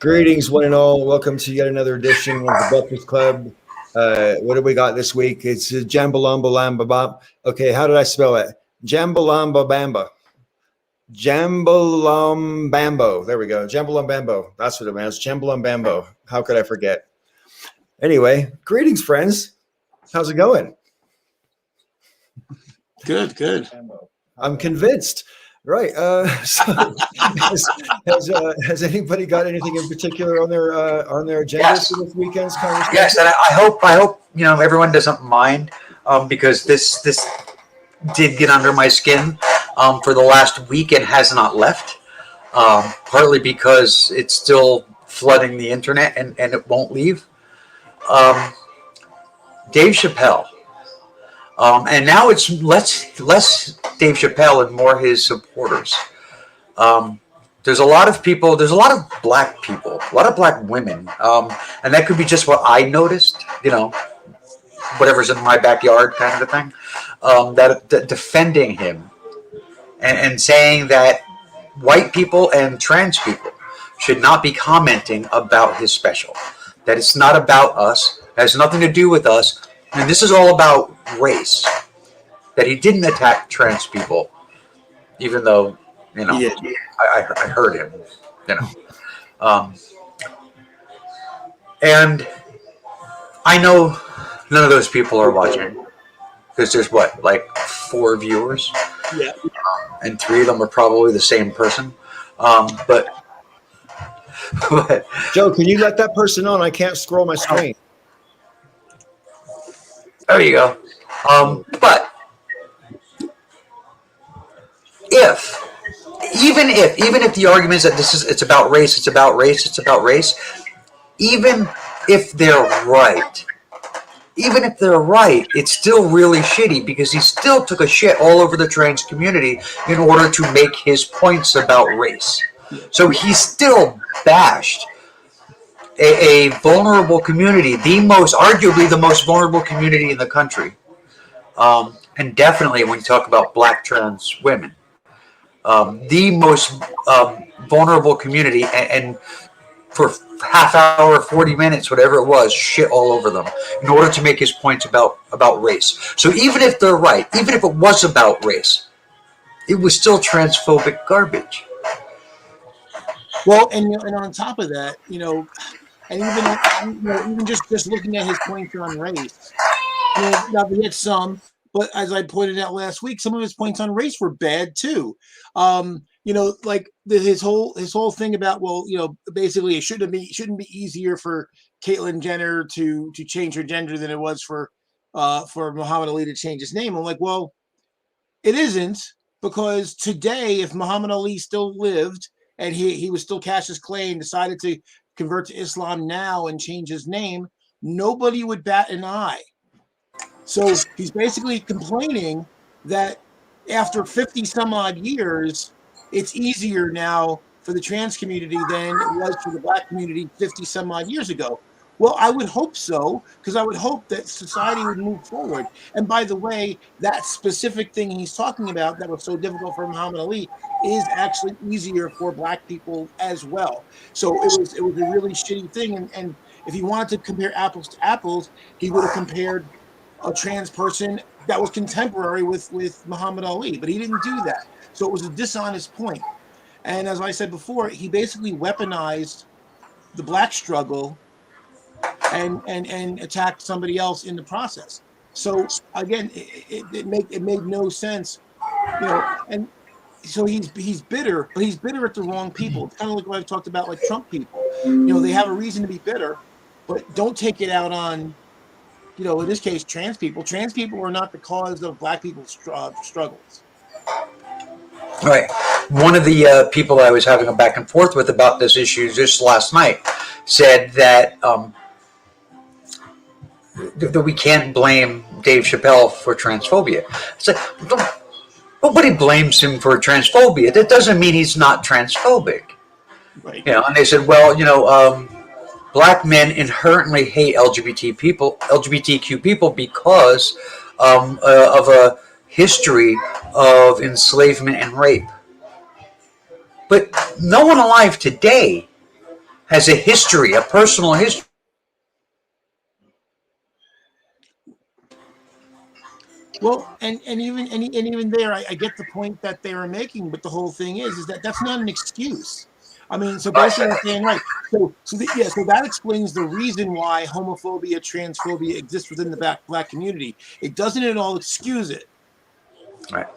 Greetings, one and all. Welcome to yet another edition of the Breakfast Club. What do we got this week? It's Jambolombambo. Okay, how did I spell it? Jambolombambo. Jambolombambo. There we go. Jambolombambo. That's what it means. Jambolombambo. How could I forget? Anyway, greetings, friends. How's it going? Good. I'm convinced. Right. So has anybody got anything in particular on their agenda for this weekend's conversation? Yes, and I hope everyone doesn't mind because this did get under my skin for the last week and has not left. Partly because it's still flooding the internet and it won't leave. Dave Chappelle. And now it's less Dave Chappelle and more his supporters. There's a lot of people, there's a lot of black people, a lot of black women. And that could be just what I noticed, whatever's in my backyard kind of a thing, that defending him and saying that white people and trans people should not be commenting about his special, that it's not about us, it has nothing to do with us. And this is all about race. That he didn't attack trans people, even though, I heard him, And I know none of those people are watching. Because there's 4 viewers? Yeah. And 3 of them are probably the same person. But Joe, can you let that person on? I can't scroll my screen. There you go. But even if the argument is that it's about race, even if they're right, it's still really shitty because he still took a shit all over the trans community in order to make his points about race. So he still bashed a vulnerable community, arguably the most vulnerable community in the country. And definitely when you talk about black trans women, the most vulnerable community, and for half hour, 40 minutes, whatever it was, shit all over them in order to make his points about race. So even if they're right, even if it was about race, it was still transphobic garbage. Well, and on top of that, and even just looking at his points on race, now he had some, but as I pointed out last week, some of his points on race were bad too. His whole thing about basically it shouldn't be easier for Caitlyn Jenner to change her gender than it was for Muhammad Ali to change his name. I'm like, well, it isn't, because today, if Muhammad Ali still lived and he was still Cassius Clay and decided to convert to Islam now and change his name, nobody would bat an eye. So he's basically complaining that after 50 some odd years, it's easier now for the trans community than it was for the black community 50 some odd years ago. Well, I would hope so, because I would hope that society would move forward. And by the way, that specific thing he's talking about that was so difficult for Muhammad Ali is actually easier for black people as well. So it was a really shitty thing. And if he wanted to compare apples to apples, he would have compared a trans person that was contemporary with Muhammad Ali, but he didn't do that. So it was a dishonest point. And as I said before, he basically weaponized the black struggle and attacked somebody else in the process. So again, it made no sense, and so he's bitter, but he's bitter at the wrong people. It's kind of like what I've talked about, like Trump people. They have a reason to be bitter, but don't take it out on, in this case, trans people. Trans people are not the cause of black people's struggles. Right. One of the people I was having a back and forth with about this issue just last night said that that we can't blame Dave Chappelle for transphobia. It's like, nobody blames him for transphobia. That doesn't mean he's not transphobic. Right. And they said, well, black men inherently hate LGBTQ people because of a history of enslavement and rape. But no one alive today has a history, a personal history. Well, and even there, I get the point that they were making, but the whole thing is that that's not an excuse. I mean, so basically saying, right, so that explains the reason why homophobia, transphobia exists within the black community. It doesn't at all excuse it. Right.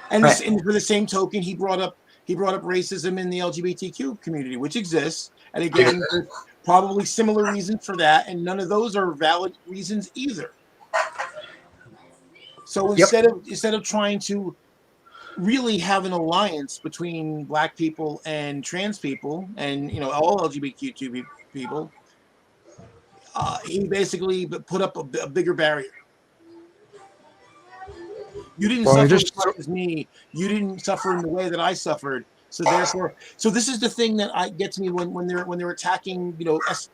And, Right. and for the same token, he brought up racism in the LGBTQ community, which exists. And again, there's probably similar reasons for that, and none of those are valid reasons either. So instead of trying to really have an alliance between black people and trans people, and all LGBTQ people, he basically put up a bigger barrier. You didn't suffer as much as me. You didn't suffer in the way that I suffered. So therefore, this is the thing that gets me when they're attacking,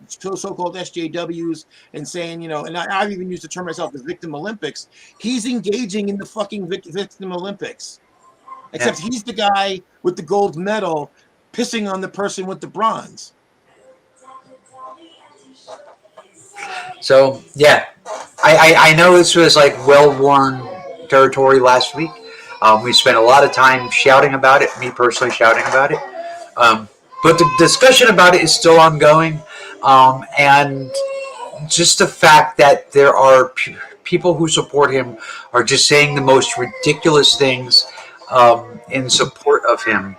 so-called SJWs and saying, and I've even used the term myself, the victim Olympics. He's engaging in the fucking victim Olympics, except he's the guy with the gold medal pissing on the person with the bronze. So yeah, I know this was like well-worn territory last week. We spent a lot of time shouting about it, me personally shouting about it. But the discussion about it is still ongoing. And just the fact that there are people who support him are just saying the most ridiculous things in support of him.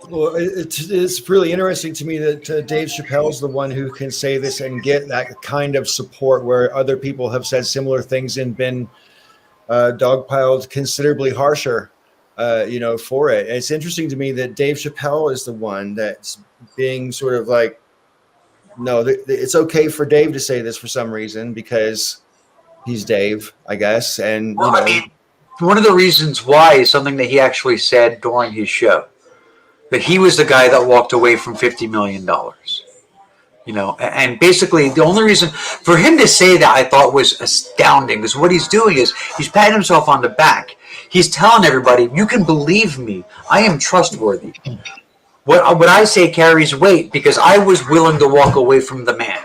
Well, it's really interesting to me that Dave Chappelle's the one who can say this and get that kind of support, where other people have said similar things and been dogpiled considerably harsher, for it. And it's interesting to me that Dave Chappelle is the one that's being sort of like, no, it's okay for Dave to say this for some reason because he's Dave, I guess. And I mean, one of the reasons why is something that he actually said during his show. That he was the guy that walked away from $50 million. And basically the only reason for him to say that I thought was astounding, because what he's doing is he's patting himself on the back. He's telling everybody, you can believe me. I am trustworthy. What I say carries weight because I was willing to walk away from the man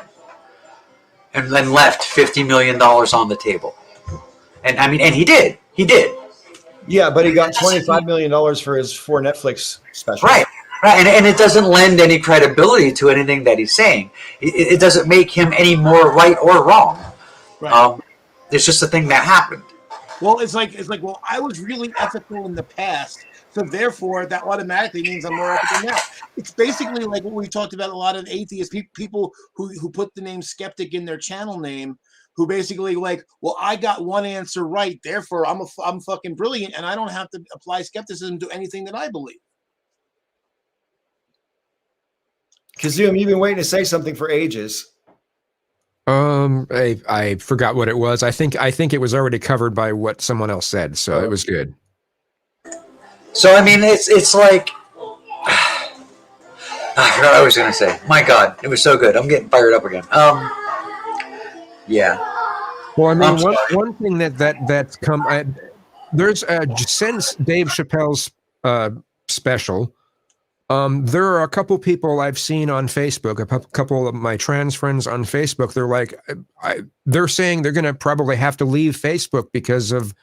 and then left $50 million on the table. And I mean, and he did. He did. Yeah, but he got $25 million for his 4 Netflix specials. Right. And it doesn't lend any credibility to anything that he's saying. It doesn't make him any more right or wrong. Right. It's just a thing that happened. Well, it's like, well, I was really ethical in the past, so therefore that automatically means I'm more ethical now. It's basically like what we talked about, a lot of atheists, people who put the name skeptic in their channel name, who basically like, well, I got one answer right, therefore I'm fucking brilliant, and I don't have to apply skepticism to anything that I believe. Kazoom, you've been waiting to say something for ages. I forgot what it was. I think it was already covered by what someone else said, so it was good. So I mean, it's like I forgot what I was gonna say. My God, it was so good. I'm getting fired up again. Yeah. Well, I mean, one thing that's come. There's since Dave Chappelle's special. There are a couple people I've seen on Facebook, a couple of my trans friends on Facebook. They're like, they're saying they're going to probably have to leave Facebook because of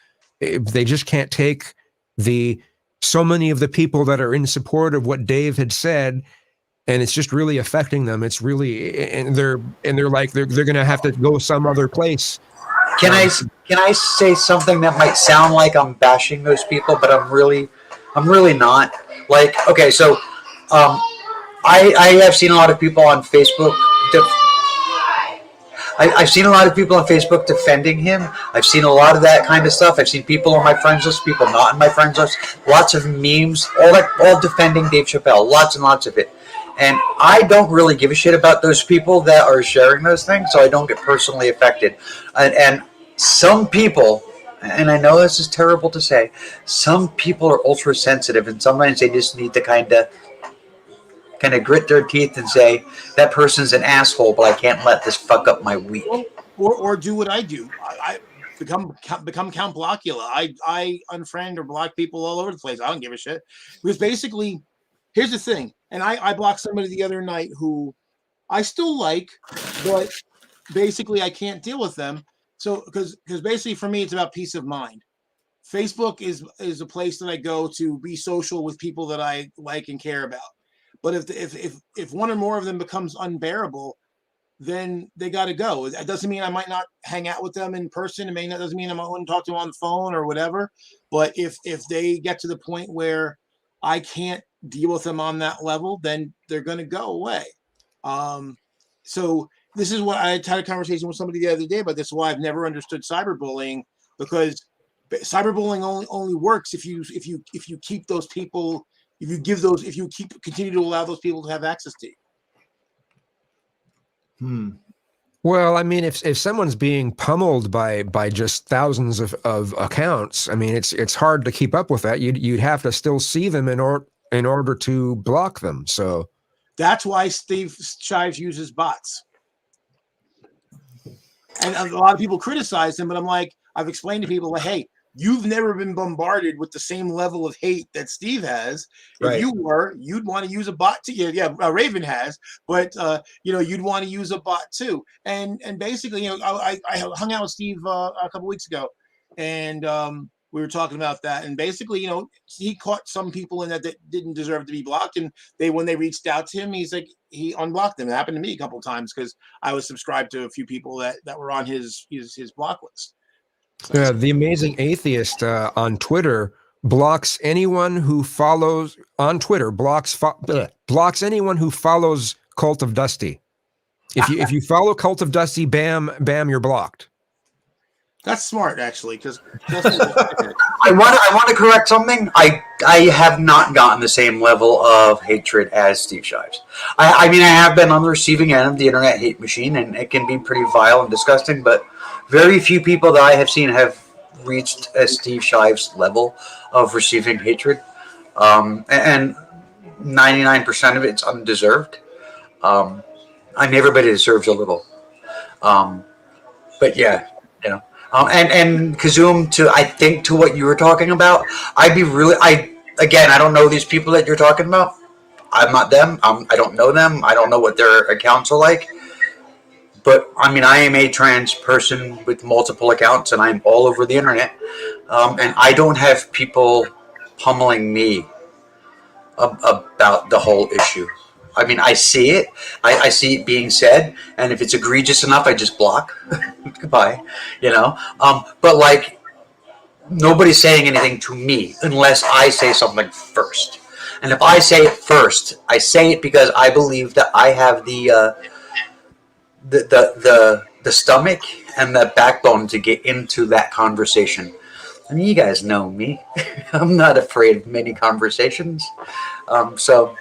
they just can't take so many of the people that are in support of what Dave had said, and it's just really affecting them. It's really, and they're like they're going to have to go some other place. Can I say something that might sound like I'm bashing those people, but I'm really not. Like, okay, so. I have seen a lot of people on Facebook. I've seen a lot of people on Facebook defending him. I've seen a lot of that kind of stuff. I've seen people on my friends list, people not on my friends list. Lots of memes, all defending Dave Chappelle. Lots and lots of it. And I don't really give a shit about those people that are sharing those things, so I don't get personally affected. And some people, and I know this is terrible to say, some people are ultra sensitive, and sometimes they just need to kind of grit their teeth and say that person's an asshole, but I can't let this fuck up my week. Or do what I do. I become Count Blackula. I unfriend or block people all over the place. I don't give a shit, because basically here's the thing, and I blocked somebody the other night who I still like, but basically I can't deal with them. So because basically for me it's about peace of mind. Facebook is a place that I go to be social with people that I like and care about. But if one or more of them becomes unbearable, then they got to go. That doesn't mean I might not hang out with them in person. Doesn't mean I wouldn't talk to them on the phone or whatever. But if they get to the point where I can't deal with them on that level, then they're going to go away. So this is what I had a conversation with somebody the other day about this. Why I've never understood cyberbullying, because cyberbullying only works if you keep those people, if you continue to allow those people to have access to you. Well, I mean, if someone's being pummeled by just thousands of accounts, I mean, it's hard to keep up with that. You'd have to still see them in order to block them. So that's why Steve Shives uses bots. And a lot of people criticize him, but I'm like, I've explained to people, like, hey, you've never been bombarded with the same level of hate that Steve has. Right. If you were, you'd want to use a bot too. Yeah, Raven has, but you'd want to use a bot too. And basically, I hung out with Steve a couple weeks ago, and we were talking about that. And basically, he caught some people in that didn't deserve to be blocked, and when they reached out to him, he's like, he unblocked them. It happened to me a couple of times because I was subscribed to a few people that were on his block list. The Amazing Atheist on Twitter blocks anyone who follows on Twitter. Blocks anyone who follows Cult of Dusty. If you follow Cult of Dusty, bam, you're blocked. That's smart, actually, because I want to correct something. I have not gotten the same level of hatred as Steve Shives. I mean, I have been on the receiving end of the internet hate machine, and it can be pretty vile and disgusting, but very few people that I have seen have reached a Steve Shives level of receiving hatred. And 99% of it's undeserved. I mean, everybody deserves a little. But yeah, and Kazoom, to what you were talking about, I don't know these people that you're talking about. I'm not them. I don't know them. I don't know what their accounts are like. But I mean, I am a trans person with multiple accounts, and I'm all over the internet. And I don't have people pummeling me about the whole issue. I mean, I see it. I see it being said, and if it's egregious enough, I just block. Goodbye, But like, nobody's saying anything to me unless I say something first. And if I say it first, I say it because I believe that I have the stomach and the backbone to get into that conversation. I mean, you guys know me. I'm not afraid of many conversations. So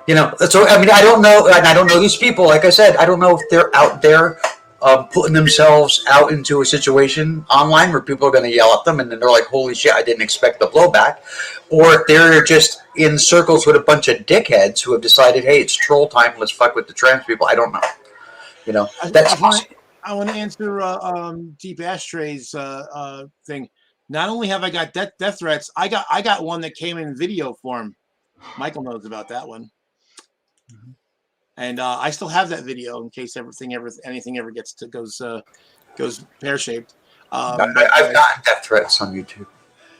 I mean, I don't know, and I don't know these people. Like I said, I don't know if they're out there putting themselves out into a situation online where people are going to yell at them, and then they're like, "Holy shit, I didn't expect the blowback," or if they're just in circles with a bunch of dickheads who have decided, "Hey, it's troll time. Let's fuck with the trans people." I don't know. That's possible. I want to answer Deep Ashtray's thing. Not only have I got death threats, I got one that came in video form. Michael knows about that one. Mm-hmm. And I still have that video in case anything ever goes pear-shaped. I've gotten death threats on YouTube.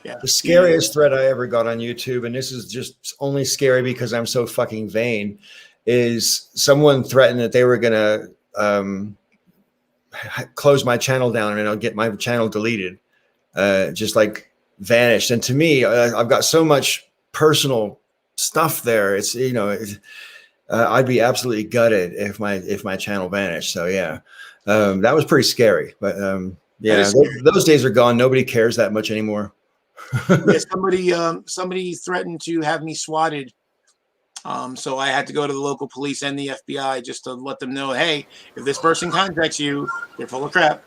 Yeah. The scariest threat I ever got on YouTube, and this is just only scary because I'm so fucking vain, is someone threatened that they were going to close my channel down and I'll get my channel deleted. Just like vanished. And to me, I've got so much personal stuff there. It's, I'd be absolutely gutted if my channel vanished. So yeah, that was pretty scary. But those days are gone. Nobody cares that much anymore. Yeah, somebody threatened to have me swatted. So I had to go to the local police and the FBI just to let them know, hey, if this person contacts you, they're full of crap.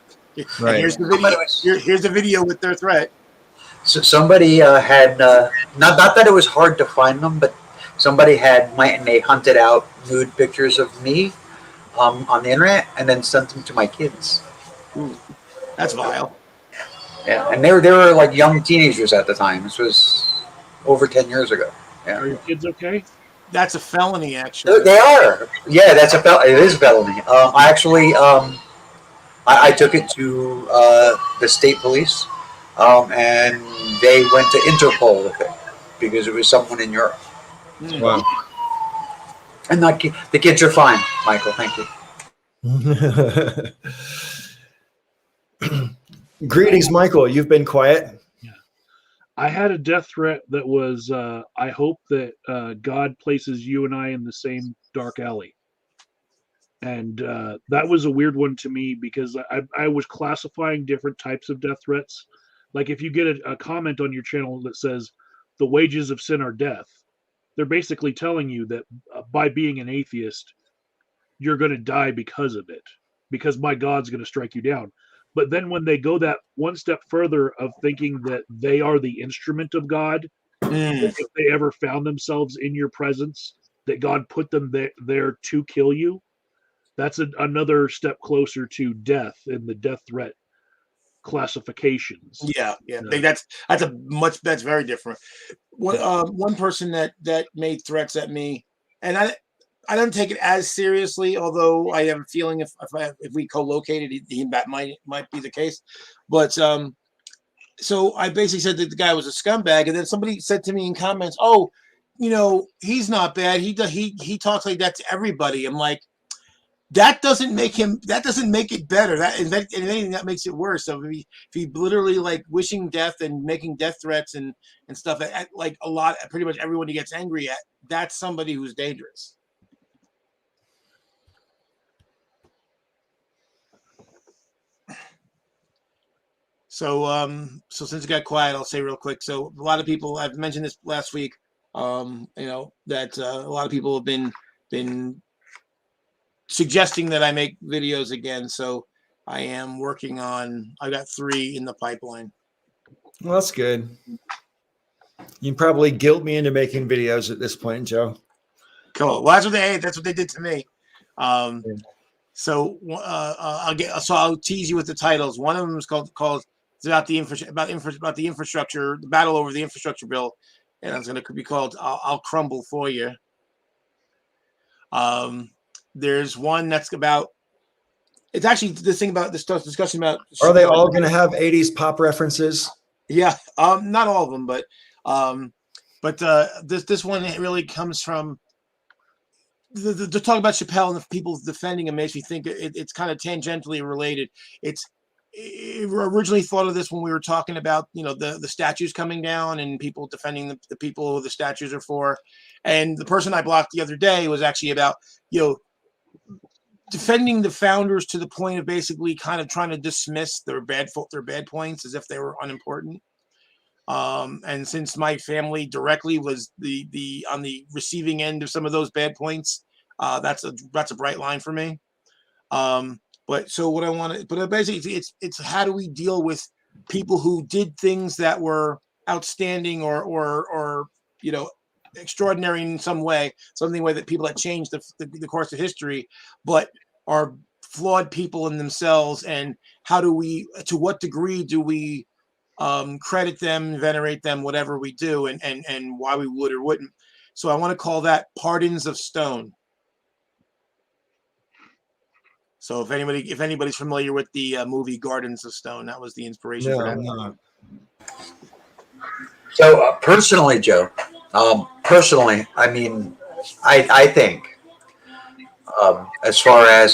Right. Here's the video. Here's the video with their threat. So somebody had not that it was hard to find them, but somebody they hunted out nude pictures of me on the internet and then sent them to my kids. Ooh, that's vile. Yeah, and they were like young teenagers at the time. This was over 10 years ago. Yeah. Are your kids okay? That's a felony, actually. They are. Yeah, that's a it is a felony. I actually I took it to the state police, and they went to Interpol with it because it was someone in Europe. Wow. And the kids are fine, Michael. Thank you. Greetings, Michael. You've been quiet. I had a death threat that was, I hope that God places you and I in the same dark alley. And that was a weird one to me because I was classifying different types of death threats. Like if you get a comment on your channel that says the wages of sin are death, they're basically telling you that by being an atheist, you're going to die because of it, because my God's going to strike you down. But then when they go that one step further of thinking that they are the instrument of God, if they ever found themselves in your presence, that God put them there to kill you, that's another step closer to death in the death threat classifications. Yeah. That's very different. One person that made threats at me, and I don't take it as seriously, although I have a feeling if we co-located, that might be the case. But so I basically said that the guy was a scumbag, and then somebody said to me in comments, "Oh, he's not bad. He talks like that to everybody." I'm like, that doesn't make it better. That anything that makes it worse. So if he literally like wishing death and making death threats and stuff like a lot, pretty much everyone he gets angry at, that's somebody who's dangerous. So since it got quiet, I'll say real quick. So a lot of people, I've mentioned this last week, that a lot of people have been suggesting that I make videos again. So I am working on, I got 3 in the pipeline. Well, that's good. You can probably guilt me into making videos at this point, Joe. Cool. Well, that's what they did to me. So I'll tease you with the titles. One of them is called it's about the infrastructure, the battle over the infrastructure bill, and it's going to be called "I'll Crumble for You." There's one that's about. It's actually this thing about this discussion about. Are they all going to have 80s pop references? Yeah, not all of them, but this one really comes from. The talk about Chappelle and the people defending him makes me think it's kind of tangentially related. It originally thought of this when we were talking about the statues coming down and people defending the people who the statues are for, and the person I blocked the other day was actually about defending the founders to the point of basically kind of trying to dismiss their bad points as if they were unimportant. And since my family directly was the on the receiving end of some of those bad points, that's a bright line for me. But so what I want to, but basically it's how do we deal with people who did things that were outstanding or extraordinary in some way, something way that people that changed the course of history, but are flawed people in themselves, and to what degree do we credit them, venerate them, whatever we do, and why we would or wouldn't. So I want to call that Pardons of Stone. So if anybody's familiar with the movie Gardens of Stone, that was the inspiration for that. No. So personally, Joe, I mean, I think as far as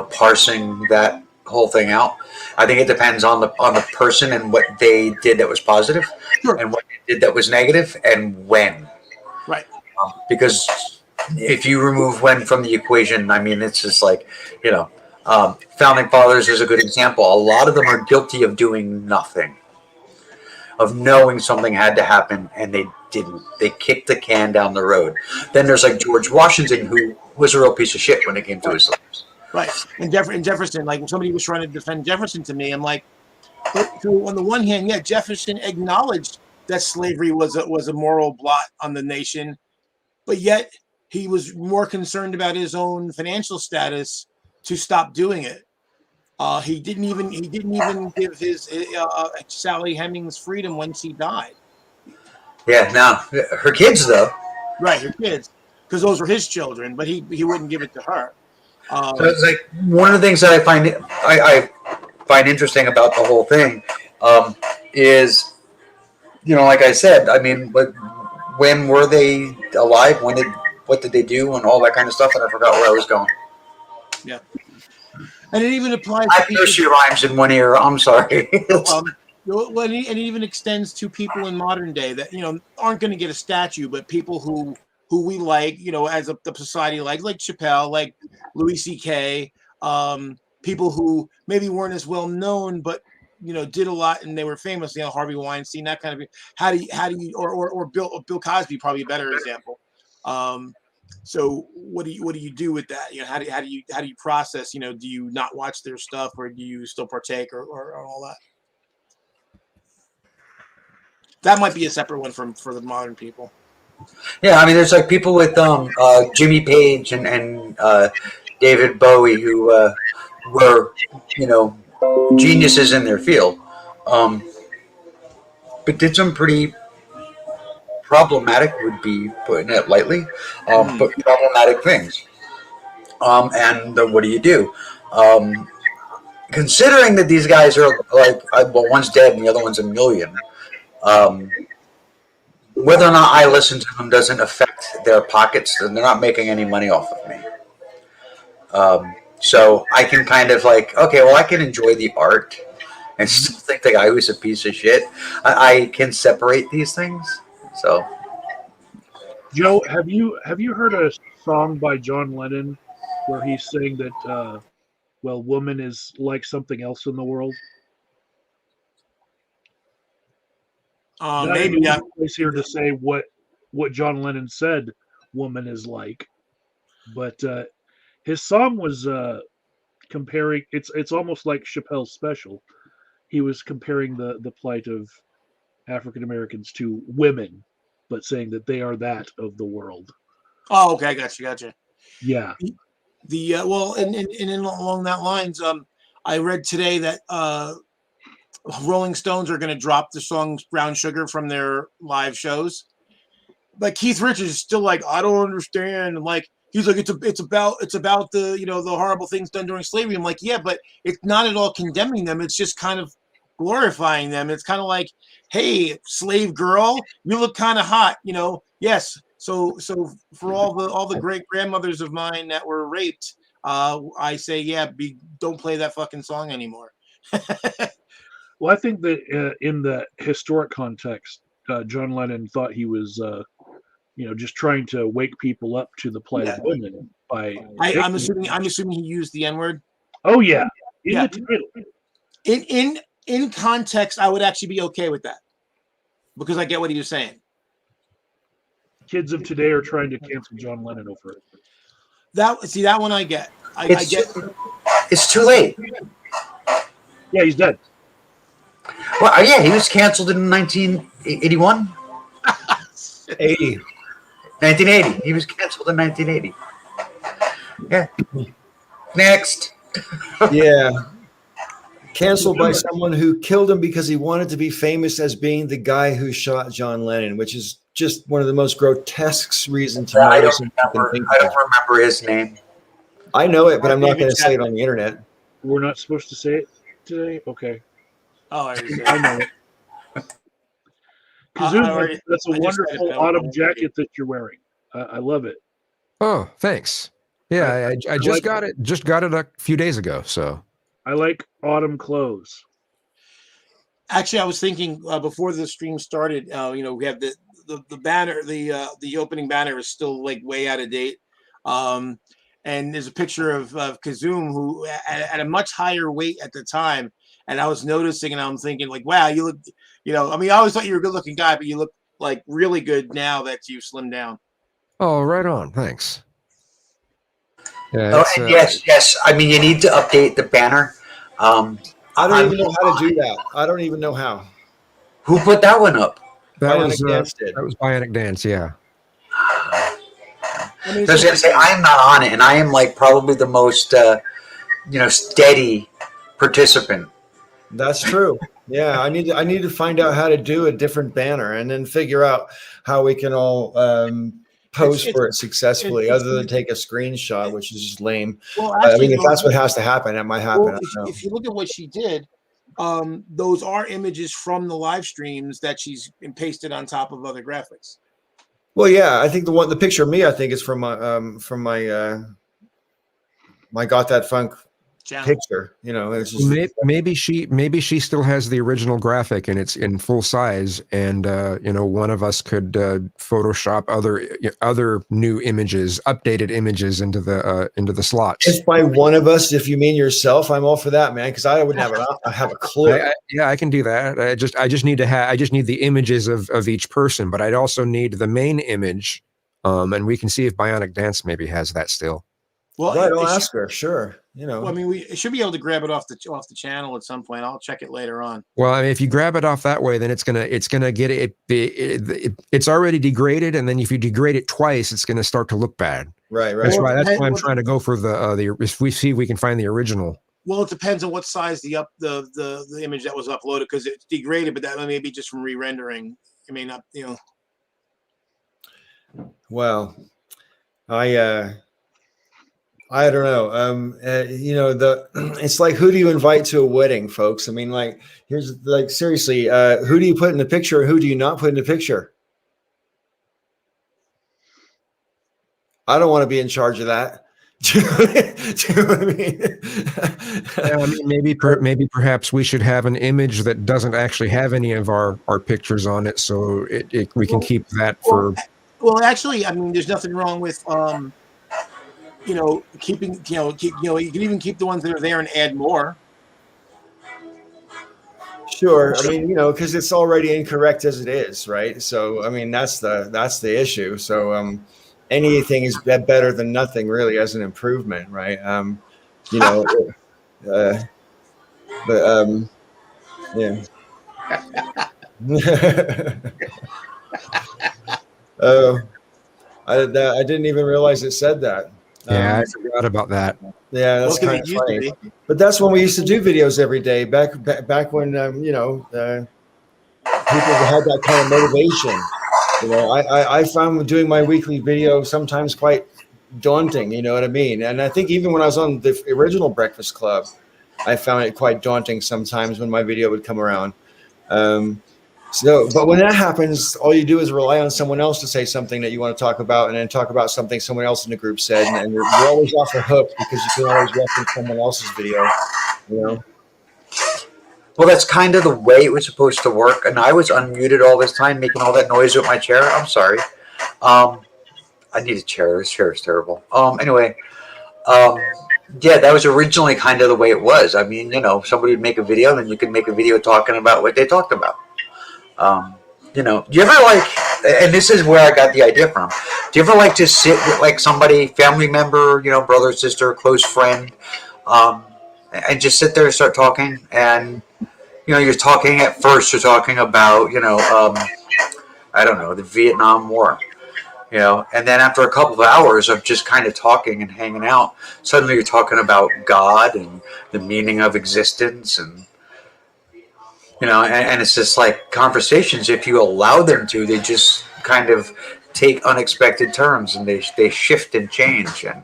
parsing that whole thing out, I think it depends on the person and what they did that was positive, Sure, and what they did that was negative, and when. right. Because if you remove when from the equation, I mean, it's just founding fathers is a good example. A lot of them are guilty of doing nothing, of knowing something had to happen, and they didn't. They kicked the can down the road. Then there's George Washington, who was a real piece of shit when it came to his slaves. Right. And Jefferson, like when somebody was trying to defend Jefferson to me, I'm like, so on the one hand, yeah, Jefferson acknowledged that slavery was a moral blot on the nation, but yet he was more concerned about his own financial status to stop doing it. He didn't even give his Sally Hemings freedom when she died. Yeah. Now her kids, though. Right, her kids. because those were his children, but he wouldn't give it to her. So it's like one of the things that I find interesting about the whole thing is, like I said, I mean, when were they alive? What did they do, and all that kind of stuff? And I forgot where I was going. Yeah, and it even applies. I have nursery rhymes in one ear. I'm sorry. Well, and it even extends to people in modern day that aren't going to get a statue, but people who we like, as the society like Chappelle, like Louis C.K., people who maybe weren't as well known, but did a lot and they were famous. Harvey Weinstein, that kind of. How do you or Bill Cosby, probably a better example. So what do you do with that? How do you process? Do you not watch their stuff, or do you still partake, or all that? That might be a separate one for the modern people. Yeah, I mean, there's like people with Jimmy Page and David Bowie who were geniuses in their field, but did some pretty problematic, would be putting it lightly, but problematic things. And what do you do? Considering that these guys are like, well, one's dead and the other one's a million. Whether or not I listen to them doesn't affect their pockets, and they're not making any money off of me. So I can kind of like, okay, well, I can enjoy the art and still think the guy who's a piece of shit. I can separate these things. So, Joe, have you heard a song by John Lennon where he's saying that, woman is like something else in the world? Maybe I'm here to say what John Lennon said woman is like, but his song was comparing. It's almost like Chappelle's special. He was comparing the plight of African Americans to women, but saying that they are that of the world. Oh, okay, gotcha. Yeah. And along that lines, I read today that Rolling Stones are going to drop the song Brown Sugar from their live shows. Like Keith Richards is still like, I don't understand. And like, he's like, it's about the, the horrible things done during slavery. I'm like, yeah, but it's not at all condemning them. It's just kind of glorifying them. It's kind of like, hey, slave girl, you look kind of hot, Yes. So for all the great grandmothers of mine that were raped, I say, yeah, don't play that fucking song anymore. Well, I think that in the historic context, John Lennon thought he was, just trying to wake people up to the plight of women. I'm assuming he used the N-word. Oh yeah, yeah. In context, I would actually be okay with that because I get what he was saying. Kids of today are trying to cancel John Lennon over it. That one I get. I get. It's too late. Yeah, he's dead. Well, yeah, he was canceled in 1981. 1980. He was canceled in 1980. Yeah. Next. Yeah. Canceled by someone who killed him because he wanted to be famous as being the guy who shot John Lennon, which is just one of the most grotesque reasons to I don't remember his name. I know it, but I'm not going to say it on the internet. We're not supposed to say it today? Okay. Oh, I know it. Kazoo, that's a wonderful autumn jacket that you're wearing. I love it. Oh, thanks. Yeah, I just got it. Just got it a few days ago. So I like autumn clothes. Actually, I was thinking before the stream started. We have the banner. The opening banner is still like way out of date. And there's a picture of Kazoom, who at a much higher weight at the time. And I was noticing, and I'm thinking, like, wow, you look, I mean, I always thought you were a good-looking guy, but you look like really good now that you slimmed down. Oh, right on. Thanks. Yeah, yes. I mean, you need to update the banner. I don't even know how to do that. I don't even know how. Who put that one up? That was Bionic Dance. Yeah. I was going to say, I'm not on it, and I am like probably the most, steady participant. That's true. Yeah, I need to find out how to do a different banner, and then figure out how we can all pose It's- for it successfully, it's- other than take a screenshot, which is just lame. Well, I actually, mean, if that's what has to happen, that might happen. well, I don't know. if you look at what she did, those are images from the live streams that she's pasted on top of other graphics. Well, yeah, I think the picture of me, I think, is from my my Got That Funk Channel. picture. You know, it's just Maybe she still has the original graphic and it's in full size, and one of us could Photoshop other new images, updated images into the slots. if by one of us, if you mean yourself, I'm all for that, man, because I wouldn't have a clue. I can do that. I just need the images of each person, but I'd also need the main image, and we can see if Bionic Dance maybe has that still. Well, Right, I'll ask her. Sure, you know. Well, I mean, we should be able to grab it off the channel at some point. I'll check it later on. Well, I mean, if you grab it off that way, then it's gonna get it's already degraded, and then if you degrade it twice, it's gonna start to look bad. Right. That's why I'm trying to go for the if we see if we can find the original. Well, it depends on what size the image that was uploaded, because it's degraded, but that may be just from re-rendering. It may not, Well, I don't know. It's like, who do you invite to a wedding, folks? I mean, like, here's like, seriously, who do you put in the picture? And who do you not put in the picture? I don't want to be in charge of that. Do you know what I mean? I mean, maybe perhaps we should have an image that doesn't actually have any of our pictures on it, so we can keep that for. Well, actually, I mean, there's nothing wrong with keeping, you can even keep the ones that are there and add more. Sure. I mean, because it's already incorrect as it is, right? So, I mean, that's the issue. So, anything is better than nothing, really, as an improvement, right? Yeah. Oh, I didn't even realize it said that. Yeah, I forgot about that. Yeah, that's kind of funny. But that's when we used to do videos every day, back when people had that kind of motivation. I found doing my weekly video sometimes quite daunting. You know what I mean? And I think even when I was on the original Breakfast Club, I found it quite daunting sometimes when my video would come around. But when that happens, all you do is rely on someone else to say something that you want to talk about, and then talk about something someone else in the group said, and you're always off the hook because you can always reference someone else's video, Well, that's kind of the way it was supposed to work, and I was unmuted all this time, making all that noise with my chair. I'm sorry. I need a chair. This chair is terrible. Anyway, yeah, that was originally kind of the way it was. I mean, somebody would make a video, then you could make a video talking about what they talked about. Do you ever and this is where I got the idea from. Do you ever like to sit with somebody, family member, brother, sister, close friend, and just sit there and start talking? And, you're talking you're talking about, I don't know, the Vietnam War, and then after a couple of hours of just kind of talking and hanging out, suddenly you're talking about God and the meaning of existence, and and it's just like conversations, if you allow them to, they just kind of take unexpected turns, and they shift and change. And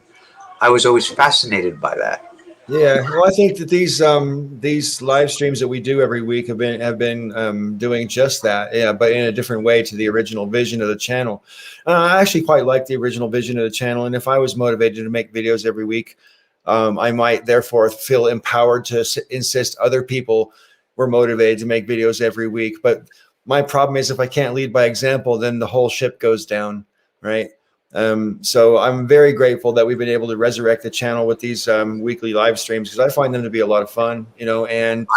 I was always fascinated by that. Yeah, well, I think that these live streams that we do every week have been doing just that, yeah, but in a different way to the original vision of the channel. I actually quite like the original vision of the channel, and if I was motivated to make videos every week, I might therefore feel empowered to insist other people were motivated to make videos every week. But my problem is, if I can't lead by example, then the whole ship goes down, right? So I'm very grateful that we've been able to resurrect the channel with these weekly live streams, because I find them to be a lot of fun, and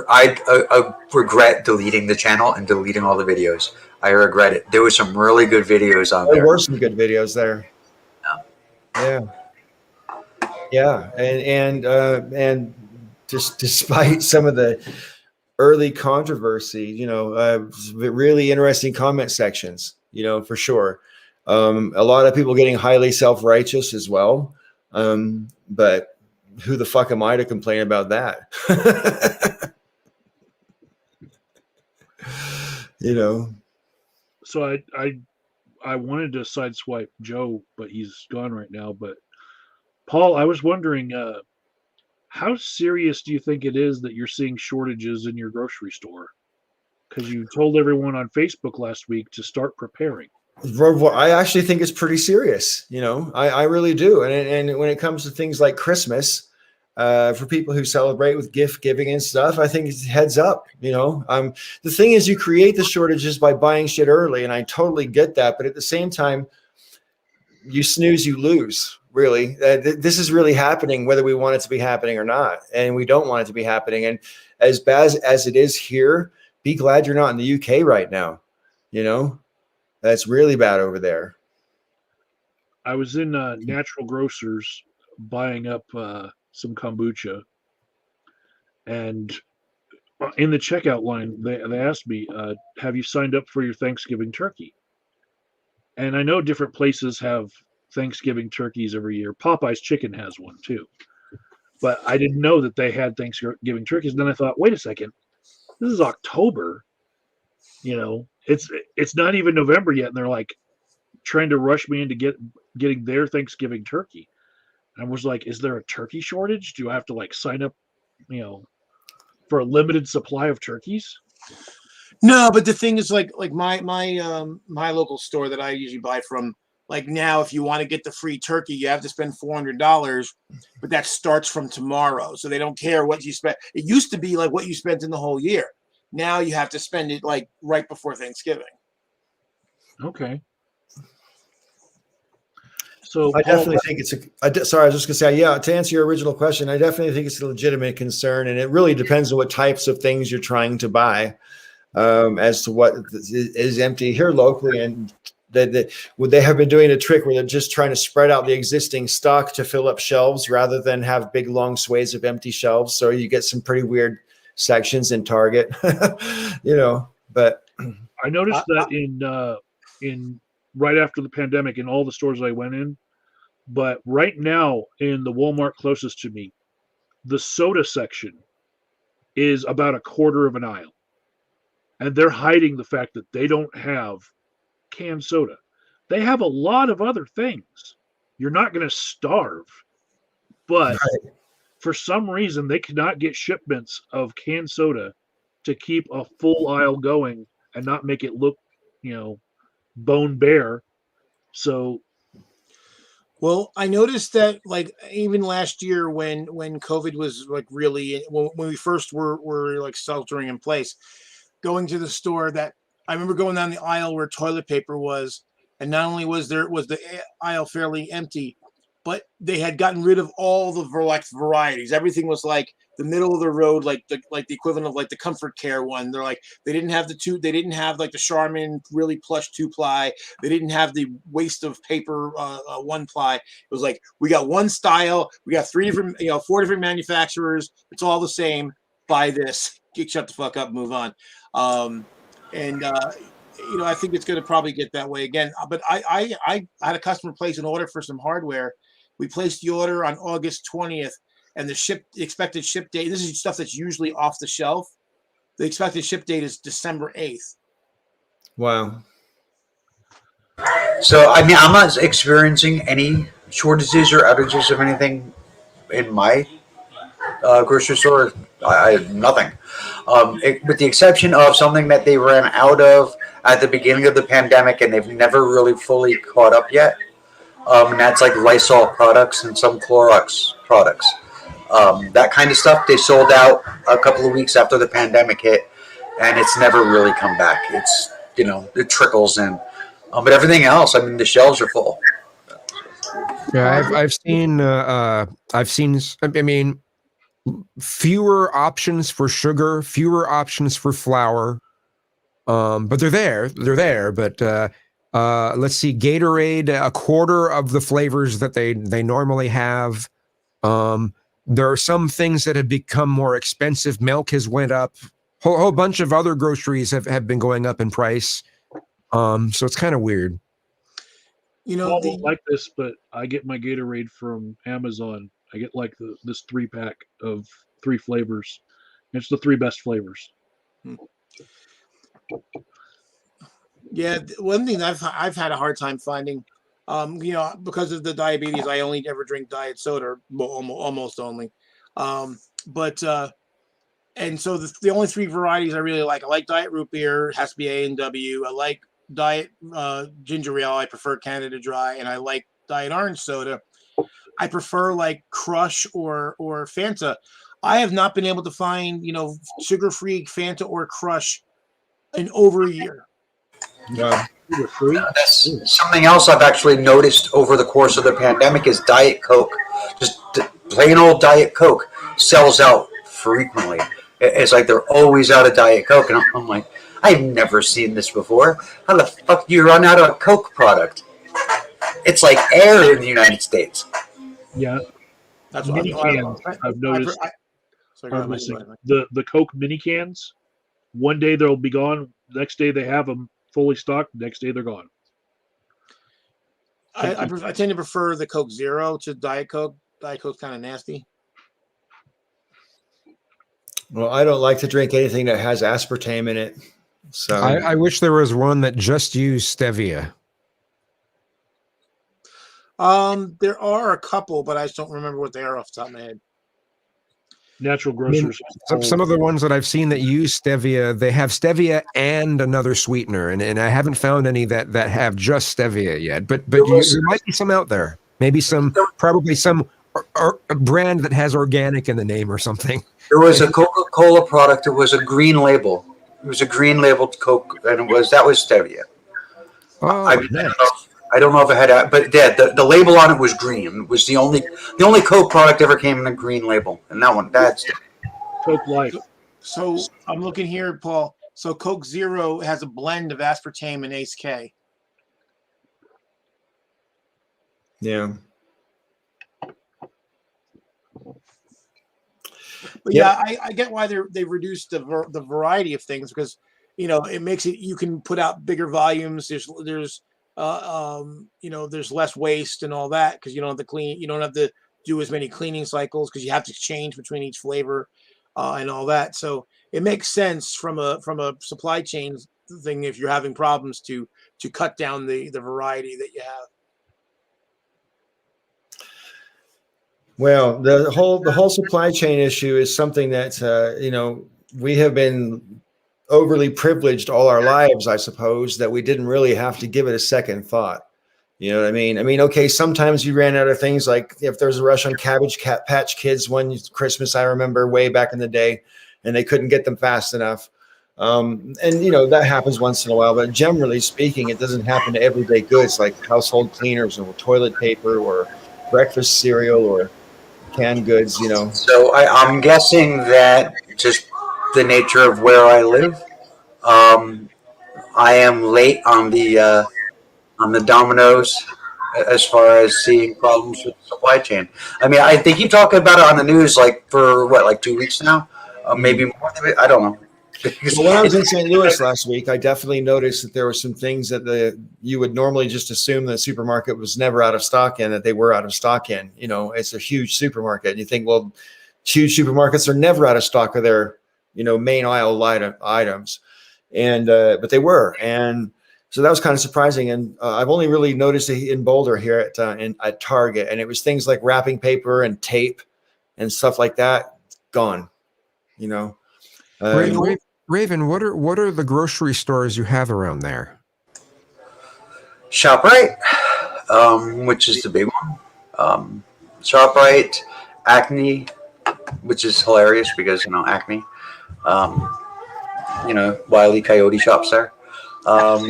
I regret deleting the channel and deleting all the videos. I regret it. There were some really good videos on there. There were some good videos there. Yeah. And just despite some of the early controversy, really interesting comment sections, for sure. A lot of people getting highly self-righteous as well. But who the fuck am I to complain about that? So I wanted to sideswipe Joe, but he's gone right now. But Paul, I was wondering, how serious do you think it is that you're seeing shortages in your grocery store? Because you told everyone on Facebook last week to start preparing. I actually think it's pretty serious. I really do. And when it comes to things like Christmas, for people who celebrate with gift giving and stuff, I think it's heads up. The thing is, you create the shortages by buying shit early, and I totally get that. But at the same time, you snooze, you lose. Really, this is really happening, whether we want it to be happening or not, and we don't want it to be happening. And as bad as it is here, be glad you're not in the UK right now. That's really bad over there. I was in Natural Grocers buying up some kombucha, and in the checkout line, they asked me, "Have you signed up for your Thanksgiving turkey?" And I know different places have Thanksgiving turkeys every year. Popeye's Chicken has one too, but I didn't know that they had Thanksgiving turkeys. And then I thought, wait a second, this is October. It's not even November yet, and they're like trying to rush me into getting their Thanksgiving turkey. And I was like, is there a turkey shortage? Do I have to like sign up, for a limited supply of turkeys? No, but the thing is, like my local store that I usually buy from, like now, if you want to get the free turkey, you have to spend $400, but that starts from tomorrow. So they don't care what you spend. It used to be like what you spent in the whole year. Now you have to spend it like right before Thanksgiving. Okay. So I definitely think sorry, I was just gonna say, yeah, to answer your original question, I definitely think it's a legitimate concern, and it really depends on what types of things you're trying to buy, as to what is empty here locally. And would they have been doing a trick where they're just trying to spread out the existing stock to fill up shelves rather than have big long sways of empty shelves? So you get some pretty weird sections in Target, but I noticed that in right after the pandemic in all the stores I went in, but right now in the Walmart closest to me, the soda section is about a quarter of an aisle. And they're hiding the fact that they don't have canned soda. They have a lot of other things. You're not going to starve, but right. For some reason they cannot get shipments of canned soda to keep a full aisle going and not make it look, bone bare. So, well, I noticed that like even last year when COVID was like really when we first were like sheltering in place, going to the store, that I remember going down the aisle where toilet paper was, and not only was the aisle fairly empty, but they had gotten rid of all the varieties. Everything was like the middle of the road, like the equivalent of like the Comfort Care one. They're like they didn't have they didn't have like the Charmin really plush 2-ply. They didn't have the waste of paper 1-ply. It was like we got one style, we got 4 different manufacturers. It's all the same. Buy this. Shut the fuck up, move on. I think it's going to probably get that way again. But I had a customer place an order for some hardware. We placed the order on August 20th, and the expected ship date, this is stuff that's usually off the shelf. The expected ship date is December 8th. Wow. So, I mean, I'm not experiencing any shortages or outages of anything in my grocery store. I had nothing. With the exception of something that they ran out of at the beginning of the pandemic and they've never really fully caught up yet. And that's like Lysol products and some Clorox products. That kind of stuff, they sold out a couple of weeks after the pandemic hit, and it's never really come back. It's, it trickles in. But everything else, I mean, the shelves are full. Yeah, I've seen, I mean, fewer options for sugar, fewer options for flour. But they're there. But let's see, Gatorade, a quarter of the flavors that they normally have. There are some things that have become more expensive. Milk has went up. Whole bunch of other groceries have been going up in price. So it's kind of weird. I don't like this, but I get my Gatorade from Amazon. I get like this 3-pack of 3 flavors. It's the 3 best flavors. Yeah, one thing I've had a hard time finding, because of the diabetes, I only ever drink diet soda, almost only. But and so the only three varieties I really like. I like diet root beer, it has to be A&W. I like diet ginger ale. I prefer Canada Dry, and I like diet orange soda. I prefer like Crush or Fanta. I have not been able to find sugar-free Fanta or Crush in over a year. Wow. That's something else I've actually noticed over the course of the pandemic is Diet Coke. Just plain old Diet Coke sells out frequently. It's like they're always out of Diet Coke, and I'm like, I've never seen this before. How the fuck do you run out of a Coke product? It's like air in the United States. Yeah, That's mini what cans. I've noticed. Sorry, go ahead, The Coke mini cans. One day they'll be gone. Next day they have them fully stocked. Next day they're gone. I tend to prefer the Coke Zero to Diet Coke. Diet Coke's kind of nasty. Well, I don't like to drink anything that has aspartame in it. So I wish there was one that just used stevia. There are a couple, but I just don't remember what they are off the top of my head. Natural grocers. Some of the ones that I've seen that use stevia, they have stevia and another sweetener, and I haven't found any that have just stevia yet. But there might be some out there. Maybe probably some brand that has organic in the name or something. There was a Coca-Cola product. It was a green label. It was a green labeled Coke, and that was stevia. Oh, nice. I don't know if it had, but the label on it was green. It was the only Coke product ever came in a green label, and that's Coke Life. So I'm looking here, Paul. So Coke Zero has a blend of aspartame and Ace K. yeah. But yeah, I get why they've reduced the variety of things, because it makes it, you can put out bigger volumes. There's less waste and all that, because you don't have to do as many cleaning cycles, because you have to change between each flavor and all that. So it makes sense from a supply chain thing, if you're having problems, to cut down the variety that you have. Well, the whole supply chain issue is something that we have been overly privileged all our lives, I suppose, that we didn't really have to give it a second thought. You know what I mean? I mean, okay, sometimes you ran out of things, like if there's a rush on Cabbage Patch Kids one Christmas, I remember way back in the day, and they couldn't get them fast enough. That happens once in a while, but generally speaking, it doesn't happen to everyday goods like household cleaners or toilet paper or breakfast cereal or canned goods, So I'm guessing that just the nature of where I live, I am late on the dominoes as far as seeing problems with the supply chain. I mean, they keep talking about it on the news for 2 weeks now, maybe more. I don't know. Well, when I was in St. Louis last week, I definitely noticed that there were some things that you would normally just assume the supermarket was never out of stock in, that they were out of stock in. It's a huge supermarket. And you think, well, huge supermarkets are never out of stock of their, main aisle items. And, but they were. And so that was kind of surprising. And I've only really noticed it in Boulder here at Target. And it was things like wrapping paper and tape and stuff like that gone, Raven, what are the grocery stores you have around there? ShopRite, which is the big one. ShopRite, Acme, which is hilarious because Acme. Wile E. Coyote shops there. I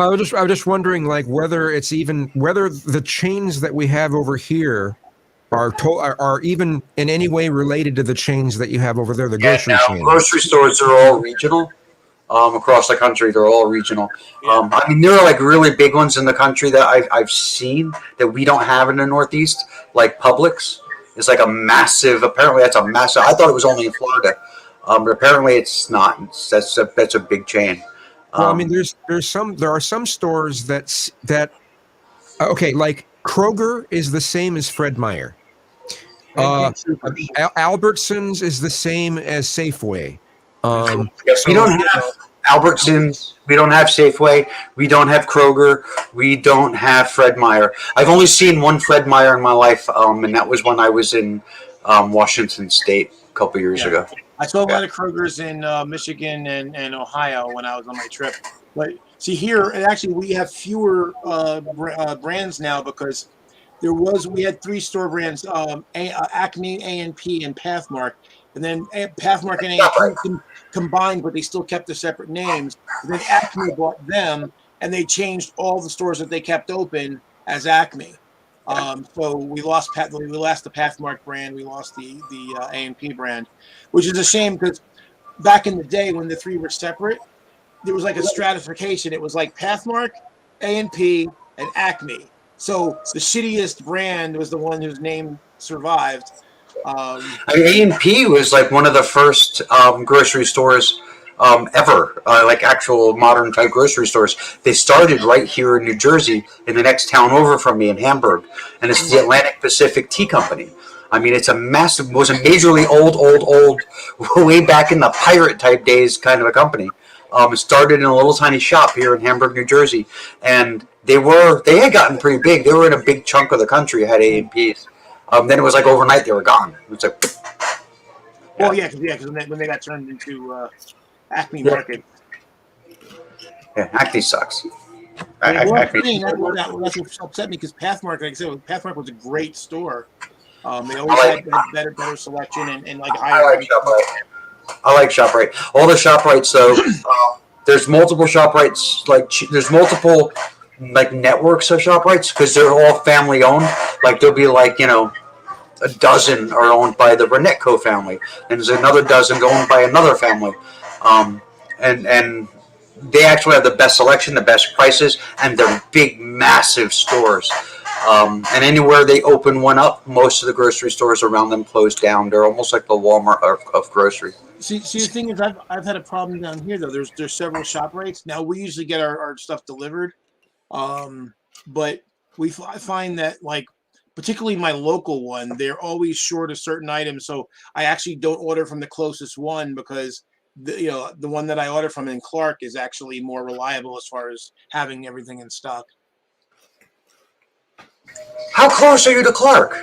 was just wondering, whether the chains that we have over here are even in any way related to the chains that you have over there, the grocery chains. Grocery stores are all regional. Across the country, they're all regional. I mean, there are really big ones in the country that I've seen that we don't have in the Northeast, like Publix. It's like a massive. Apparently, that's a massive. I thought it was only in Florida, but apparently it's not. That's a big chain. Well, I mean, there are some stores that okay, like Kroger is the same as Fred Meyer. Albertsons is the same as Safeway. We don't have Albertsons. We don't have Safeway. We don't have Kroger. We don't have Fred Meyer. I've only seen one Fred Meyer in my life, and that was when I was in Washington State a couple years ago. I saw a lot of Kroger's in Michigan and Ohio when I was on my trip. But see here, and actually we have fewer brands now because we had 3 store brands, Acme, A&P, and Pathmark. And then Pathmark and A&P combined, but they still kept their separate names. And then Acme bought them, and they changed all the stores that they kept open as Acme. So we lost the Pathmark brand, we lost the A&P brand, which is a shame because back in the day when the 3 were separate, there was like a stratification. It was like Pathmark, A&P, and Acme. So the shittiest brand was the one whose name survived. A&P was like one of the first grocery stores ever, like actual modern type grocery stores. They started right here in New Jersey, in the next town over from me in Hamburg, and it's the Atlantic Pacific Tea Company. I mean, it's a massive, was a majorly old, way back in the pirate type days kind of a company. It started in a little tiny shop here in Hamburg, New Jersey, and they had gotten pretty big. They were in a big chunk of the country, had A&Ps. Then it was like overnight they were gone. It was like, well, because when they got turned into Acme Market. Yeah, Acme sucks. That's what upset me because Pathmark, like I said, Pathmark was a great store. They always had better selection and like higher. I like ShopRite. All the ShopRites though, there's multiple ShopRites. Like there's multiple like networks of ShopRites because they're all family owned. Like there'll be like a dozen are owned by the Renetco family, and there's another dozen owned by another family, and they actually have the best selection, the best prices, and they're big, massive stores. And anywhere they open one up, most of the grocery stores around them close down. They're almost like the Walmart of grocery. See, the thing is, I've had a problem down here though. There's several ShopRites now. We usually get our stuff delivered, but I find that like, particularly my local one, they're always short of certain items. So I actually don't order from the closest one because the one that I order from in Clark is actually more reliable as far as having everything in stock. How close are you to Clark?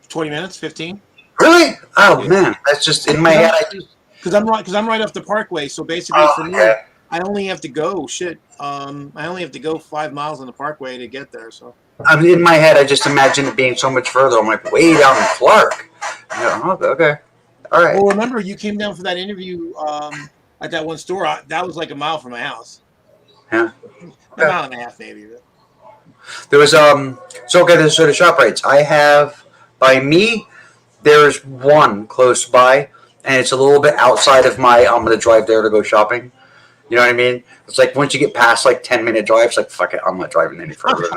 20 minutes, 15. Really? Oh man, that's just in my head. Because I'm right off the Parkway, so basically for me, I only have to go I only have to go 5 miles on the Parkway to get there. So I'm in my head. I just imagine it being so much further. I'm like way down in Clark. Okay, all right. Well, remember you came down for that interview at that one store. That was like a mile from my house. Yeah, a mile and a half maybe. There was so there's sort of ShopRites. I have by me. There's one close by, and it's a little bit outside of I'm going to drive there to go shopping. You know what I mean? It's like once you get past like 10-minute drives, like fuck it, I'm not driving any further.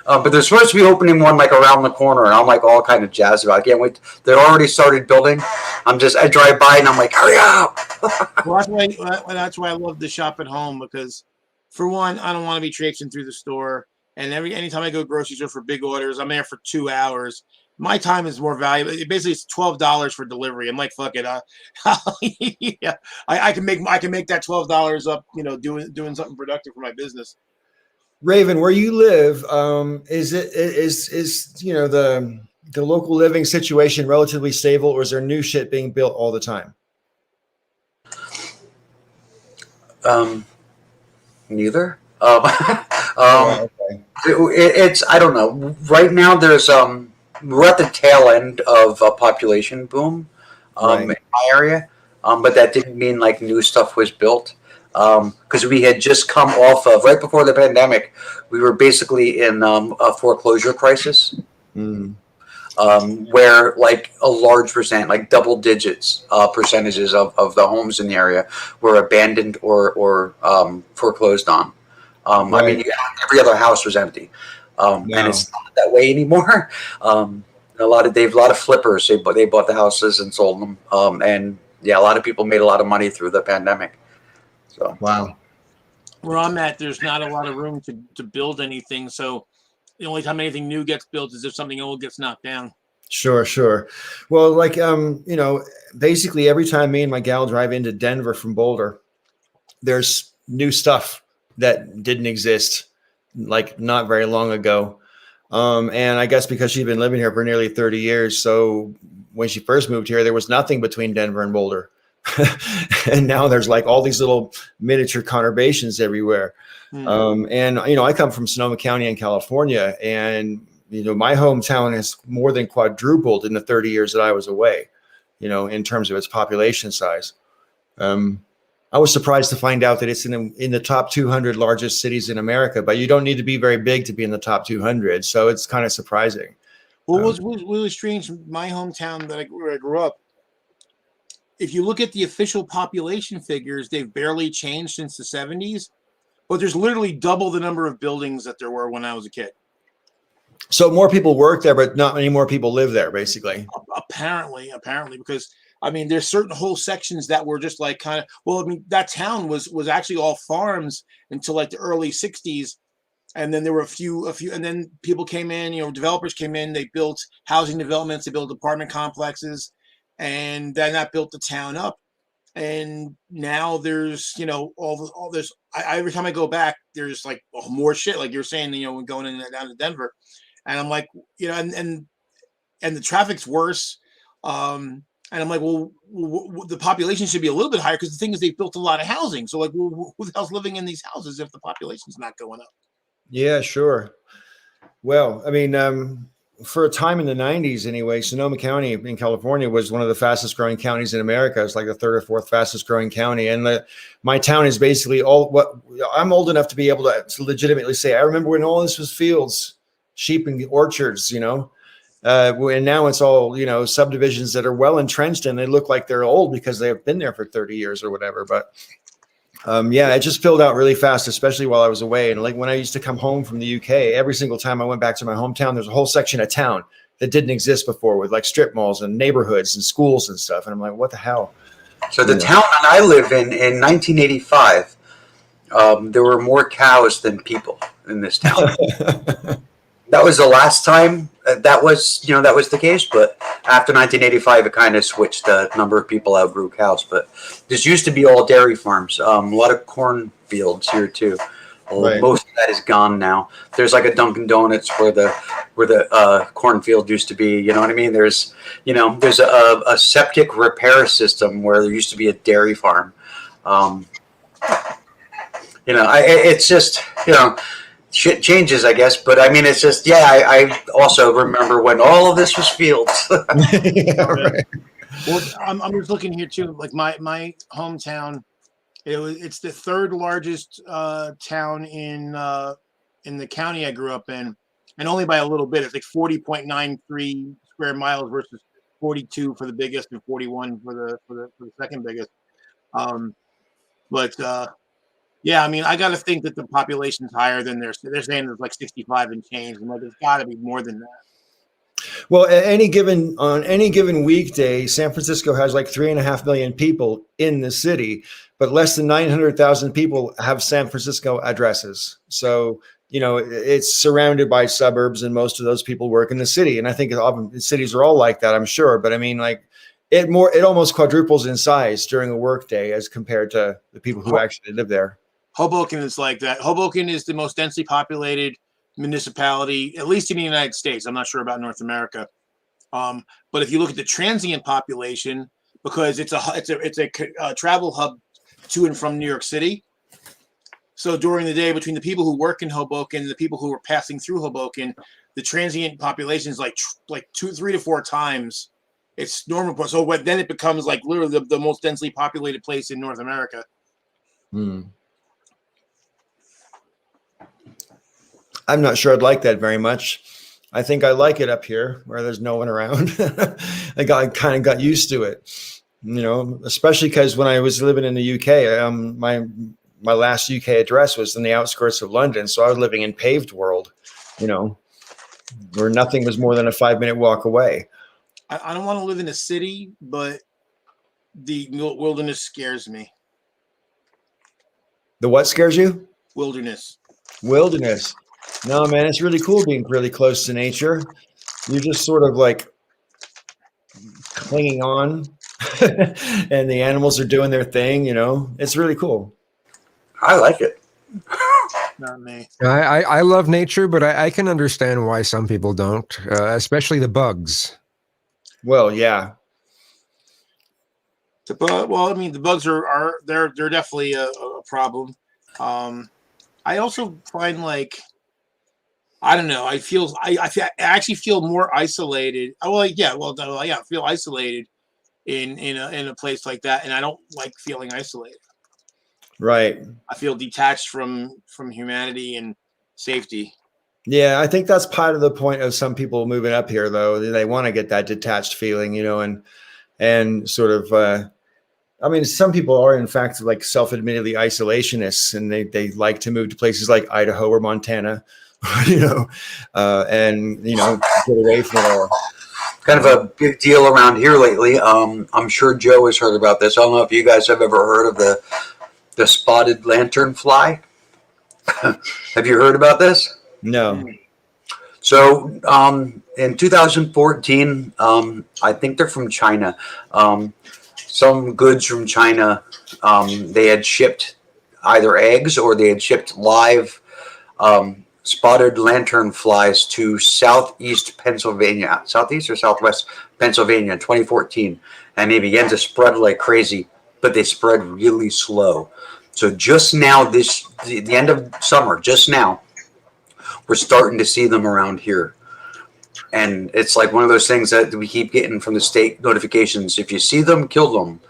But they're supposed to be opening one like around the corner, and I'm like all kind of jazzed about it. I can't wait. They're already started building. I drive by and I'm like, hurry up. Well, that's why I love to shop at home because, for one, I don't want to be traipsing through the store, and anytime I go grocery store for big orders, I'm there for 2 hours. My time is more valuable. Basically, it's $12 for delivery. I'm like, fuck it. Yeah, I can make that $12 up. Doing something productive for my business. Raven, where you live, is the local living situation relatively stable, or is there new shit being built all the time? Neither. Okay. It's I don't know. Right now, there's we're at the tail end of a population boom in my area, but that didn't mean like new stuff was built because we had just come off of right before the pandemic. We were basically in a foreclosure crisis, where like a large percent, like double digits percentages of the homes in the area were abandoned or foreclosed on. I mean, every other house was empty. And it's not that way anymore. A lot of flippers. They bought the houses and sold them. And a lot of people made a lot of money through the pandemic. So wow. Where I'm at, there's not a lot of room to build anything. So the only time anything new gets built is if something old gets knocked down. Sure, sure. Well, like basically every time me and my gal drive into Denver from Boulder, there's new stuff that didn't exist like not very long ago. And I guess because she's been living here for nearly 30 years, so when she first moved here, there was nothing between Denver and Boulder. And now there's like all these little miniature conurbations everywhere. And I come from Sonoma County in California, and my hometown has more than quadrupled in the 30 years that I was away, in terms of its population size. I was surprised to find out that it's in the top 200 largest cities in America, but you don't need to be very big to be in the top 200. So it's kind of surprising. Well, what was really strange, my hometown where I grew up, if you look at the official population figures, they've barely changed since the 70s, but there's literally double the number of buildings that there were when I was a kid. So more people work there, but not many more people live there, basically. Apparently, because there's certain whole sections that were just like that town was actually all farms until like the early 60s. And then there were a few, and then people came in, developers came in, they built housing developments, they built apartment complexes, and then that built the town up. And now there's, all this, every time I go back, there's like more shit, like you're saying, when going in down to Denver. And I'm like, and the traffic's worse. And I'm like, well, the population should be a little bit higher, because the thing is, they've built a lot of housing. So like, who the hell's living in these houses if the population's not going up? Yeah, sure. Well, for a time in the 90s anyway, Sonoma County in California was one of the fastest growing counties in America. It's like the third or fourth fastest growing county. And my town is basically I'm old enough to be able to legitimately say, I remember when all this was fields, sheep and orchards, and now it's all, subdivisions that are well entrenched, and they look like they're old because they have been there for 30 years or whatever. But it just filled out really fast, especially while I was away. And like when I used to come home from the UK, every single time I went back to my hometown, there's a whole section of town that didn't exist before, with like strip malls and neighborhoods and schools and stuff. And I'm like, what the hell? So the town that I live in 1985, there were more cows than people in this town. That was the last time that was the case. But after 1985, it kind of switched. The number of people outgrew cows. But this used to be all dairy farms. A lot of corn fields here too. Right. Most of that is gone now. There's like a Dunkin' Donuts where the cornfield used to be. You know what I mean? There's a septic repair system where there used to be a dairy farm. It's just shit changes, I guess. But it's just, I also remember when all of this was fields. Yeah, right. Well, I'm just looking here too. Like my hometown, it's the third largest town in the county I grew up in, and only by a little bit. It's like 40.93 square miles versus 42 for the biggest and 41 for the second biggest. I got to think that the population's higher than they're saying. It's like 65 and change, and there's got to be more than that. Well, on any given weekday, San Francisco has like 3.5 million people in the city, but less than 900,000 people have San Francisco addresses. So, it's surrounded by suburbs, and most of those people work in the city. And I think cities are all like that, I'm sure. But it almost quadruples in size during a workday as compared to the people who actually live there. Hoboken is like that. Hoboken is the most densely populated municipality, at least in the United States. I'm not sure about North America. But if you look at the transient population, because it's a travel hub to and from New York City. So during the day, between the people who work in Hoboken and the people who are passing through Hoboken, the transient population is like 3 to 4 times its normal. So then it becomes like literally the most densely populated place in North America. I'm not sure I'd like that very much. I think I like it up here where there's no one around. I kind of got used to it, especially because when I was living in the UK, my last UK address was in the outskirts of London. So I was living in paved world, where nothing was more than a 5-minute walk away. I don't want to live in a city, but the wilderness scares me. The what scares you? Wilderness. No, man, it's really cool being really close to nature. You're just sort of like clinging on, and the animals are doing their thing. It's really cool. I like it. Not me. I love nature, but I can understand why some people don't, especially the bugs. Well, yeah. Well, I mean, the bugs are they're definitely a problem. I also find like, I don't know. I actually feel more isolated. Oh, well, yeah. Well, yeah. I feel isolated in a place like that, and I don't like feeling isolated. Right. I feel detached from humanity and safety. Yeah, I think that's part of the point of some people moving up here, though. They want to get that detached feeling, and sort of. I mean, some people are, in fact, like self-admittedly isolationists, and they like to move to places like Idaho or Montana, and get away from it all. Kind of a big deal around here lately. I'm sure Joe has heard about this. I don't know if you guys have ever heard of the spotted lanternfly. Have you heard about this? No. So in 2014, I think they're from China. Some goods from China, they had shipped either eggs or they had shipped live spotted lanternflies to southeast Pennsylvania, southeast or southwest Pennsylvania in 2014. And they began to spread like crazy, but they spread really slow. So just now, the end of summer, just now, we're starting to see them around here. And it's like one of those things that we keep getting from the state notifications. If you see them, kill them.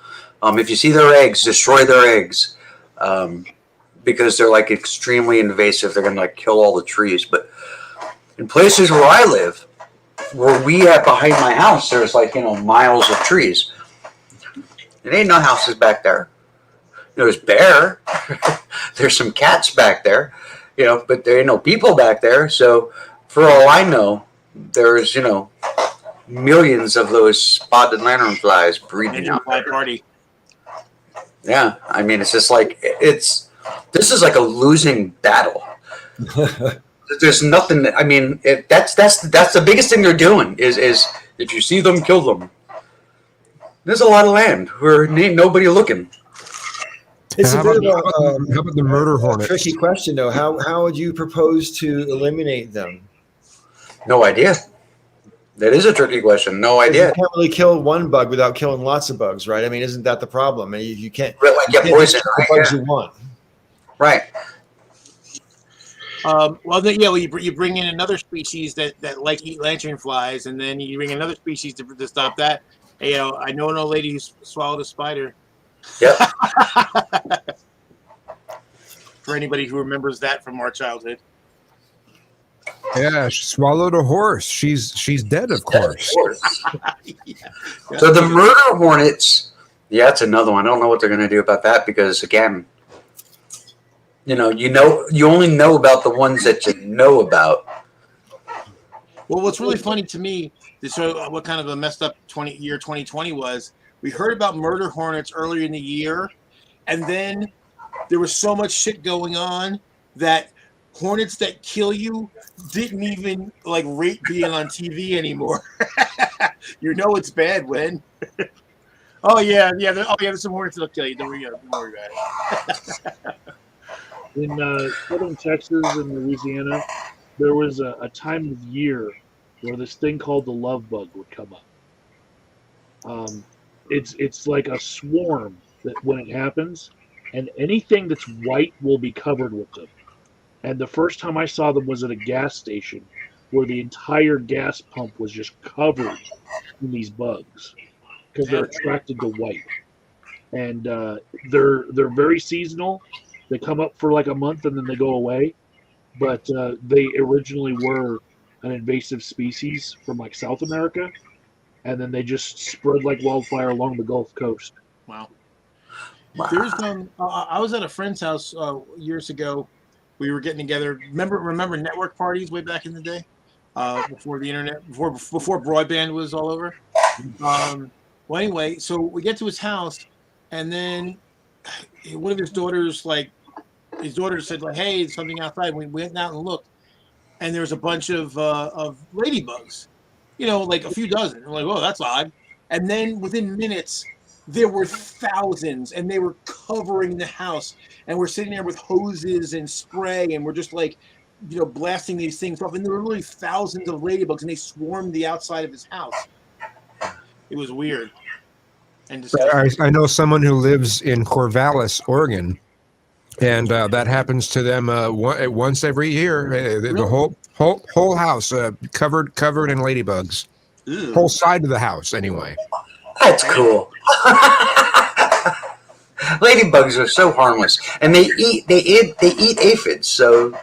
If you see their eggs, destroy their eggs. Because they're like extremely invasive. They're going to like kill all the trees. But in places where I live, where we have behind my house, there's like, miles of trees. There ain't no houses back there. There's bear. There's some cats back there, but there ain't no people back there. So for all I know, there's, millions of those spotted lanternflies breeding out there. Party. Yeah. I mean, it's just like, this is like a losing battle. There's nothing, that's the biggest thing they're doing is if you see them, kill them. There's a lot of land where ain't nobody looking. It's how a bit about of the murder hornets? tricky question, though. How would you propose to eliminate them? No idea. That is a tricky question. No idea. You can't really kill one bug without killing lots of bugs, right? I mean, isn't that the problem? You can't Get poison, the bugs you want. Right. You bring in another species that like eat lanternflies, and then you bring another species to stop that. Hey, I know an old lady who swallowed a spider. Yep. For anybody who remembers that from our childhood. Yeah, she swallowed a horse. She's dead, of course. Yeah. So the murder hornets, that's another one. I don't know what they're going to do about that because, again, you only know about the ones that you know about. Well, what's really funny to me to show what kind of a messed up 2020 was, we heard about murder hornets earlier in the year, and then there was so much shit going on that hornets that kill you didn't even like rate being on TV anymore. It's bad when. There's some hornets that'll kill you. Don't worry about it. In southern Texas and Louisiana, there was a time of year where this thing called the love bug would come up. It's like a swarm that when it happens, and anything that's white will be covered with them. And the first time I saw them was at a gas station where the entire gas pump was just covered in these bugs because they're attracted to white. And they're very seasonal. They come up for like a month and then they go away. But they originally were an invasive species from like South America. And then they just spread like wildfire along the Gulf Coast. Wow. There's I was at a friend's house years ago. We were getting together. Remember network parties way back in the day, before the internet, before broadband was all over. Well, anyway, so we get to his house, and then one of his daughters, said, like, "Hey, there's something outside." We went out and looked, and there was a bunch of ladybugs, like a few dozen. We're like, "Oh, that's odd." And then within minutes, there were thousands, and they were covering the house. And we're sitting there with hoses and spray, and we're just like, blasting these things off. And there were literally thousands of ladybugs, and they swarmed the outside of his house. It was weird and disgusting. I know someone who lives in Corvallis, Oregon, and that happens to them once every year. The whole house covered in ladybugs. Ew. Whole side of the house, anyway. That's cool. Ladybugs are so harmless, and they eat aphids, so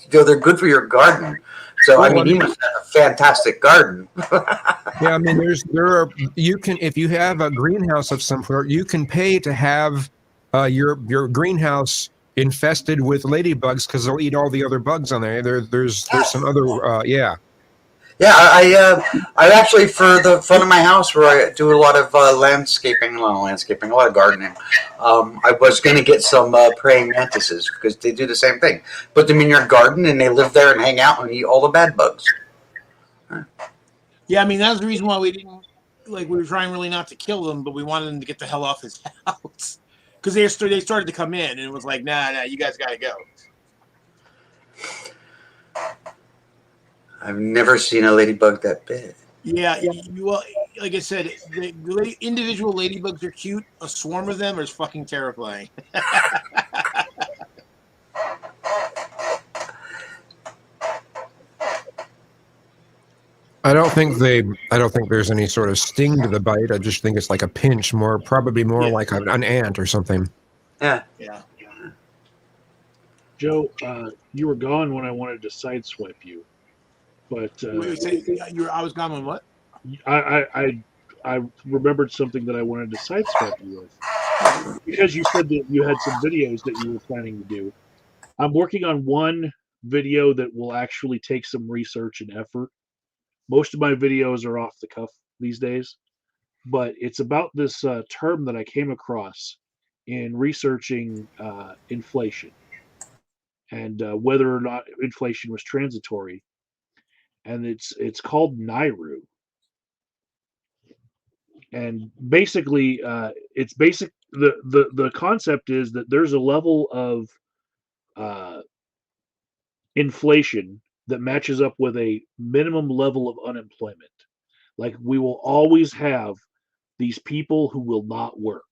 they're good for your garden. So I mean, you must have a fantastic garden. Yeah, I mean, you can, if you have a greenhouse of some sort, you can pay to have your greenhouse infested with ladybugs because they'll eat all the other bugs on there. There's some other Yeah, I actually, for the front of my house where I do a lot of a lot of gardening, I was going to get some praying mantises because they do the same thing. Put them in your garden and they live there and hang out and eat all the bad bugs. Yeah, I mean, that was the reason why we didn't, we were trying really not to kill them, but we wanted them to get the hell off his house. Because they started to come in, and it was like, nah, you guys got to go. I've never seen a ladybug that big. Yeah, well, like I said, the individual ladybugs are cute. A swarm of them is fucking terrifying. I don't think there's any sort of sting to the bite. I just think it's like a pinch, probably more like an ant or something. Yeah. Joe, you were gone when I wanted to sideswipe you, but I was gone on what? I remembered something that I wanted to sideswipe you with, because you said that you had some videos that you were planning to do. I'm working on one video that will actually take some research and effort. Most of my videos are off the cuff these days, but it's about this term that I came across in researching inflation and whether or not inflation was transitory. And it's called NIRU. And basically, the concept is that there's a level of inflation that matches up with a minimum level of unemployment. Like, we will always have these people who will not work,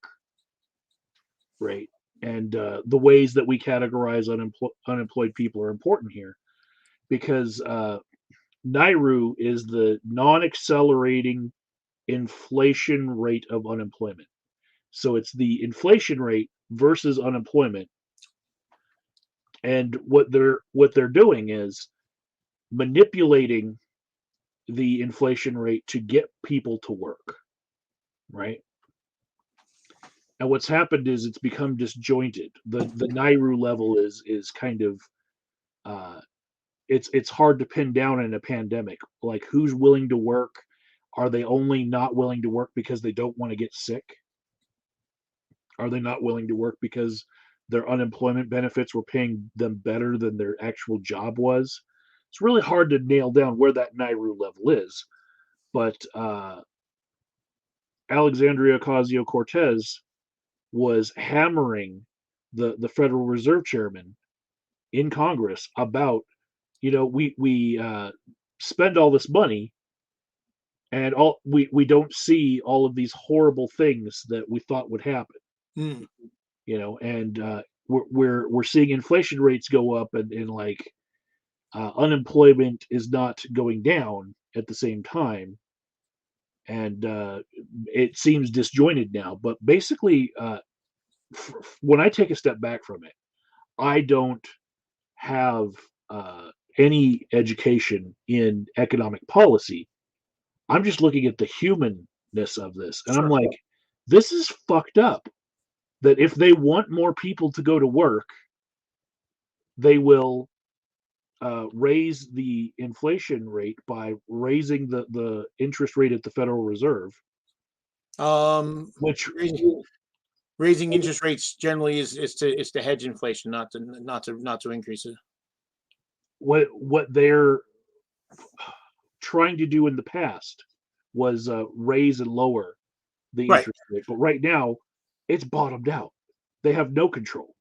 right? And the ways that we categorize unemployed people are important here, because NIRU is the non-accelerating inflation rate of unemployment. So it's the inflation rate versus unemployment. And what they're doing is manipulating the inflation rate to get people to work, right? And what's happened is it's become disjointed. The NIRU level is kind of it's hard to pin down in a pandemic. Like, who's willing to work? Are they only not willing to work because they don't want to get sick? Are they not willing to work because their unemployment benefits were paying them better than their actual job was? It's really hard to nail down where that NIRU level is. But Alexandria Ocasio-Cortez was hammering the Federal Reserve Chairman in Congress about, we spend all this money and we don't see all of these horrible things that we thought would happen. And we're seeing inflation rates go up, and unemployment is not going down at the same time, and it seems disjointed now. But basically, when I take a step back from it, I don't have any education in economic policy. I'm just looking at the humanness of this, and I'm like, this is fucked up. That if they want more people to go to work, they will raise the inflation rate by raising the interest rate at the Federal Reserve. Which raising interest rates generally is to hedge inflation, not to increase it. What they're trying to do in the past was raise and lower the Right. interest rate. But right now, it's bottomed out. They have no control.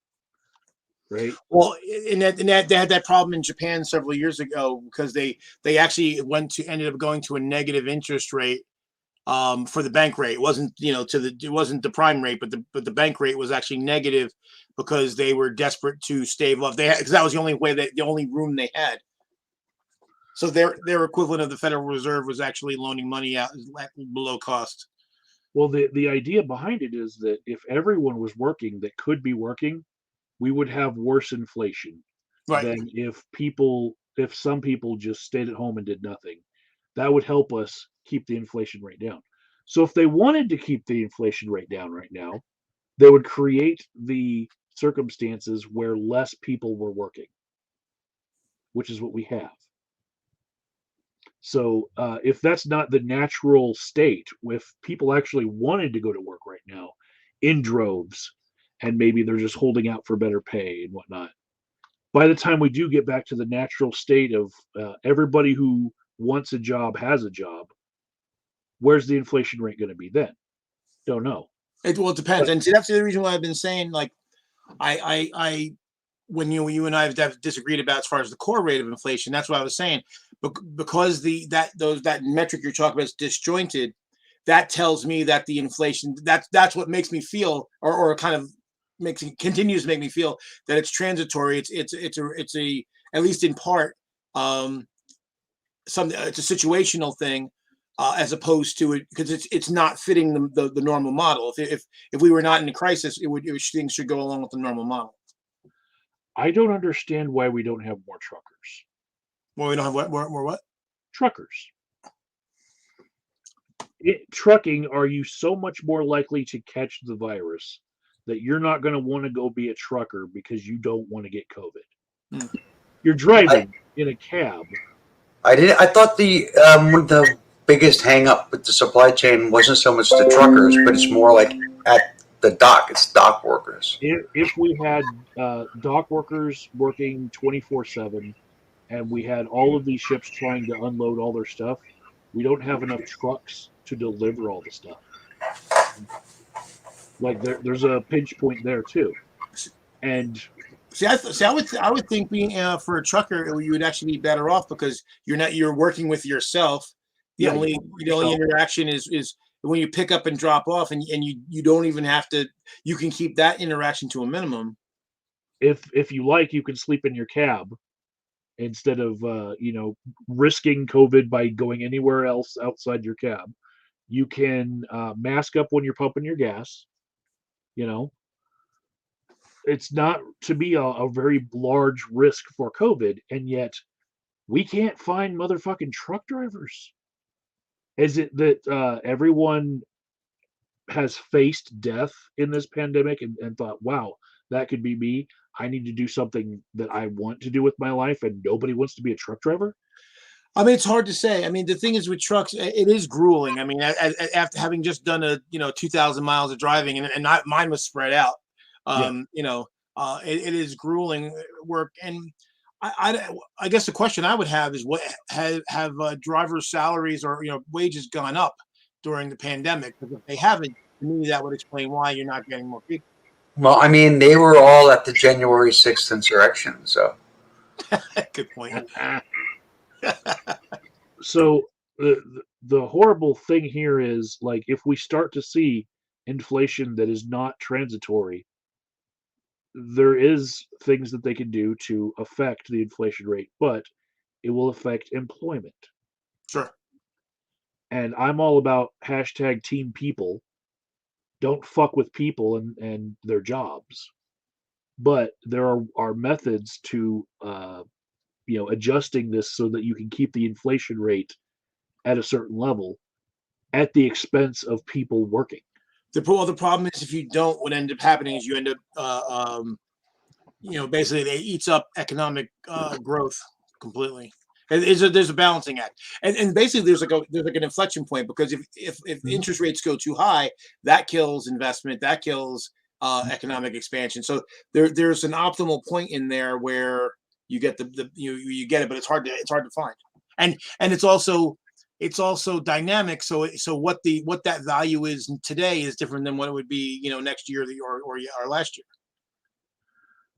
Right. Well, and that they had that problem in Japan several years ago because they actually ended up going to a negative interest rate for the bank rate. It wasn't, it wasn't the prime rate, but the bank rate was actually negative because they were desperate to stave off. Because that was the only way the only room they had. So their equivalent of the Federal Reserve was actually loaning money out below cost. Well, the idea behind it is that if everyone was working that could be working, we would have worse inflation than if some people just stayed at home and did nothing. That would help us keep the inflation rate down. So if they wanted to keep the inflation rate down right now, they would create the circumstances where less people were working, which is what we have. So if that's not the natural state, if people actually wanted to go to work right now in droves, and maybe they're just holding out for better pay and whatnot, by the time we do get back to the natural state of everybody who wants a job has a job, where's the inflation rate going to be then? Don't know. It depends, and see, that's the reason why I've been saying, like, I when you and I have disagreed about as far as the core rate of inflation, that's what I was saying, because that metric you're talking about is disjointed. That tells me that the inflation that's what makes me feel, or kind of continues to make me feel that it's transitory. It's a at least in part it's a situational thing. As opposed to it, because it's not fitting the normal model. If we were not in a crisis, things should go along with the normal model. I don't understand why we don't have more truckers. Well, we don't have more what? Truckers. Trucking, are you so much more likely to catch the virus that you're not going to want to go be a trucker because you don't want to get COVID? You're driving in a cab. I thought the biggest hang up with the supply chain wasn't so much the truckers, but it's more like at the dock. It's dock workers. If we had dock workers working 24/7 and we had all of these ships trying to unload all their stuff, we don't have enough trucks to deliver all the stuff. Like there's a pinch point there too. And I would think being for a trucker, you would actually be better off because you're working with yourself. The only interaction is when you pick up and drop off, and you don't even have to. You can keep that interaction to a minimum. If you like, you can sleep in your cab instead of risking COVID by going anywhere else outside your cab. You can mask up when you're pumping your gas. It's not to be a very large risk for COVID, and yet we can't find motherfucking truck drivers. Is it that everyone has faced death in this pandemic and thought, wow, that could be me. I need to do something that I want to do with my life, and nobody wants to be a truck driver? I mean, it's hard to say. I mean, the thing is with trucks, it is grueling. I mean, after having just done 2,000 miles of driving, and not mine was spread out. It is grueling work. And I guess the question I would have is, what have drivers' salaries or wages gone up during the pandemic? Because if they haven't, to me that would explain why you're not getting more people. Well, I mean, they were all at the January 6th insurrection, so. Good point. So the horrible thing here is, like, if we start to see inflation that is not transitory, there is things that they can do to affect the inflation rate, but it will affect employment. Sure. And I'm all about hashtag team people. Don't fuck with people and their jobs. But there are methods to adjusting this so that you can keep the inflation rate at a certain level at the expense of people working. The problem is, if you don't, what ends up happening is you end up, basically it eats up economic growth completely. There's a balancing act, and basically there's like an inflection point, because if interest rates go too high, that kills investment, that kills economic expansion. So there's an optimal point in there where you get you get it, but it's hard to find, and it's also it's also dynamic. So what that value is today is different than what it would be, next year or last year.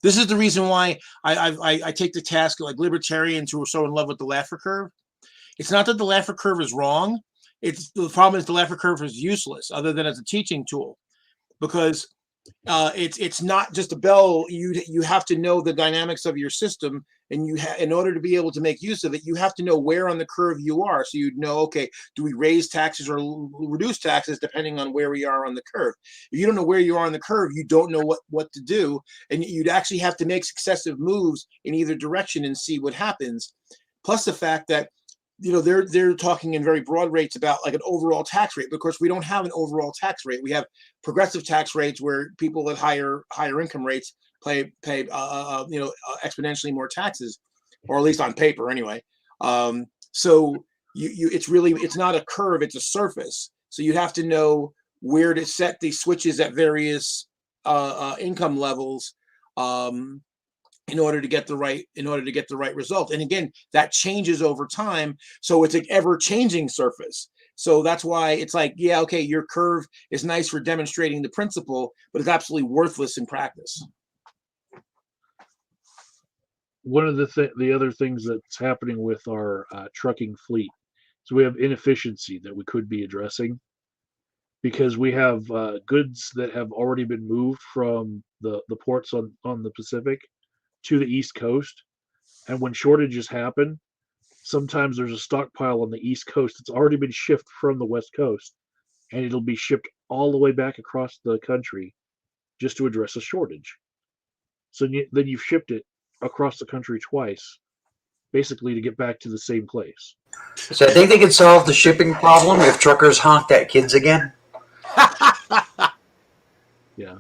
This is the reason why I take the task like libertarians who are so in love with the Laffer curve. It's not that the Laffer curve is wrong. It's the problem is the Laffer curve is useless other than as a teaching tool, because it's not just a bell. You have to know the dynamics of your system, and in order to be able to make use of it, you have to know where on the curve you are. So you'd know, okay, do we raise taxes or reduce taxes depending on where we are on the curve? If you don't know where you are on the curve, you don't know what to do, and you'd actually have to make successive moves in either direction and see what happens. Plus the fact that they're talking in very broad rates about like an overall tax rate. But of course, we don't have an overall tax rate. We have progressive tax rates where people with higher income rates pay exponentially more taxes, or at least on paper anyway. So it's not a curve, it's a surface. So you have to know where to set the switches at various income levels in order to get the right result. And again, that changes over time. So it's an ever-changing surface. So that's why it's like, yeah, okay, your curve is nice for demonstrating the principle, but it's absolutely worthless in practice. One of the other things that's happening with our trucking fleet is we have inefficiency that we could be addressing, because we have goods that have already been moved from the ports on the Pacific to the East Coast. And when shortages happen, sometimes there's a stockpile on the East Coast that's already been shipped from the West Coast, and it'll be shipped all the way back across the country just to address a shortage. So then you've shipped it across the country twice, basically to get back to the same place. So I think they could solve the shipping problem if truckers honked at kids again. Yeah.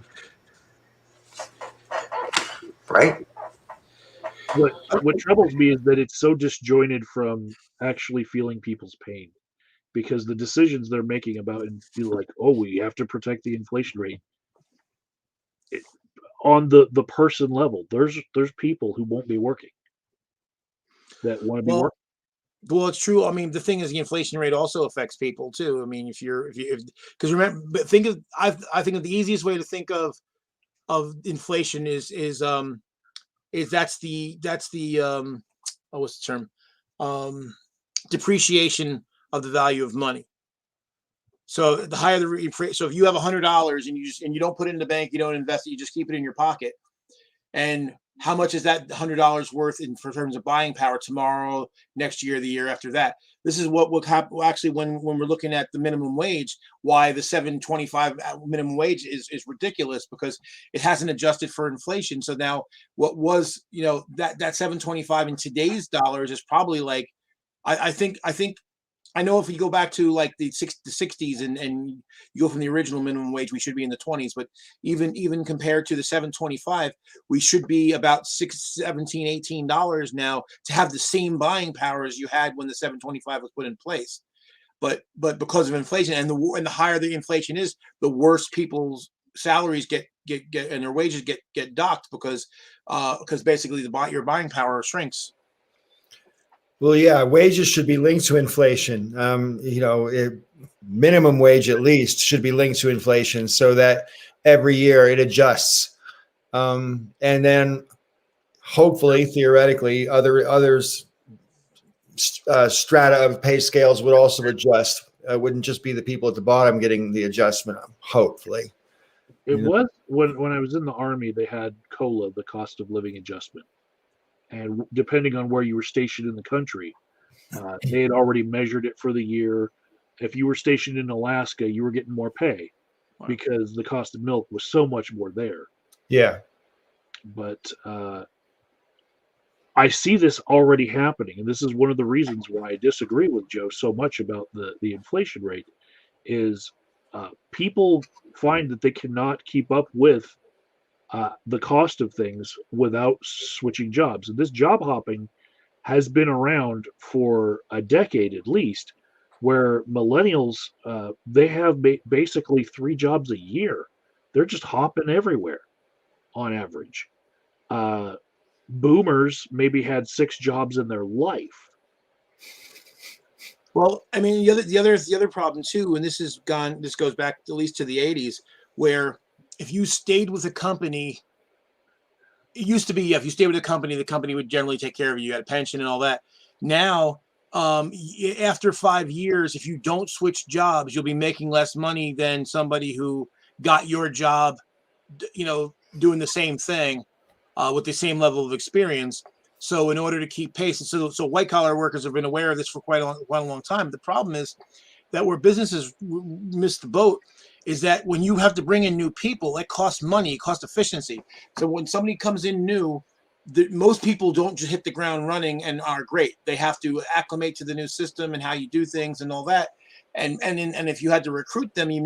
Right? What troubles me is that it's so disjointed from actually feeling people's pain, because the decisions they're making about and feel like, oh, we have to protect the inflation rate. On the person level, there's people who won't be working that want to be working. Well, it's true. I mean, the thing is, the inflation rate also affects people too. I mean, because remember, but I think of the easiest way to think of inflation is that's the what's the term, depreciation of the value of money. So the higher so if you have $100 and you don't put it in the bank, you don't invest it, you just keep it in your pocket, and how much is that $100 worth in terms of buying power tomorrow, next year, the year after that? This is what will happen actually when we're looking at the minimum wage, why the $7.25 minimum wage is ridiculous, because it hasn't adjusted for inflation. So now what was, that $7.25 in today's dollars is probably like, I know if you go back to like the 60s and you go from the original minimum wage, we should be in the 20s, but even compared to the $7.25, we should be about $17, $18 now to have the same buying power as you had when the $7.25 was put in place. But because of inflation and the higher the inflation is, the worse people's salaries get and their wages get docked because basically your buying power shrinks. Well, yeah, wages should be linked to inflation. Minimum wage at least should be linked to inflation so that every year it adjusts. And then hopefully, theoretically, others strata of pay scales would also adjust. Wouldn't just be the people at the bottom getting the adjustment, hopefully. It was when I was in the Army, they had COLA, the cost of living adjustment. And depending on where you were stationed in the country, they had already measured it for the year. If you were stationed in Alaska, you were getting more pay because the cost of milk was so much more there. Yeah. But I see this already happening. And this is one of the reasons why I disagree with Joe so much about the inflation rate is people find that they cannot keep up with the cost of things without switching jobs. And this job hopping has been around for a decade at least, where millennials, they have basically 3 jobs a year. They're just hopping everywhere on average. Boomers maybe had 6 jobs in their life. Well, I mean, the other problem too, and this goes back at least to the 80s, where if you stayed with a company, it used to be, if you stayed with the company would generally take care of you. You had a pension and all that. Now, after 5 years, if you don't switch jobs, you'll be making less money than somebody who got your job, doing the same thing, with the same level of experience. So in order to keep pace, so white collar workers have been aware of this for quite a long time. The problem is that where businesses miss the boat is that when you have to bring in new people, it costs money, it costs efficiency. So when somebody comes in new, most people don't just hit the ground running and are great. They have to acclimate to the new system and how you do things and all that. And if you had to recruit them, you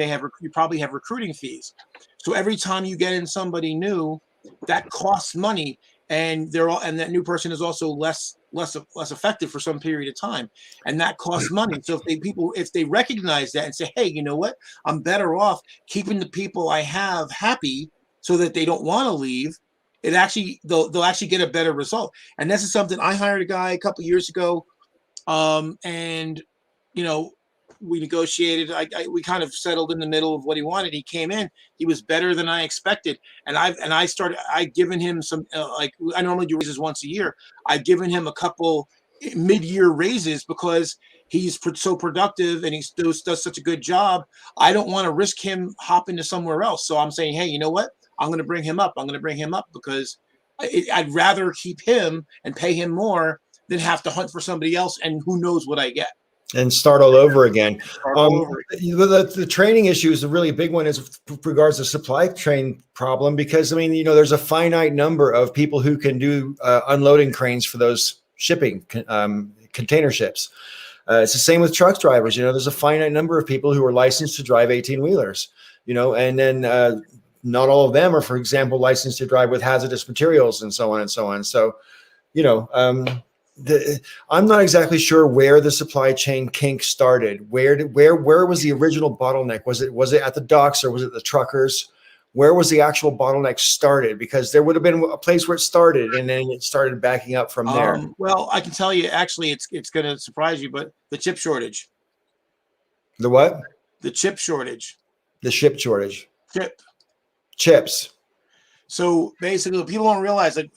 probably have recruiting fees. So every time you get in somebody new, that costs money, and that new person is also less effective for some period of time, and that costs money. So if they recognize that and say, hey, you know what, I'm better off keeping the people I have happy so that they don't want to leave, they'll actually get a better result. And this is something I hired a guy a couple years ago, and we negotiated. We kind of settled in the middle of what he wanted. He came in. He was better than I expected, and I've given him some, I normally do raises once a year. I've given him a couple mid-year raises because he's so productive and he does such a good job. I don't want to risk him hopping to somewhere else. So I'm saying, hey, you know what? I'm going to bring him up. Because I'd rather keep him and pay him more than have to hunt for somebody else, and who knows what I get. And start all over again. The training issue is a really big one as regards to supply chain problem, because there's a finite number of people who can do unloading cranes for those shipping container ships. It's the same with truck drivers. There's a finite number of people who are licensed to drive 18-wheelers. And then not all of them are, for example, licensed to drive with hazardous materials and so on and so on. So, I'm not exactly sure where the supply chain kink started. Where was the original bottleneck? Was it at the docks, or was it the truckers? Where was the actual bottleneck started? Because there would have been a place where it started, and then it started backing up from there. Well, I can tell you, actually, it's going to surprise you, but the chip shortage. The what? The chip shortage. The chip shortage. Chips. So basically, people don't realize that.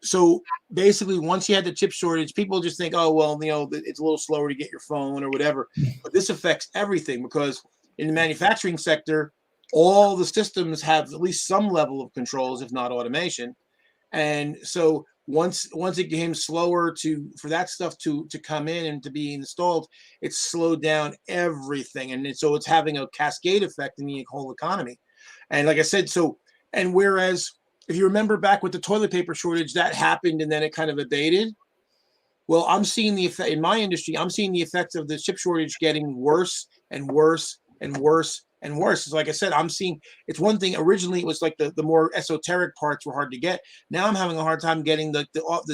So basically, once you had the chip shortage, people just think, oh, well, it's a little slower to get your phone or whatever. But this affects everything, because in the manufacturing sector, all the systems have at least some level of controls, if not automation. And so once it became slower for that stuff to come in and to be installed, it slowed down everything. And so it's having a cascade effect in the whole economy. And like I said, whereas if you remember back with the toilet paper shortage, that happened and then it kind of abated. Well, I'm seeing the effect in my industry. I'm seeing the effects of the chip shortage getting worse and worse and worse and worse. So like I said, I'm seeing, it's one thing. Originally, it was like the more esoteric parts were hard to get. Now I'm having a hard time getting the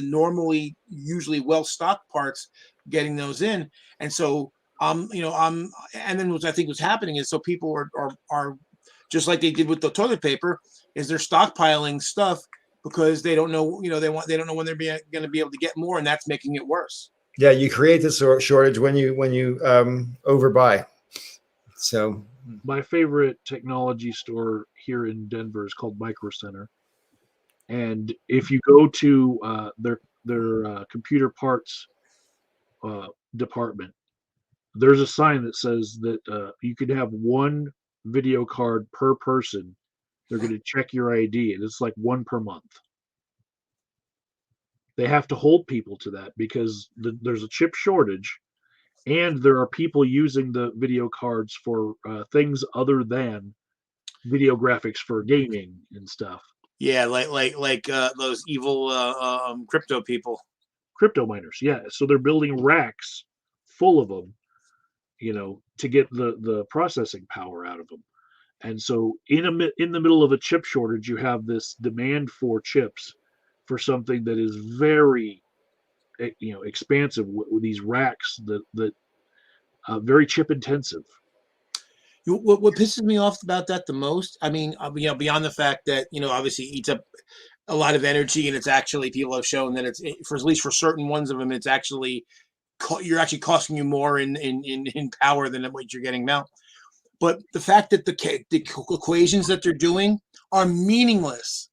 normally usually well-stocked parts, getting those in. And so and then what I think was happening is, so people are just like they did with the toilet paper, is they're stockpiling stuff because they don't know, they don't know when they're going to be able to get more, and that's making it worse. Yeah, you create this shortage when you overbuy. So my favorite technology store here in Denver is called Micro Center, and if you go to their computer parts department, there's a sign that says that you could have one video card per person. They're going to check your ID, and it's like one per month. They have to hold people to that because there's a chip shortage, and there are people using the video cards for things other than video graphics for gaming and stuff. Yeah, like those evil crypto people, crypto miners. Yeah, so they're building racks full of them, to get the processing power out of them. And so in the middle of a chip shortage, you have this demand for chips for something that is very, expansive with these racks that very chip intensive. What pisses me off about that the most, beyond the fact that, obviously it eats up a lot of energy, and it's actually, people have shown that it's, for at least for certain ones of them, it's actually you're actually costing you more in power than what you're getting now. But the fact that the equations that they're doing are meaningless.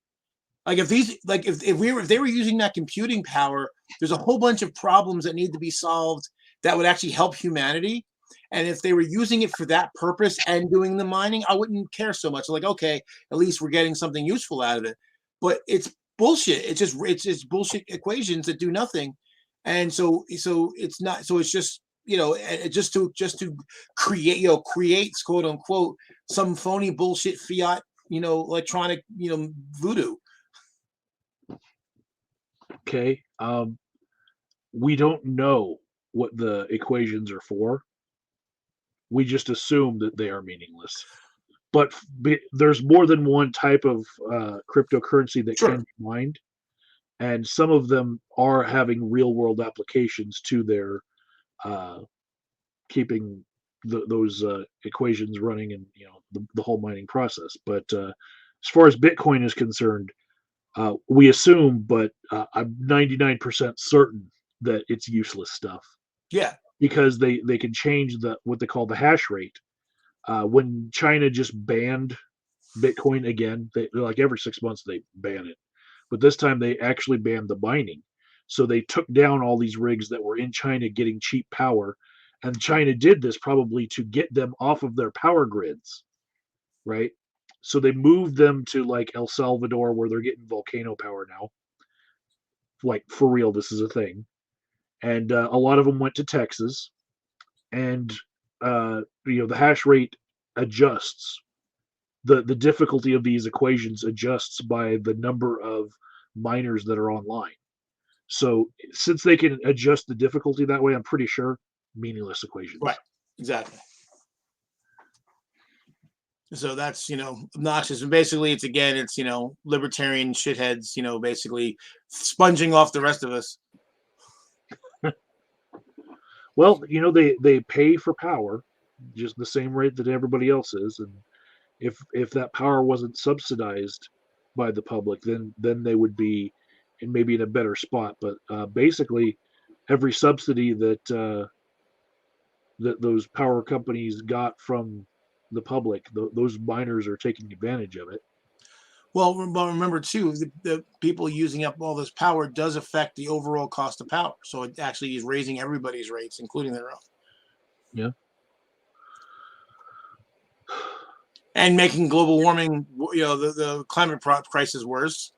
Like if they were using that computing power, there's a whole bunch of problems that need to be solved that would actually help humanity. And if they were using it for that purpose and doing the mining, I wouldn't care so much. Like, okay, at least we're getting something useful out of it. But it's bullshit. It's just bullshit equations that do nothing. And so it's not. So it's just, just to create quote unquote some phony bullshit fiat, electronic, voodoo. Okay. We don't know what the equations are for. We just assume that they are meaningless. But there's more than one type of cryptocurrency that can be mined, and some of them are having real world applications to their keeping those equations running and the whole mining process. But as far as Bitcoin is concerned, we assume, but I'm 99% certain that it's useless stuff. Yeah, because they can change what they call the hash rate. When China just banned Bitcoin again, they're like every 6 months they ban it, but this time they actually banned the mining. So they took down all these rigs that were in China getting cheap power, and China did this probably to get them off of their power grids, right? So they moved them to like El Salvador, where they're getting volcano power now. Like for real, this is a thing. And a lot of them went to Texas, and the hash rate adjusts. The difficulty of these equations adjusts by the number of miners that are online. So since they can adjust the difficulty that way, I'm pretty sure meaningless equations. Right. Exactly. So that's, obnoxious. And basically it's libertarian shitheads, basically sponging off the rest of us. Well, they pay for power just the same rate that everybody else is, and if that power wasn't subsidized by the public, then they would be maybe in a better spot. But basically, every subsidy that those power companies got from the public, those miners are taking advantage of it. Well, but remember too, the people using up all this power does affect the overall cost of power. So it actually is raising everybody's rates, including their own. Yeah. And making global warming, the climate crisis worse.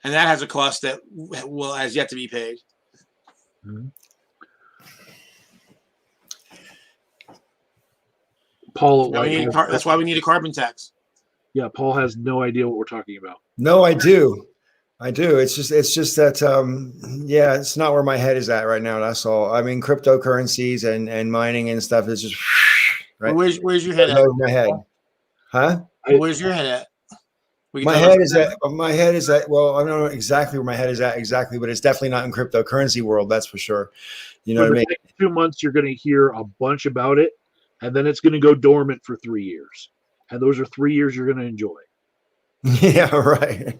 And that has a cost that has yet to be paid. Mm-hmm. Paul, that's why we need a carbon tax. Yeah, Paul has no idea what we're talking about. No, I do. It's just that, it's not where my head is at right now. That's all. I mean, cryptocurrencies and mining and stuff is just right. Where's your head at? My head, huh? Where's your head at? My head is at. Well, I don't know exactly where my head is at exactly, but it's definitely not in cryptocurrency world. That's for sure. You know what I mean? Next 2 months, you're going to hear a bunch about it, and then it's going to go dormant for 3 years. And those are 3 years you're going to enjoy. Yeah, right.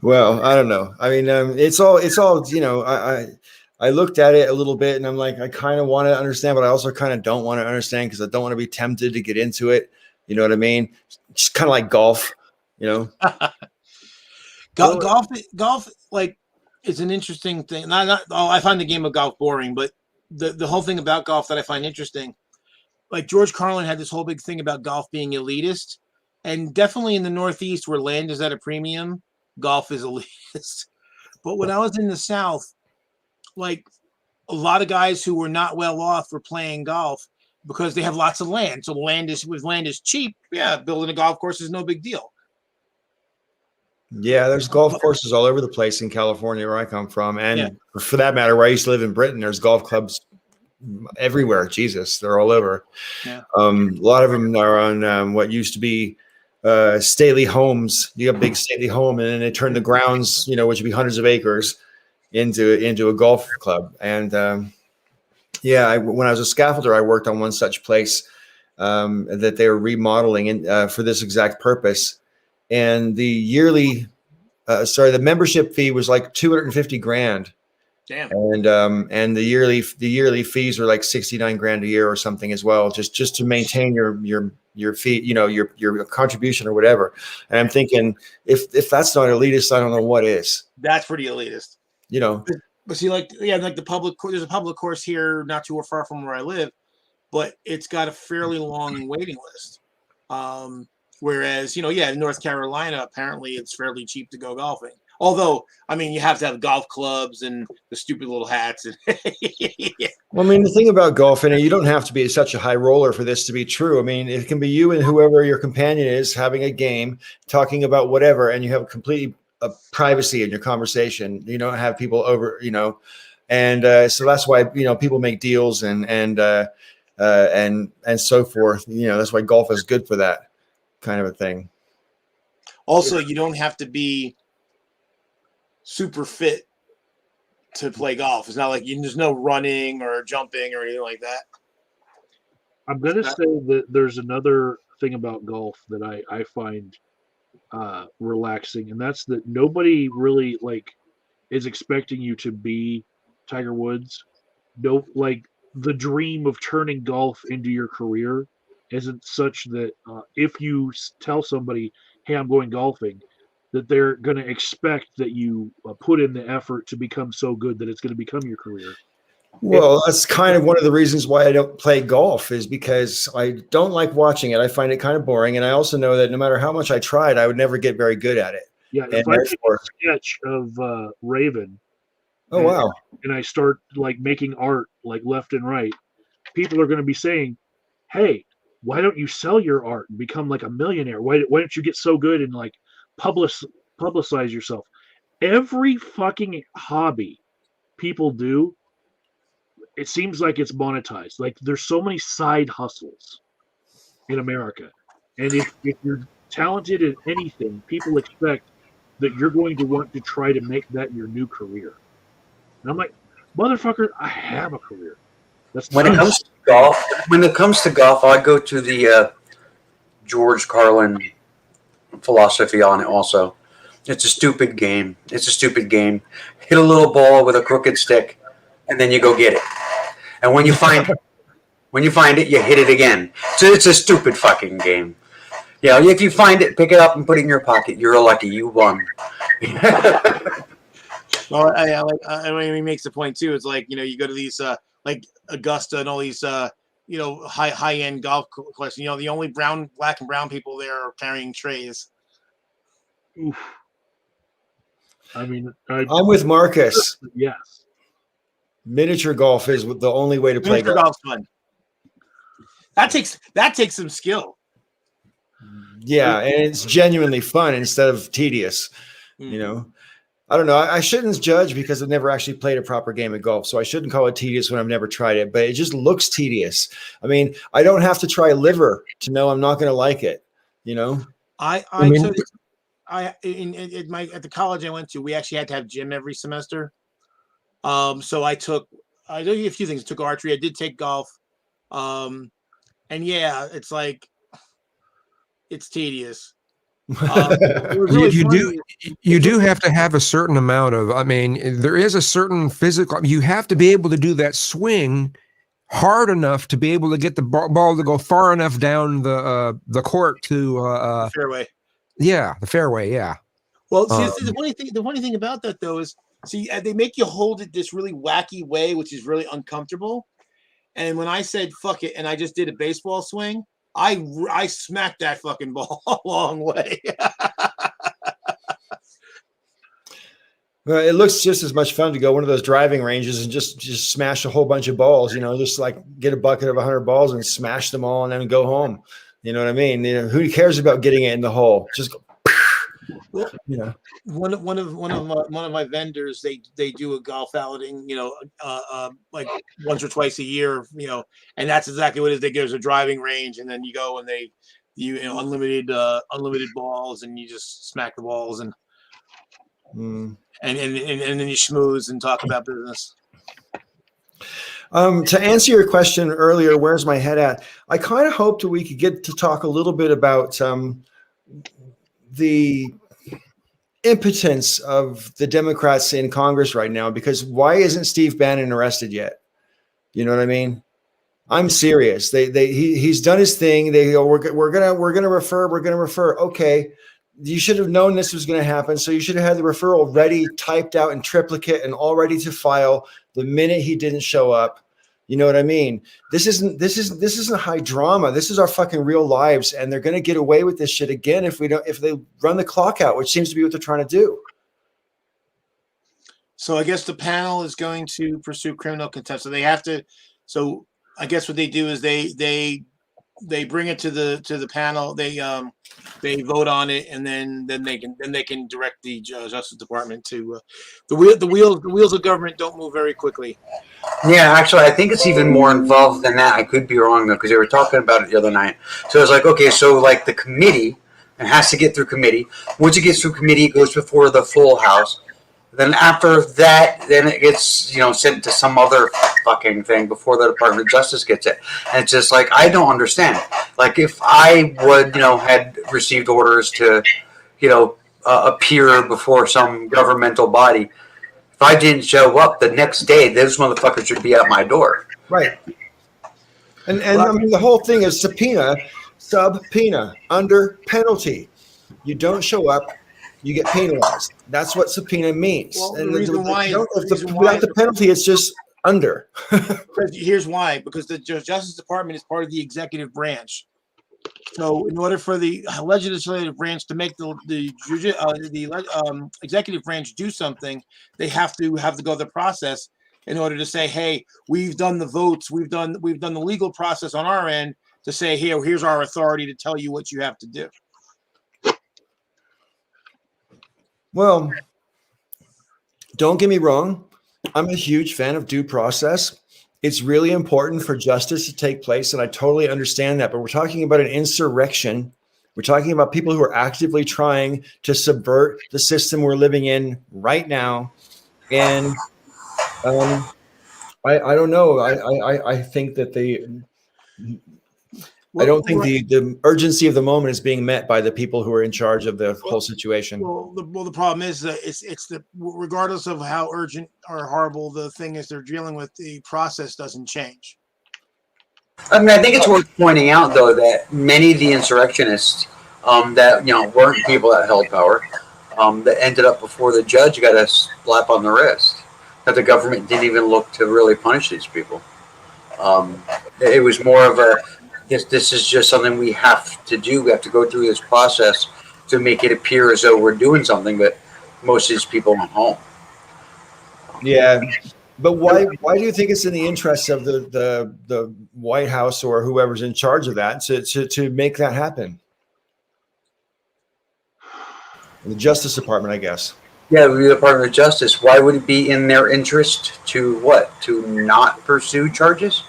Well, I don't know. I mean, it's all. I looked at it a little bit, and I'm like, I kind of want to understand, but I also kind of don't want to understand because I don't want to be tempted to get into it. You know what I mean? It's kind of like golf. Golf, like, is an interesting thing. I find the game of golf boring, but the whole thing about golf that I find interesting. Like George Carlin had this whole big thing about golf being elitist, and definitely in the Northeast where land is at a premium, golf is elitist. But when I was in the South, like a lot of guys who were not well off were playing golf because they have lots of land. So land is cheap. Yeah, building a golf course is no big deal. Yeah, there's golf courses all over the place in California where I come from, and for that matter, where I used to live in Britain, there's golf clubs everywhere. Jesus, they're all over. Yeah. A lot of them are on what used to be stately homes. You have a big stately home, and then they turn the grounds, which would be hundreds of acres, into a golf club. And when I was a scaffolder, I worked on one such place that they were remodeling for this exact purpose. And the the membership fee was like $250,000 Damn. And the yearly fees are like 69 grand a year or something as well, just to maintain your fee, your contribution or whatever. And I'm thinking, if that's not elitist, I don't know what is. That's pretty elitist. But see, like the public, there's a public course here not too far from where I live, but it's got a fairly long waiting list. Whereas, in North Carolina, apparently it's fairly cheap to go golfing. Although, I mean, you have to have golf clubs and the stupid little hats. Well, I mean, the thing about golf, and you don't have to be such a high roller for this to be true. I mean, it can be you and whoever your companion is having a game, talking about whatever, and you have completely privacy in your conversation. You don't have people over, and so that's why people make deals and so forth. That's why golf is good for that kind of a thing. Also, you don't have to be super fit to play golf. It's not like there's no running or jumping or anything like that. I'm going to say that there's another thing about golf that I find relaxing, and that's that nobody really is expecting you to be Tiger Woods. No, the dream of turning golf into your career isn't such that if you tell somebody, hey, I'm going golfing, that they're going to expect that you put in the effort to become so good that it's going to become your career. Well, that's kind of one of the reasons why I don't play golf, is because I don't like watching it. I find it kind of boring. And I also know that no matter how much I tried, I would never get very good at it. Yeah, if I take a sketch of Raven, wow, and I start making art left and right, people are going to be saying, hey, why don't you sell your art and become a millionaire? Why don't you get so good and publicize yourself? Every fucking hobby people do, it seems like it's monetized. There's so many side hustles in America. And if you're talented at anything, people expect that you're going to want to try to make that your new career. And I'm like, motherfucker, I have a career. When it comes to golf, I go to the George Carlin philosophy on it also. It's a stupid game. Hit a little ball with a crooked stick, and then you go get it. And when you find it, you hit it again. So it's a stupid fucking game. If you find it, pick it up and put it in your pocket. You're lucky. You won. Well, he makes the point too. It's you go to these Augusta and all these high end golf courses. The only black and brown people there are carrying trays. Oof. I mean, I'm with Marcus. Yes. Miniature golf is the only way to play golf. Golf's fun. That takes some skill. Yeah, and it's genuinely fun instead of tedious. I don't know. I shouldn't judge because I've never actually played a proper game of golf, so I shouldn't call it tedious when I've never tried it. But it just looks tedious. I mean, I don't have to try liver to know I'm not going to like it. At the college I went to, we actually had to have gym every semester. So I did a few things. I took archery. I did take golf. And yeah, it's tedious. You do have to have a certain amount of, there is a certain physical, you have to be able to do that swing hard enough to be able to get the ball to go far enough down the court to the fairway. Yeah, the fairway. Yeah. Well, see, the funny thing about that though is, they make you hold it this really wacky way, which is really uncomfortable. And when I said fuck it and I just did a baseball swing, I smacked that fucking ball a long way. Well, it looks just as much fun to go one of those driving ranges and just smash a whole bunch of balls, just get a bucket of 100 balls and smash them all and then go home. You know what I mean? Who cares about getting it in the hole? Just go. One of my vendors, they do a golf outing, once or twice a year, and that's exactly what it is. They give us a driving range, and then you go and unlimited balls, and you just smack the balls and then you schmooze and talk about business. To answer your question earlier, where's my head at? I kind of hoped that we could get to talk a little bit about the impotence of the Democrats in Congress right now, because why isn't Steve Bannon arrested yet? You know what I mean? I'm serious. He's done his thing. They go, we're gonna refer. Okay, you should have known this was going to happen, so you should have had the referral ready, typed out in triplicate, and all ready to file the minute he didn't show up. You know what I mean? This isn't high drama. This is our fucking real lives, and they're going to get away with this shit again if they run the clock out, which seems to be what they're trying to do. So I guess the panel is going to pursue criminal contempt. So they have to. So I guess what they do is they bring it to the panel. They vote on it, and then they can direct the Justice Department to the wheels of government don't move very quickly. Yeah, actually, I think it's even more involved than that. I could be wrong though, because they were talking about it the other night. So it's like, okay, so like the committee, it has to get through committee. Once it gets through committee, it goes before the full House. Then after that, then it gets sent to some other fucking thing before the Department of Justice gets it. And it's just like, I don't understand. Like if I would had received orders to appear before some governmental body, if I didn't show up the next day, those motherfuckers should be at my door. Right. And I mean, the whole thing is subpoena under penalty. You don't show up, you get penalized. That's what subpoena means. Well, and the reason why without the penalty, it's just under. Here's why: because the Justice Department is part of the executive branch. So, in order for the legislative branch to make the executive branch do something, they have to go the process in order to say, "Hey, we've done the votes, we've done the legal process on our end to say, here's our authority to tell you what you have to do." Well, don't get me wrong. I'm a huge fan of due process. It's really important for justice to take place, and I totally understand that. But we're talking about an insurrection. We're talking about people who are actively trying to subvert the system we're living in right now. And I don't know. I think that I don't think the urgency of the moment is being met by the people who are in charge of the whole situation. Well, the problem is that it's regardless of how urgent or horrible the thing is they're dealing with, the process doesn't change. I mean, I think it's worth pointing out though that many of the insurrectionists that weren't people that held power that ended up before the judge got a slap on the wrist. That the government didn't even look to really punish these people. It was more of a this is just something we have to do. We have to go through this process to make it appear as though we're doing something, but most of these people went home. Yeah, but why do you think it's in the interest of the White House or whoever's in charge of that to make that happen? The Justice Department, I guess. Yeah, the Department of Justice. Why would it be in their interest to not pursue charges?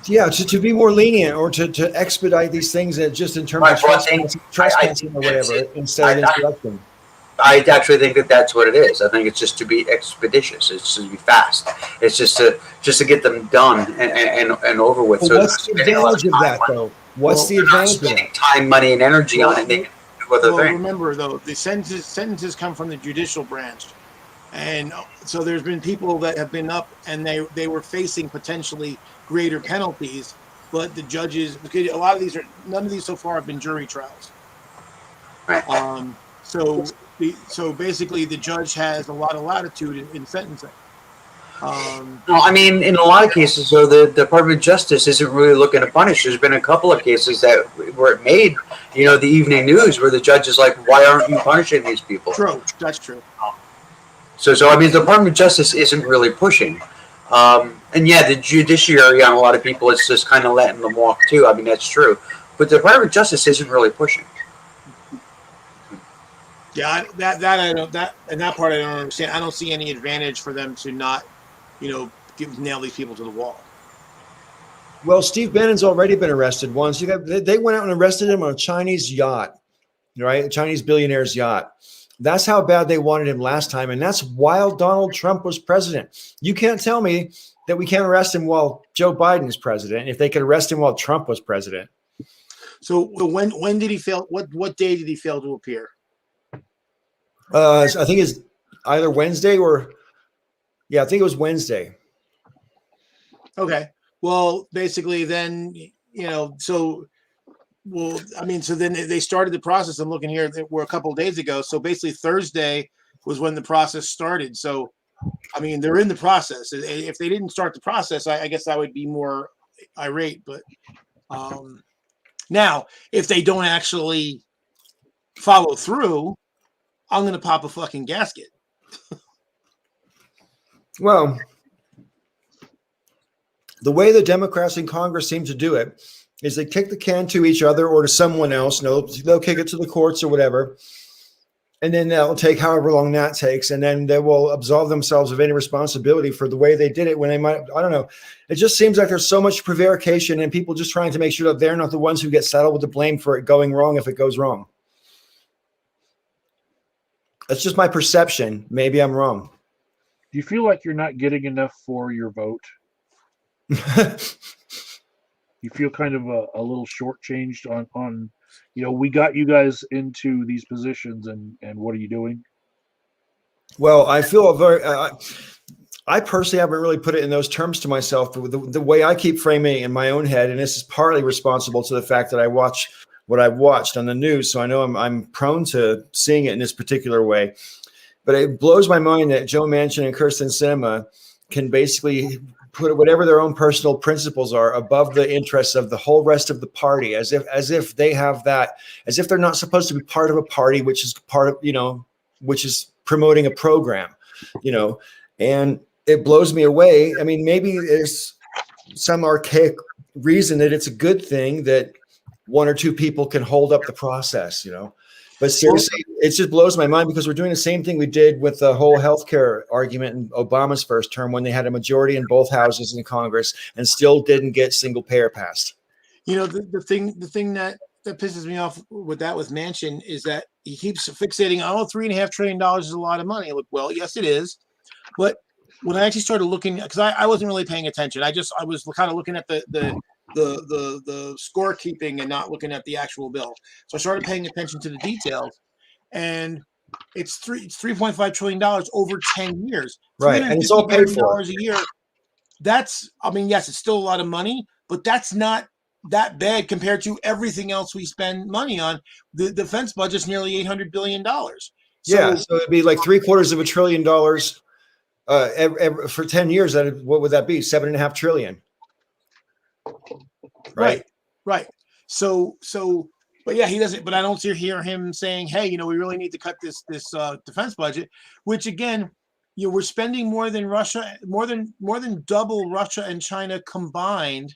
Yeah, to be more lenient or to expedite these things just in terms of trespassing or whatever, instead of insurrection. I actually think that that's what it is. I think it's just to be expeditious. It's to be fast. It's just to get them done and over with. Well, what's the advantage of that, though? What's the advantage of that? Time, money, and energy on it. They can do other things. Remember, though, the sentences come from the judicial branch. And so there's been people that have been up and they were facing potentially greater penalties, but the judges, because a lot of none of these so far have been jury trials. Right. So basically the judge has a lot of latitude in sentencing. Well, I mean, in a lot of cases, though, the Department of Justice isn't really looking to punish. There's been a couple of cases where it made, the evening news where the judge is like, why aren't you punishing these people? True. That's true. So I mean, the Department of Justice isn't really pushing. And yeah, the judiciary on a lot of people, it's just kind of letting them walk too. I mean, that's true. But the Department of Justice isn't really pushing. Yeah, that part I don't understand. I don't see any advantage for them to not, nail these people to the wall. Well, Steve Bannon's already been arrested once. They went out and arrested him on a Chinese yacht, right? A Chinese billionaire's yacht. That's how bad they wanted him last time. And that's while Donald Trump was president. You can't tell me that we can't arrest him while Joe Biden is president, if they could arrest him while Trump was president. So when did he fail? What day did he fail to appear? I think it's either Wednesday or I think it was Wednesday. Okay. Well, basically, then so I mean, so then they started the process. I'm looking here; we're a couple of days ago. So basically, Thursday was when the process started. So, I mean, they're in the process. If they didn't start the process, I guess I would be more irate. But now, if they don't actually follow through, I'm going to pop a fucking gasket. Well, the way the Democrats in Congress seem to do it is they kick the can to each other or to someone else. No, they'll kick it to the courts or whatever. And then they'll take however long that takes. And then they will absolve themselves of any responsibility for the way they did it when they might, I don't know. It just seems like there's so much prevarication and people just trying to make sure that they're not the ones who get saddled with the blame for it going wrong if it goes wrong. That's just my perception. Maybe I'm wrong. Do you feel like you're not getting enough for your vote? You feel kind of a little shortchanged on, we got you guys into these positions, and what are you doing? Well, I feel I personally haven't really put it in those terms to myself, but the way I keep framing it in my own head, and this is partly responsible to the fact that I watch what I've watched on the news, so I know I'm prone to seeing it in this particular way. But it blows my mind that Joe Manchin and Kirsten Sinema can basically put whatever their own personal principles are above the interests of the whole rest of the party, as if they have that, as if they're not supposed to be part of a party, which is part of, which is promoting a program, and it blows me away. I mean, maybe there's some archaic reason that it's a good thing that one or two people can hold up the process, But seriously, it just blows my mind because we're doing the same thing we did with the whole healthcare argument in Obama's first term when they had a majority in both houses in Congress and still didn't get single payer passed. The thing that pisses me off with Manchin is that he keeps fixating on $3.5 trillion is a lot of money. Look, well, yes, it is. But when I actually started looking, because I wasn't really paying attention, I was kind of looking at the scorekeeping and not looking at the actual bill. So I started paying attention to the details, and it's $3.5 trillion over 10 years. Right, and it's all paid for. $a year. That's, I mean, yes, it's still a lot of money, but that's not that bad compared to everything else we spend money on. The defense budget's nearly $800 billion. So it'd be like $750 billion for 10 years. What would that be? $7.5 trillion. Right. So, but yeah, he doesn't. But I don't hear him saying, "Hey, we really need to cut this defense budget." Which again, we're spending more than Russia, more than double Russia and China combined.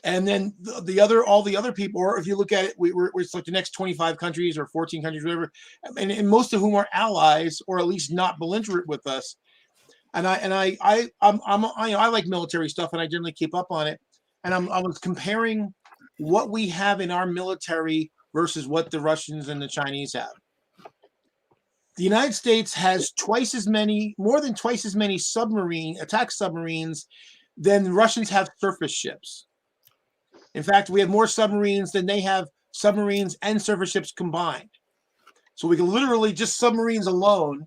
And then all the other people, or if you look at it, we're like the next 25 countries or 14 countries, whatever, and most of whom are allies or at least not belligerent with us. And I like military stuff, and I generally keep up on it. And I was comparing what we have in our military versus what the Russians and the Chinese have. The United States has more than twice as many attack submarines than the Russians have surface ships. In fact, we have more submarines than they have submarines and surface ships combined. So we can literally, just submarines alone,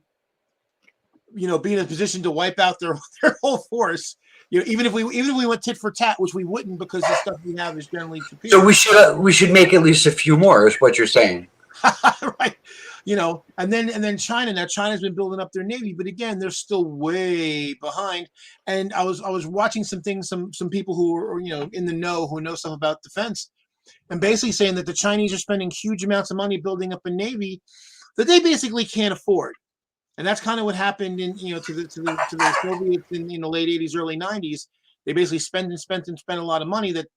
be in a position to wipe out their whole force. Even if we went tit for tat, which we wouldn't, because the stuff we have is generally superior. So we should make at least a few more, is what you're saying. Right. And then China. Now China's been building up their navy, but again, they're still way behind. And I was watching some things, some people who are in the know, who know stuff about defense, and basically saying that the Chinese are spending huge amounts of money building up a navy that they basically can't afford. And that's kind of what happened to the Soviets in the late 80s, early 90s. They basically spent a lot of money that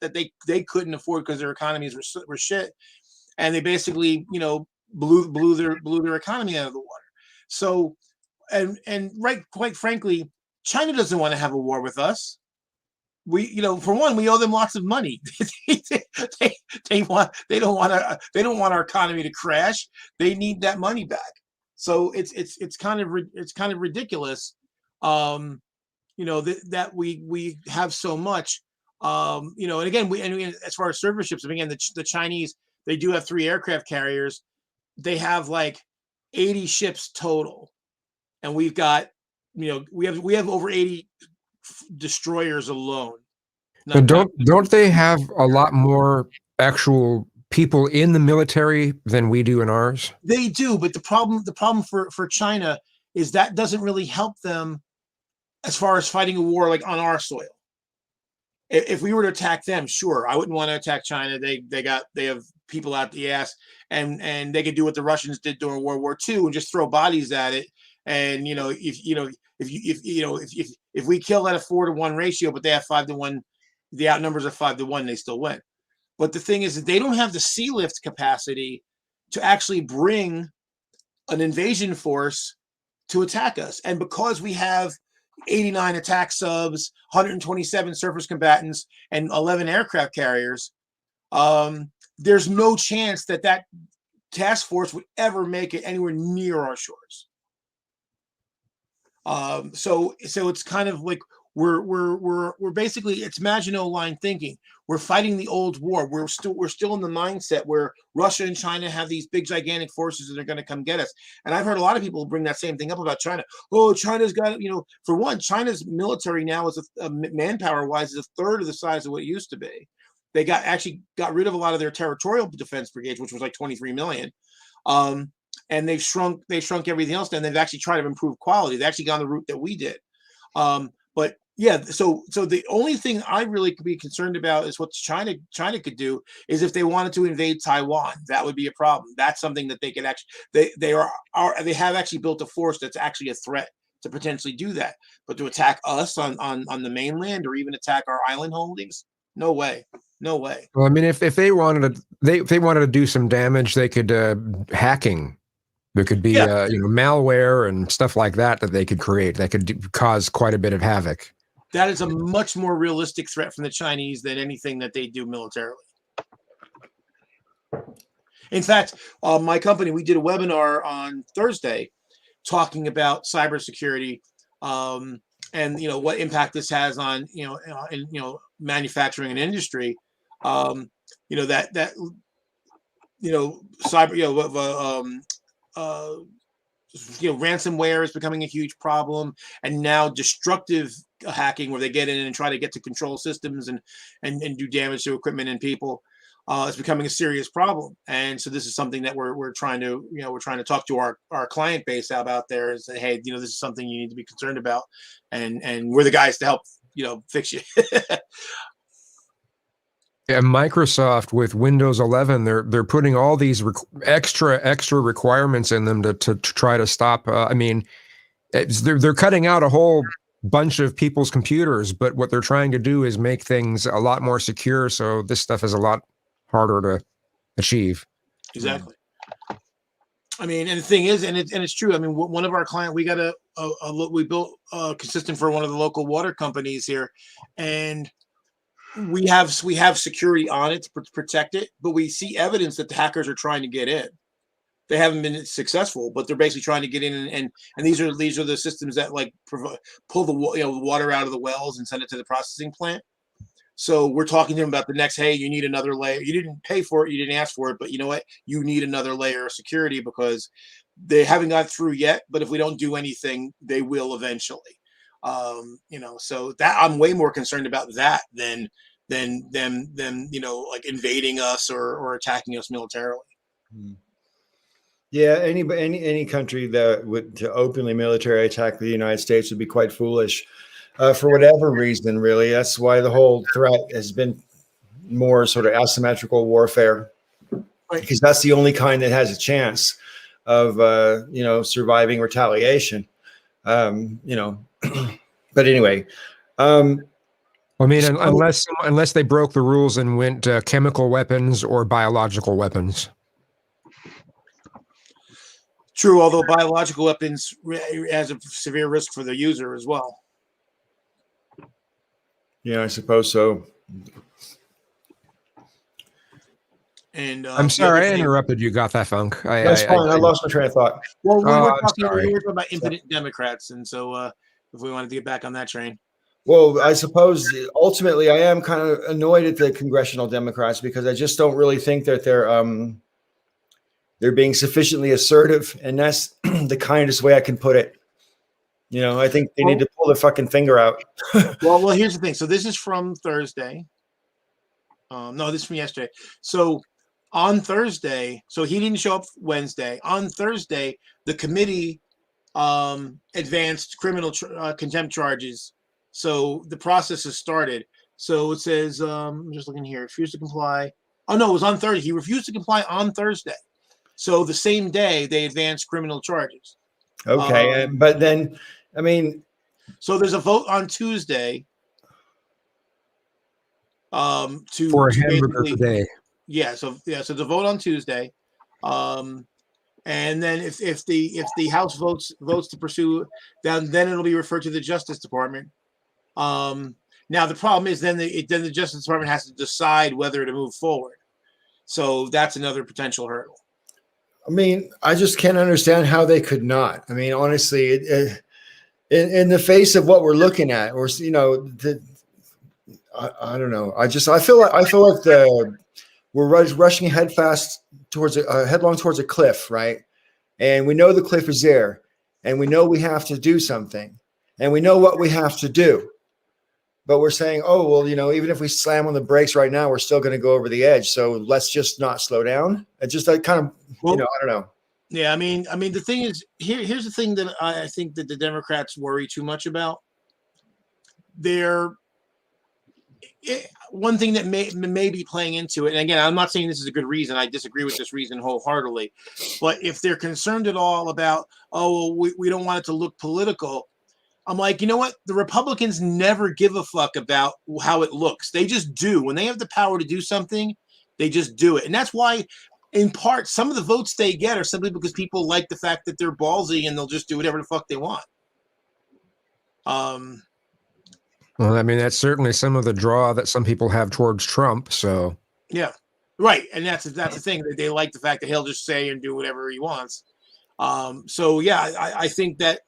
they couldn't afford because their economies were shit, and they basically blew their economy out of the water. So, and quite frankly, China doesn't want to have a war with us. We, for one, we owe them lots of money. they don't want our economy to crash. They need that money back. So it's kind of ridiculous, that we have so much, and again, as far as surface ships, again, the Chinese, they do have 3 aircraft carriers. They have like 80 ships total, and we've got, we have over 80 destroyers alone. But don't they have a lot more actual people in the military than we do in ours? They do, but the problem for China is that doesn't really help them as far as fighting a war like on our soil. If we were to attack them, sure, I wouldn't want to attack China. They have people out the ass, and they could do what the Russians did during World War II and just throw bodies at it. And if we kill at a 4-to-1 ratio, but they have 5-to-1, the outnumbers are 5-to-1, they still win. But the thing is that they don't have the sea lift capacity to actually bring an invasion force to attack us. And because we have 89 attack subs, 127 surface combatants, and 11 aircraft carriers, there's no chance that task force would ever make it anywhere near our shores. So it's kind of like we're basically, it's Maginot Line thinking. We're fighting the old war. We're still in the mindset where Russia and China have these big gigantic forces that are going to come get us. And I've heard a lot of people bring that same thing up about China. Oh, China's got, for one, China's military now is manpower wise is a third of the size of what it used to be. They actually got rid of a lot of their territorial defense brigades, which was like 23 million. And they've shrunk everything else down. They've actually tried to improve quality. They've actually gone the route that we did. But yeah, so the only thing I really could be concerned about is what China could do is if they wanted to invade Taiwan, that would be a problem. That's something that they could actually, they have actually built a force that's actually a threat to potentially do that. But to attack us on the mainland or even attack our island holdings, no way. No way. Well, I mean, if they wanted to do some damage, they could hacking. There could be malware and stuff like that they could create that could cause quite a bit of havoc. That is a much more realistic threat from the Chinese than anything that they do militarily. In fact, my company, we did a webinar on Thursday talking about cybersecurity and what impact this has on manufacturing and industry. Ransomware is becoming a huge problem, and now destructive hacking where they get in and try to get to control systems and do damage to equipment and people is becoming a serious problem. And so this is something that we're trying to talk to our client base out there and say, hey, this is something you need to be concerned about, and we're the guys to help fix you. Yeah, Microsoft with Windows 11, they're putting all these extra requirements in them to try to stop. They're cutting out a whole bunch of people's computers, but what they're trying to do is make things a lot more secure. So this stuff is a lot harder to achieve. Exactly. I mean, and the thing is, and it's true. I mean, one of our clients, we got we built a consistent for one of the local water companies here, and we have security on it to protect it, but we see evidence that the hackers are trying to get in. They haven't been successful, but they're basically trying to get in, and these are the systems that pull the water out of the wells and send it to the processing plant. So we're talking to them about the next, hey, you need another layer. You didn't pay for it, you didn't ask for it, but you know what? You need another layer of security because they haven't got through yet. But if we don't do anything, they will eventually. So that I'm way more concerned about that than them invading us or attacking us militarily. Yeah, any country that would to openly military attack the United States would be quite foolish for whatever reason. Really, that's why the whole threat has been more sort of asymmetrical warfare, because that's the only kind that has a chance of surviving retaliation. But anyway, unless they broke the rules and went chemical weapons or biological weapons. True, although biological weapons has a severe risk for the user as well. Yeah, I suppose so. And I'm sorry I interrupted you. Got that, Funk? That's fine. I lost my train of thought. Well, we were talking about impotent Democrats, and so if we wanted to get back on that train. Well, I suppose ultimately I am kind of annoyed at the congressional Democrats because I just don't really think that they're they're being sufficiently assertive, and that's the kindest way I can put it. I think they need to pull their fucking finger out. well, here's the thing. So this is from Thursday. No, this is from yesterday. So on Thursday, so he didn't show up Wednesday. On Thursday, the committee advanced criminal contempt charges. So the process has started. So it says, I'm just looking here, refused to comply. Oh, no, it was on Thursday. He refused to comply on Thursday. So the same day, they advanced criminal charges. Okay, but then, I mean... So there's a vote on Tuesday for a hamburger today. So the vote on Tuesday. And then if the House votes to pursue, then it'll be referred to the Justice Department. Now the problem is then the Justice Department has to decide whether to move forward. So that's another potential hurdle. I mean, I just can't understand how they could not. I mean, honestly, in the face of what we're looking at, or I don't know. I feel like we're rushing headlong towards a cliff, right? And we know the cliff is there, and we know we have to do something, and we know what we have to do. But we're saying, oh, well, even if we slam on the brakes right now, we're still going to go over the edge. So let's just not slow down. It's just like kind of, I don't know. Yeah, I mean, the thing is, here's the thing that I think that the Democrats worry too much about. One thing that may be playing into it, and again, I'm not saying this is a good reason. I disagree with this reason wholeheartedly. But if they're concerned at all about, we don't want it to look political, I'm like, you know what? The Republicans never give a fuck about how it looks. They just do. When they have the power to do something, they just do it. And that's why, in part, some of the votes they get are simply because people like the fact that they're ballsy and they'll just do whatever the fuck they want. Well, I mean, that's certainly some of the draw that some people have towards Trump. So yeah, right. And that's the thing. They like the fact that he'll just say and do whatever he wants. So yeah, I think that.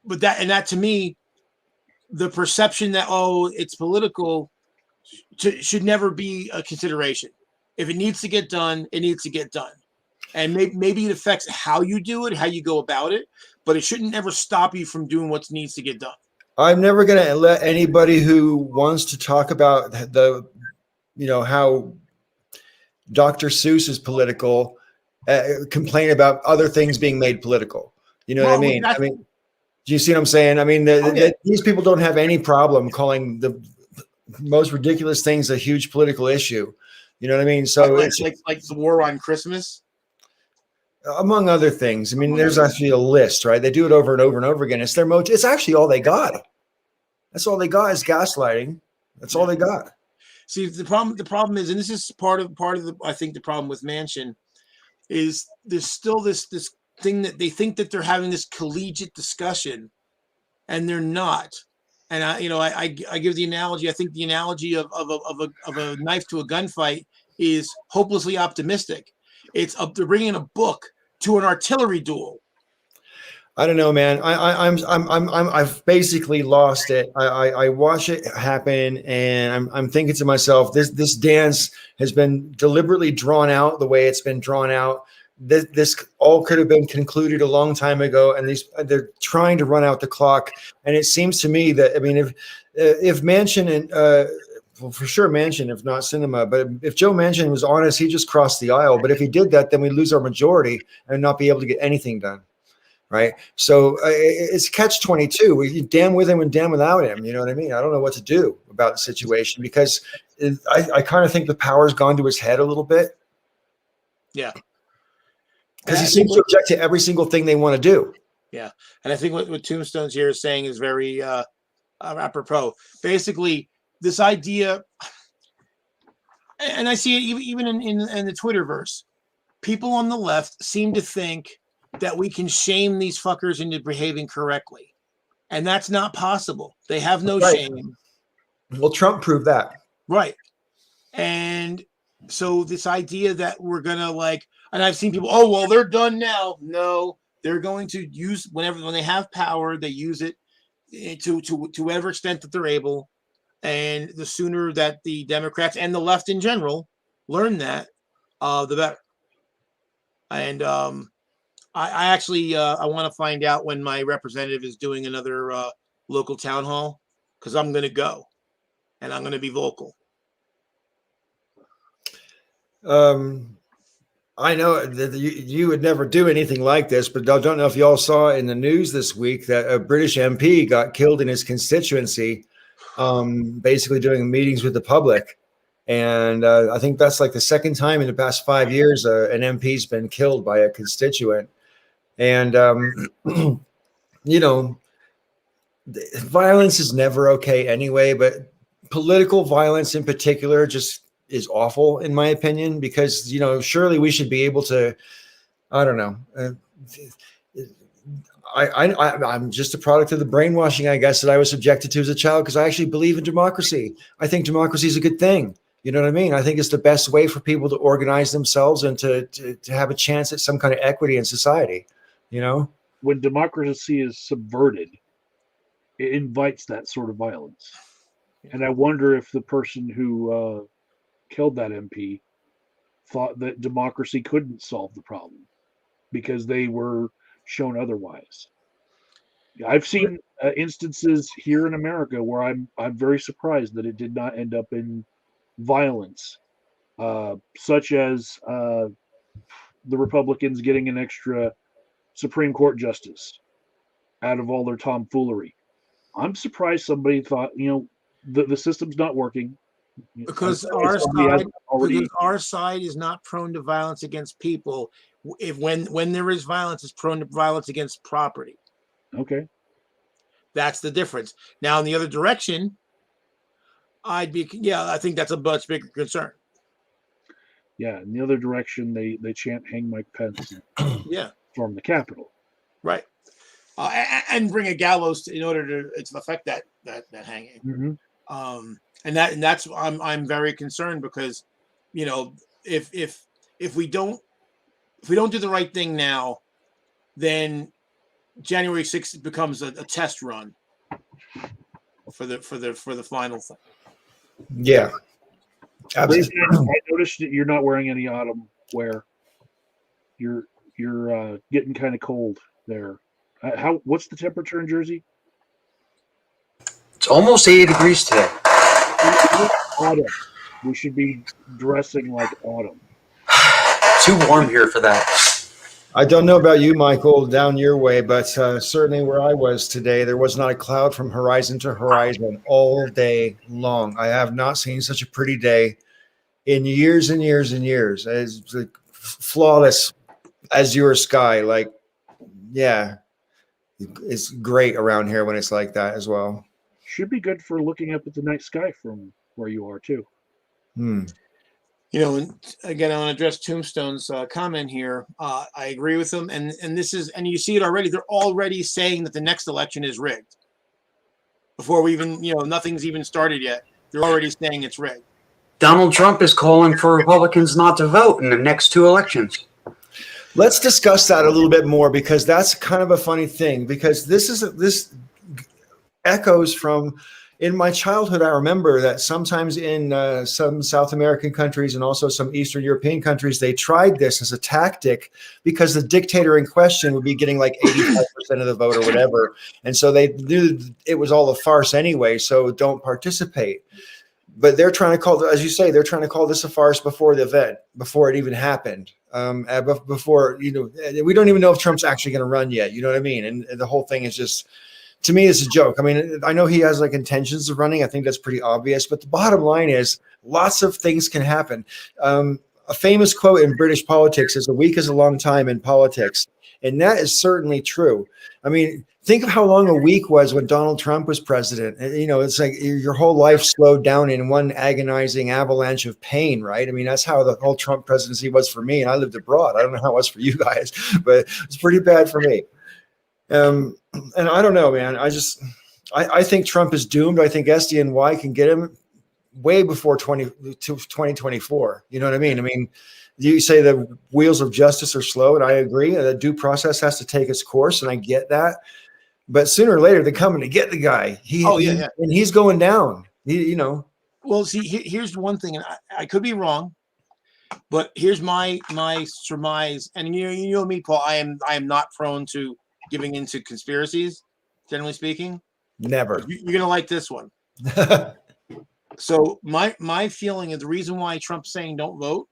But that to me, the perception that it's political should never be a consideration. If it needs to get done, it needs to get done, and maybe it affects how you do it, how you go about it, but it shouldn't ever stop you from doing what needs to get done. I'm never going to let anybody who wants to talk about how Dr. Seuss is political complain about other things being made political. You know what I mean? I mean. Do you see what I'm saying? I mean, these people don't have any problem calling the most ridiculous things a huge political issue. You know what I mean? So it's like the war on Christmas, among other things. I mean, there's actually a list, right? They do it over and over and over again. It's their motive. It's actually all they got. That's all they got is gaslighting. That's all they got. See, the problem is, and this is part of the, I think the problem with Manchin is there's still this thing that they think that they're having this collegiate discussion, and they're not. And I give the analogy. I think the analogy of a knife to a gunfight is hopelessly optimistic. It's they're bringing a book to an artillery duel. I don't know, man. I've basically lost it. I watch it happen, and I'm thinking to myself, this dance has been deliberately drawn out the way it's been drawn out. This all could have been concluded a long time ago, and they're trying to run out the clock. And it seems to me that, I mean, if Manchin and well, for sure Manchin, if not Sinema, but if Joe Manchin was honest, he just crossed the aisle. But if he did that, then we lose our majority and not be able to get anything done, right? So it's catch-22. We damn with him and damn without him. You know what I mean? I don't know what to do about the situation, because I kind of think the power's gone to his head a little bit. Yeah. Because he seems to object to every single thing they want to do. Yeah. And I think what Tombstone's here is saying is very apropos. Basically, this idea, and I see it even in the Twitterverse, people on the left seem to think that we can shame these fuckers into behaving correctly. And that's not possible. They have no shame. Well, Trump proved that. Right. And so this idea that we're going to and I've seen people, oh, well, they're done now. No, they're going to use when they have power, they use it to whatever extent that they're able. And the sooner that the Democrats and the left in general learn that, the better. And I actually I want to find out when my representative is doing another local town hall, because I'm going to go and I'm going to be vocal. I know that you would never do anything like this, but I don't know if you all saw in the news this week that a British MP got killed in his constituency, basically doing meetings with the public. And I think that's like the second time in the past 5 years an MP's been killed by a constituent. And, you know, violence is never okay anyway, but political violence in particular just is awful in my opinion, because, you know, surely we should be able to, I don't know. I'm just a product of the brainwashing, I guess, that I was subjected to as a child, because I actually believe in democracy. I think democracy is a good thing. You know what I mean? I think it's the best way for people to organize themselves and to have a chance at some kind of equity in society, you know? When democracy is subverted, it invites that sort of violence. And I wonder if the person who killed that MP thought that democracy couldn't solve the problem because they were shown otherwise. I've seen instances here in America where I'm very surprised that it did not end up in violence, such as the Republicans getting an extra Supreme Court justice out of all their tomfoolery. I'm surprised somebody thought, you know, the system's not working. Because our side is not prone to violence against people. If when there is violence, it's prone to violence against property. Okay. That's the difference. Now, in the other direction, I think that's a much bigger concern. Yeah, in the other direction, they chant "Hang Mike Pence." Yeah, storm the Capitol. Right, and bring a gallows in order to affect that hanging. Mm-hmm. And that's I'm very concerned, because, you know, if we don't do the right thing now, then January 6th becomes a test run for the final thing. Yeah, absolutely. I noticed that you're not wearing any autumn wear. You're getting kind of cold there. What's the temperature in Jersey? It's almost 80 degrees today. Autumn. We should be dressing like autumn. Too warm here for that. I don't know about you, Michael, down your way, but certainly where I was today, there was not a cloud from horizon to horizon all day long. I have not seen such a pretty day in years and years and years. It's like flawless azure sky. Like, yeah, it's great around here when it's like that as well. Should be good for looking up at the night sky from where you are too. You know, and again, I want to address Tombstone's comment here. I agree with them, and this is, and you see it already. They're already saying that the next election is rigged before we even, you know, nothing's even started yet. They're already saying it's rigged. Donald Trump is calling for Republicans not to vote in the next two elections. Let's discuss that a little bit more, because that's kind of a funny thing, because this echoes from, in my childhood, I remember that sometimes in some South American countries and also some Eastern European countries, they tried this as a tactic because the dictator in question would be getting like 85% of the vote or whatever. And so they knew it was all a farce anyway, so don't participate. But they're trying to call, as you say, they're trying to call this a farce before the event, before it even happened. Before, you know, we don't even know if Trump's actually going to run yet. You know what I mean? And the whole thing is just, to me, it's a joke. I mean, I know he has like intentions of running. I think that's pretty obvious. But the bottom line is lots of things can happen. A famous quote in British politics is, "A week is a long time in politics." And that is certainly true. I mean, think of how long a week was when Donald Trump was president. You know, it's like your whole life slowed down in one agonizing avalanche of pain, right? I mean, that's how the whole Trump presidency was for me. And I lived abroad. I don't know how it was for you guys, but it's pretty bad for me. And I don't know, man. I think Trump is doomed. I think SDNY can get him way before 2024. You know what I mean? I mean, you say the wheels of justice are slow, and I agree. The due process has to take its course, and I get that. But sooner or later, they're coming to get the guy. And he's going down. You know. Well, see, here's one thing, and I could be wrong. But here's my surmise, and you know me, Paul. I am not prone to giving into conspiracies, generally speaking. Never. You're gonna like this one. So my feeling is the reason why Trump's saying don't vote.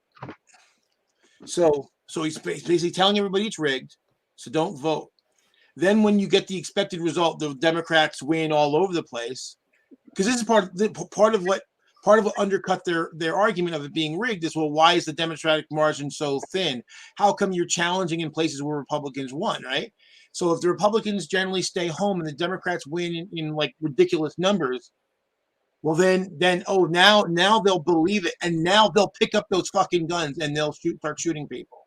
So he's basically telling everybody it's rigged, so don't vote. Then when you get the expected result, the Democrats win all over the place, because this is part of what undercut their argument of it being rigged is, well, why is the Democratic margin so thin? How come you're challenging in places where Republicans won, right? So if the Republicans generally stay home and the Democrats win in like ridiculous numbers, well then now they'll believe it, and now they'll pick up those fucking guns and they'll start shooting people.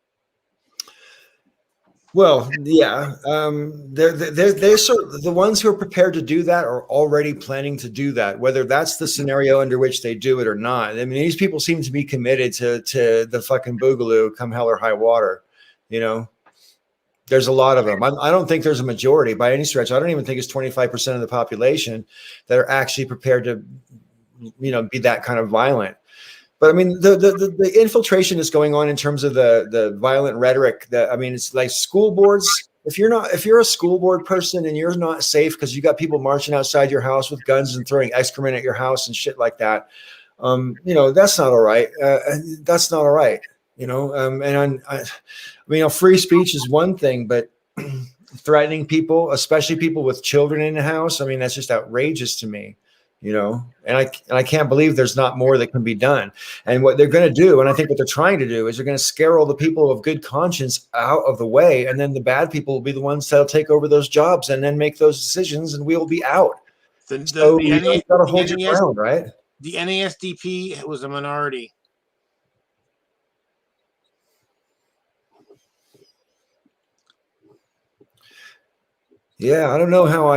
Well, yeah, they're sort of the ones who are prepared to do that are already planning to do that, whether that's the scenario under which they do it or not. I mean, these people seem to be committed to the fucking boogaloo come hell or high water. You know, there's a lot of them. I don't think there's a majority by any stretch. I don't even think it's 25% of the population that are actually prepared to, you know, be that kind of violent. But I mean, the infiltration is going on in terms of the violent rhetoric. That, I mean, it's like school boards. If you're a school board person and you're not safe because you got people marching outside your house with guns and throwing excrement at your house and shit like that, you know, that's not all right. That's not all right. You know, I mean, free speech is one thing, but threatening people, especially people with children in the house, I mean, that's just outrageous to me. You know, and I can't believe there's not more that can be done. And what they're going to do, and I think what they're trying to do, is they're going to scare all the people of good conscience out of the way, and then the bad people will be the ones that'll take over those jobs and then make those decisions, and we'll be out. So you got to hold your ground, right? The NASDP was a minority. Yeah, I don't know how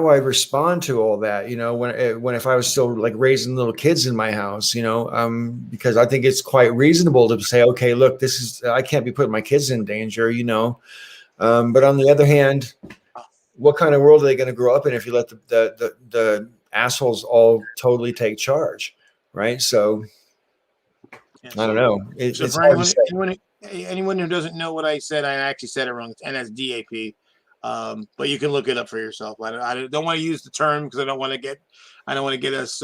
I respond to all that, you know, when if I was still like raising little kids in my house, you know, because I think it's quite reasonable to say, okay, look, I can't be putting my kids in danger, you know, but on the other hand, what kind of world are they going to grow up in if you let the assholes all totally take charge, right? So yeah, I don't know. It's hard to say. Anyone who doesn't know what I said, I actually said it wrong. It's NSDAP. But you can look it up for yourself. I don't want to use the term because I don't want to get us,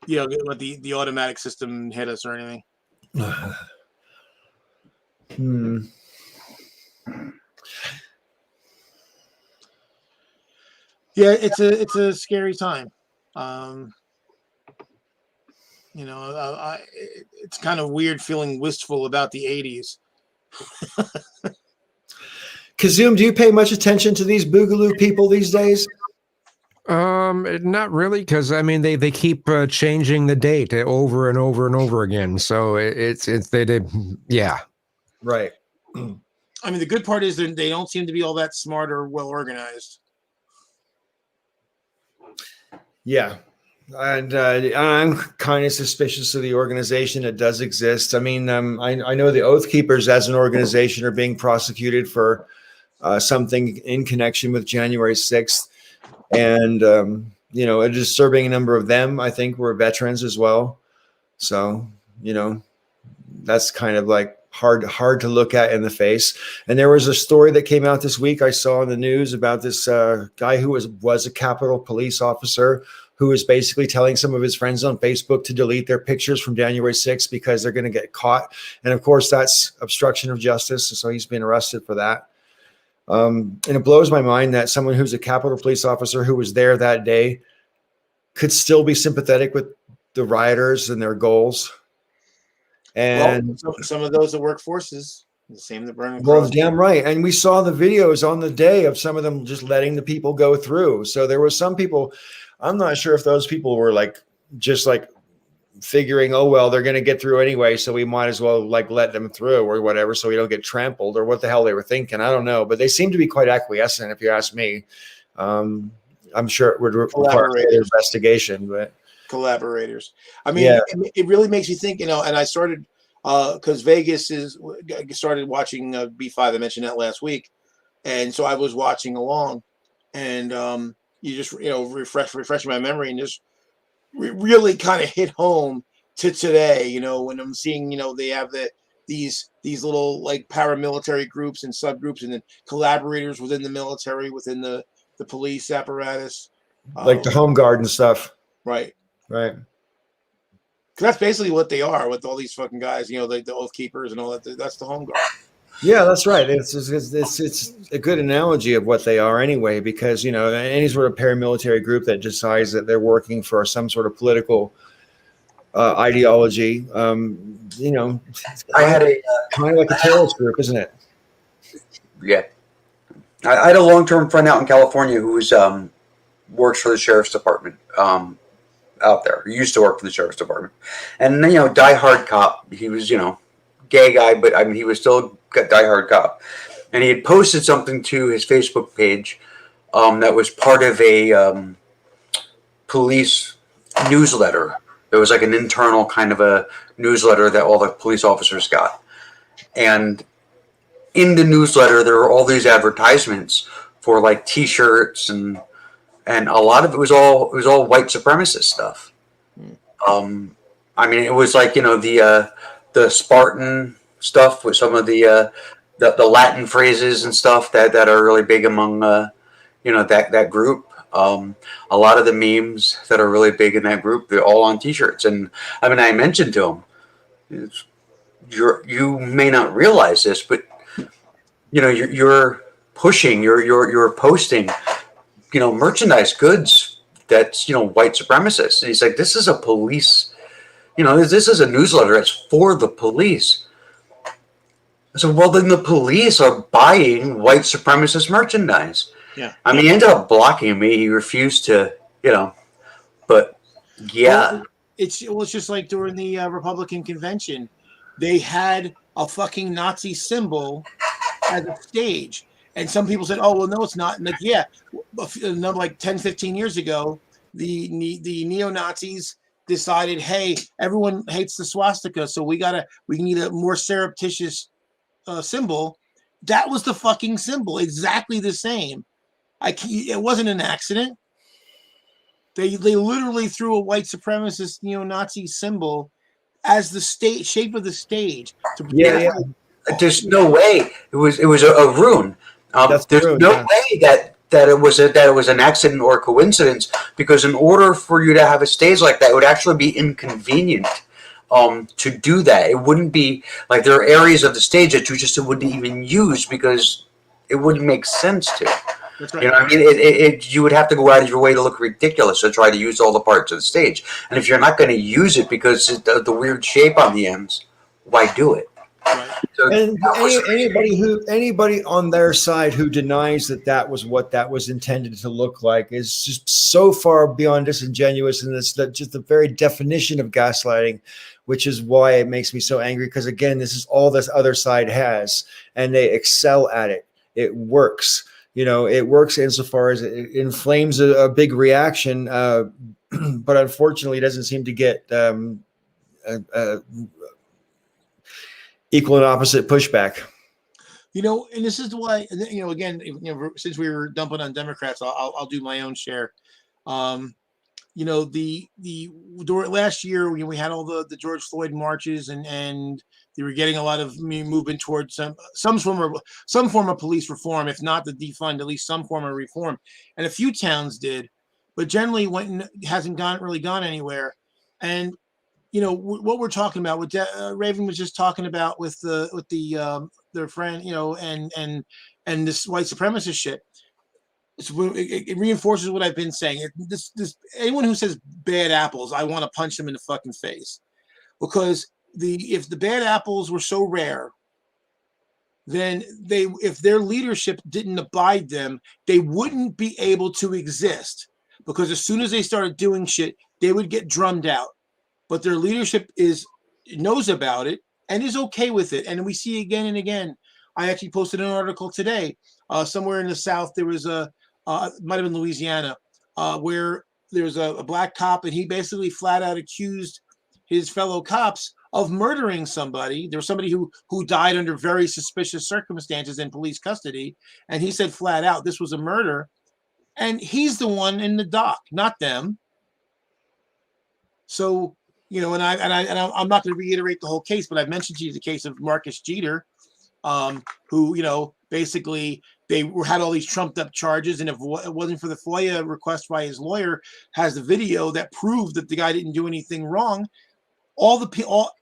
you know, let the automatic system hit us or anything. Yeah, it's a scary time. You know, it's kind of weird feeling wistful about the 80s. Kazoom, do you pay much attention to these boogaloo people these days? Not really, because I mean they keep changing the date over and over and over again. So yeah, right. I mean, the good part is that they don't seem to be all that smart or well organized. Yeah. And I'm kind of suspicious of the organization that does exist. I mean, I know the Oath Keepers as an organization are being prosecuted for something in connection with January 6th. And, you know, a disturbing number of them, I think, were veterans as well. So, you know, that's kind of like hard to look at in the face. And there was a story that came out this week I saw in the news about this guy who was a Capitol Police officer who was basically telling some of his friends on Facebook to delete their pictures from January 6th because they're going to get caught. And of course, that's obstruction of justice. So he's been arrested for that. And it blows my mind that someone who's a Capitol Police officer who was there that day could still be sympathetic with the rioters and their goals. And some of those that work forces, the same that burn. Well, damn right. And we saw the videos on the day of some of them just letting the people go through. So there were some people, I'm not sure if those people were just figuring, oh, well, they're going to get through anyway, so we might as well let them through or whatever, so we don't get trampled, or what the hell they were thinking. I don't know, but they seem to be quite acquiescent, if you ask me. I'm sure it would require an investigation, but collaborators. I mean, yeah. It really makes you think, you know. And I started because Vegas started watching B5. I mentioned that last week, and so I was watching along, and you just refresh my memory and just really kind of hit home to today. You know, when I'm seeing, you know, they have these little like paramilitary groups and subgroups, and then collaborators within the military, within the police apparatus, Like the home guard and stuff. right? Right. Because that's basically what they are with all these fucking guys. You know, the oath keepers and all that. That's the home guard. Yeah, that's right. It's a good analogy of what they are anyway, because, you know, any sort of paramilitary group that decides that they're working for some sort of political ideology, you know, I had a kind of like a terrorist group, isn't it? yeah. I had a long-term friend out in California who's works for the sheriff's department out there. He used to work for the sheriff's department, and you know, diehard cop. He was, you know, gay guy, but I mean, he was still a diehard cop. And he had posted something to his Facebook page that was part of a police newsletter. There was like an internal kind of a newsletter that all the police officers got, and in the newsletter there were all these advertisements for like T-shirts, and a lot of it was all white supremacist stuff. I mean, it was like, you know, the Spartan stuff with some of the Latin phrases and stuff that are really big among you know, that group. A lot of the memes that are really big in that group, they're all on T-shirts. And I mean, I mentioned to him, you may not realize this, but you know, you're pushing, you're posting, you know, merchandise goods that's, you know, white supremacist. And he's like, this is a police, you know, this is a newsletter that's for the police. So, well, then the police are buying white supremacist merchandise. Yeah. I mean, he ended up blocking me. He refused to, you know, but yeah. Well, it's just like during the Republican convention, they had a fucking Nazi symbol as a stage. And some people said, oh, well, no, it's not. And like, yeah, like 10, 15 years ago, the neo-Nazis decided, hey, everyone hates the swastika, so we need a more surreptitious symbol. That was the fucking symbol, exactly the same. It wasn't an accident. They literally threw a white supremacist neo-Nazi symbol as the shape of the stage. Yeah. There's no way it was a rune. There's no way that it was an accident or a coincidence, because in order for you to have a stage like that, it would actually be inconvenient to do that. It wouldn't be like, there are areas of the stage that you just wouldn't even use because it wouldn't make sense to. That's right. You know what I mean? You would have to go out of your way to look ridiculous to try to use all the parts of the stage. And if you're not going to use it because of the weird shape on the ends, why do it? Right. So, And anybody on their side who denies that was what that was intended to look like is just so far beyond disingenuous, and it's just the very definition of gaslighting, which is why it makes me so angry. Because again, this is all this other side has, and they excel at it. It works. You know, it works insofar as it inflames a big reaction, but unfortunately, it doesn't seem to get equal and opposite pushback. You know, and this is why, you know, again, you know, since we were dumping on Democrats, I'll do my own share. You know, during last year, we had all the George Floyd marches, and they were getting a lot of movement towards some form of police reform, if not the defund, at least some form of reform. And a few towns did, but generally hasn't really gone anywhere. And you know what we're talking about, what Raven was just talking about with their friend, you know, and this white supremacist shit. It reinforces what I've been saying. This anyone who says bad apples, I want to punch them in the fucking face, because if the bad apples were so rare, then if their leadership didn't abide them, they wouldn't be able to exist, because as soon as they started doing shit, they would get drummed out. But their leadership knows about it and is okay with it. And we see again and again. I actually posted an article today. Somewhere in the South, there was might have been Louisiana, where there's a black cop, and he basically flat out accused his fellow cops of murdering somebody. There was somebody who died under very suspicious circumstances in police custody, and he said flat out this was a murder, and he's the one in the dock, not them. So you know, I'm not going to reiterate the whole case, but I've mentioned to you the case of Marcus Jeter, who, you know, basically had all these trumped up charges, and if it wasn't for the FOIA request by his lawyer, has the video that proved that the guy didn't do anything wrong.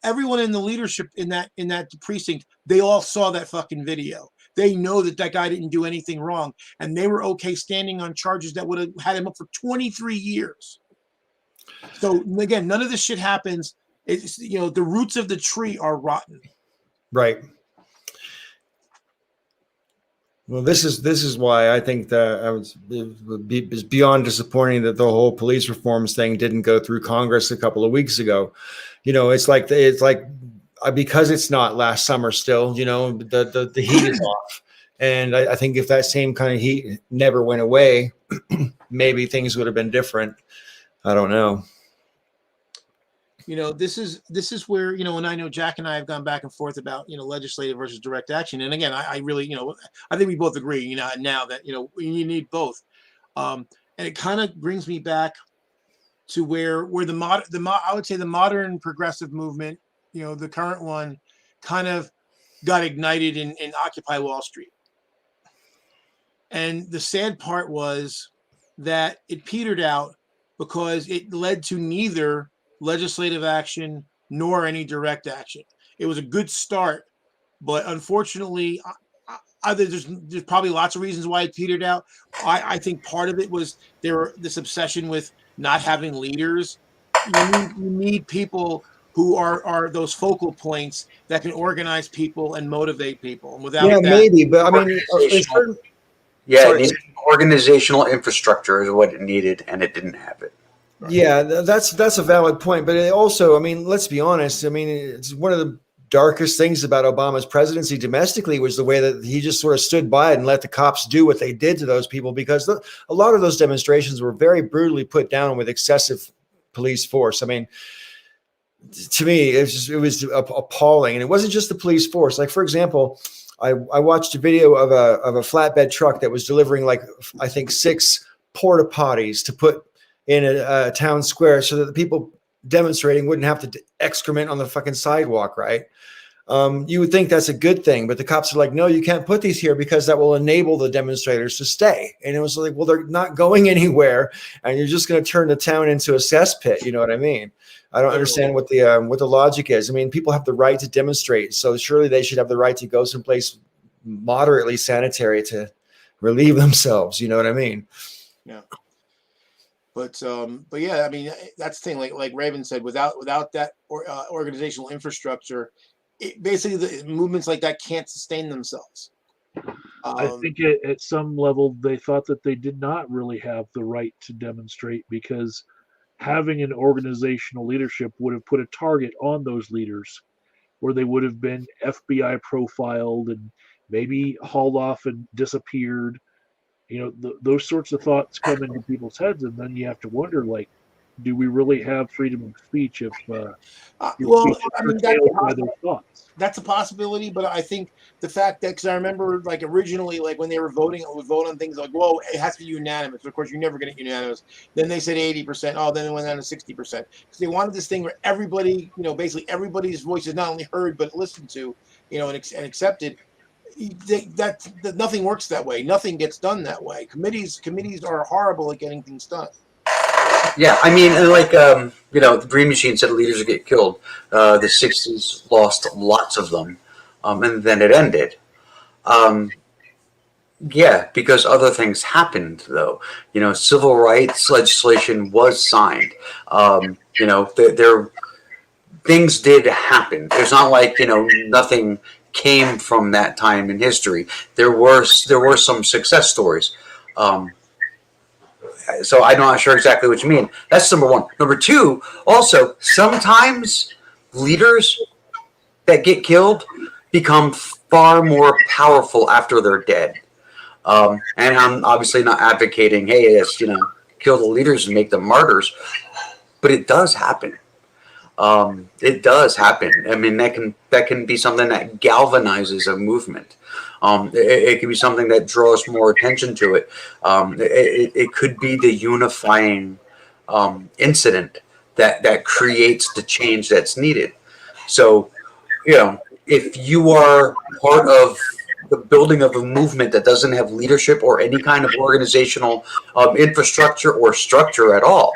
Everyone in the leadership in that precinct, they all saw that fucking video. They know that guy didn't do anything wrong, and they were okay standing on charges that would have had him up for 23 years. So again, none of this shit happens. It's, you know, the roots of the tree are rotten. Right. Well, this is why I think that it's beyond disappointing that the whole police reforms thing didn't go through Congress a couple of weeks ago. You know, it's like because it's not last summer still. You know, the heat is off, and I think if that same kind of heat never went away, maybe things would have been different. I don't know. You know, this is where, you know, and I know Jack and I have gone back and forth about, you know, legislative versus direct action. And again, I really, you know, I think we both agree, you know, now that, you know, you need both. And it kind of brings me back to where I would say the modern progressive movement, you know, the current one, kind of got ignited in Occupy Wall Street. And the sad part was that it petered out because it led to neither legislative action nor any direct action. It was a good start, but unfortunately, there's probably lots of reasons why it petered out. I think part of it was this obsession with not having leaders. You need people who are those focal points that can organize people and motivate people. And without that, maybe, but I mean, organizational infrastructure is what it needed, and it didn't have it. Right. Yeah, that's a valid point. But it also, I mean, let's be honest. I mean, it's one of the darkest things about Obama's presidency domestically was the way that he just sort of stood by it and let the cops do what they did to those people, because a lot of those demonstrations were very brutally put down with excessive police force. I mean, to me, it was appalling. And it wasn't just the police force. Like, for example, I watched a video of a flatbed truck that was delivering, like, I think 6 porta potties to put in a town square so that the people demonstrating wouldn't have to excrement on the fucking sidewalk, right? You would think that's a good thing, but the cops are like, no, you can't put these here because that will enable the demonstrators to stay. And it was like, well, they're not going anywhere, and you're just going to turn the town into a cesspit. You know what I mean? I don't understand what the logic is. I mean, people have the right to demonstrate, so surely they should have the right to go someplace moderately sanitary to relieve themselves. You know what I mean? Yeah. But yeah, I mean, that's the thing. Like Raven said, without that organizational infrastructure, basically the movements like that can't sustain themselves. I think at some level they thought that they did not really have the right to demonstrate, because having an organizational leadership would have put a target on those leaders, where they would have been FBI profiled and maybe hauled off and disappeared. You know, those sorts of thoughts come into people's heads, and then you have to wonder, like, do we really have freedom of speech if well, I mean, that's a possibility, but I think the fact that, because I remember, like, originally, like, when they were voting, it would vote on things like, whoa, it has to be unanimous. Of course, you never get it unanimous. Then they said 80%. Oh, then it went down to 60%, because they wanted this thing where everybody, you know, basically everybody's voice is not only heard but listened to, you know, and accepted. That nothing works that way. Nothing gets done that way. Committees are horrible at getting things done. Yeah, I mean, like, you know, the Green Machine said leaders would get killed. The 60s lost lots of them, and then it ended. Yeah, because other things happened, though. You know, civil rights legislation was signed. You know, there things did happen. It's not like, you know, nothing came from that time in history. There were some success stories. So I'm not sure exactly what you mean. That's number one. Number two, also, sometimes leaders that get killed become far more powerful after they're dead. And I'm obviously not advocating, hey, yes, you know, kill the leaders and make them martyrs, but it does happen. It does happen. I mean, that can be something that galvanizes a movement. It could be something that draws more attention to it. It could be the unifying incident that creates the change that's needed. So, if you are part of the building of a movement that doesn't have leadership or any kind of organizational infrastructure or structure at all,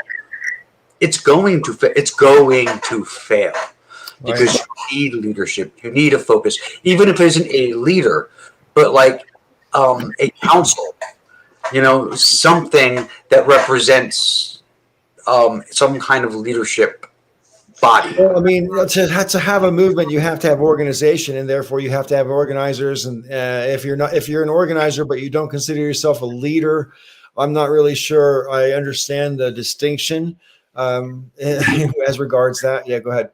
it's going to fail because you need leadership. You need a focus, even if it isn't a leader, but like a council, something that represents some kind of leadership body. Well, I mean, to have a movement, you have to have organization, and therefore you have to have organizers. And if you're an organizer but you don't consider yourself a leader, I'm not really sure I understand the distinction as regards that. Yeah, go ahead.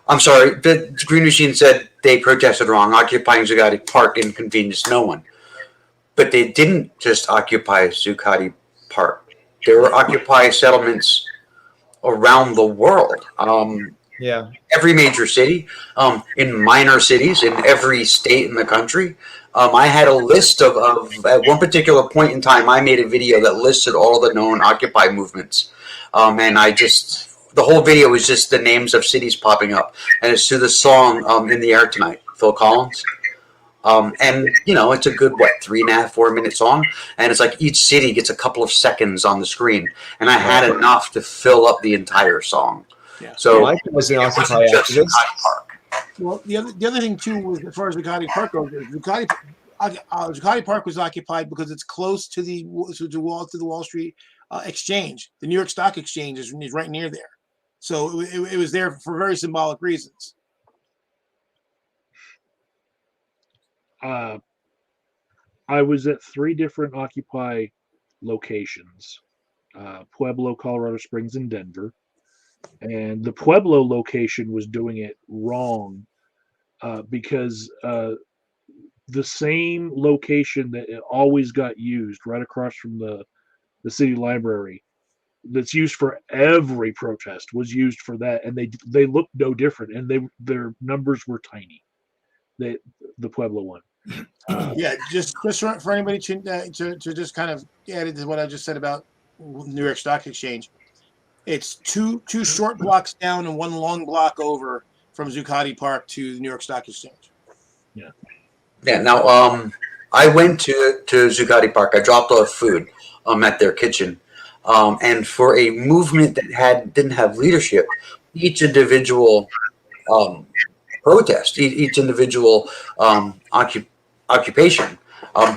I'm sorry. The Green Machine said they protested wrong. Occupying Zuccotti Park inconvenienced no one. But they didn't just occupy Zuccotti Park. They were occupy settlements around the world. Every major city, in minor cities, in every state in the country. I had a list of at one particular point in time, I made a video that listed all the known Occupy movements. And the whole video was just the names of cities popping up. And it's to the song In the Air Tonight, Phil Collins. And it's a good 3.5-4 minute song, and it's like each city gets a couple of seconds on the screen, and I had enough to fill up the entire song. Yeah. So Mike was an Occupy activist. Well, the other thing too was, as far as Zuccotti Park goes, Zuccotti Park was occupied because it's close to the Wall Street Exchange. The New York Stock Exchange is right near there, so it was there for very symbolic reasons. I was at 3 different Occupy locations, Pueblo, Colorado Springs, and Denver. And the Pueblo location was doing it wrong because the same location that it always got used right across from the city library that's used for every protest was used for that. And they looked no different, and their numbers were tiny. The Pueblo one. Just for anybody to just kind of add into what I just said about New York Stock Exchange, it's two short blocks down and one long block over from Zuccotti Park to the New York Stock Exchange. Yeah. Now, I went to Zuccotti Park. I dropped off food at their kitchen, and for a movement that didn't have leadership, each individual protest, each individual occupation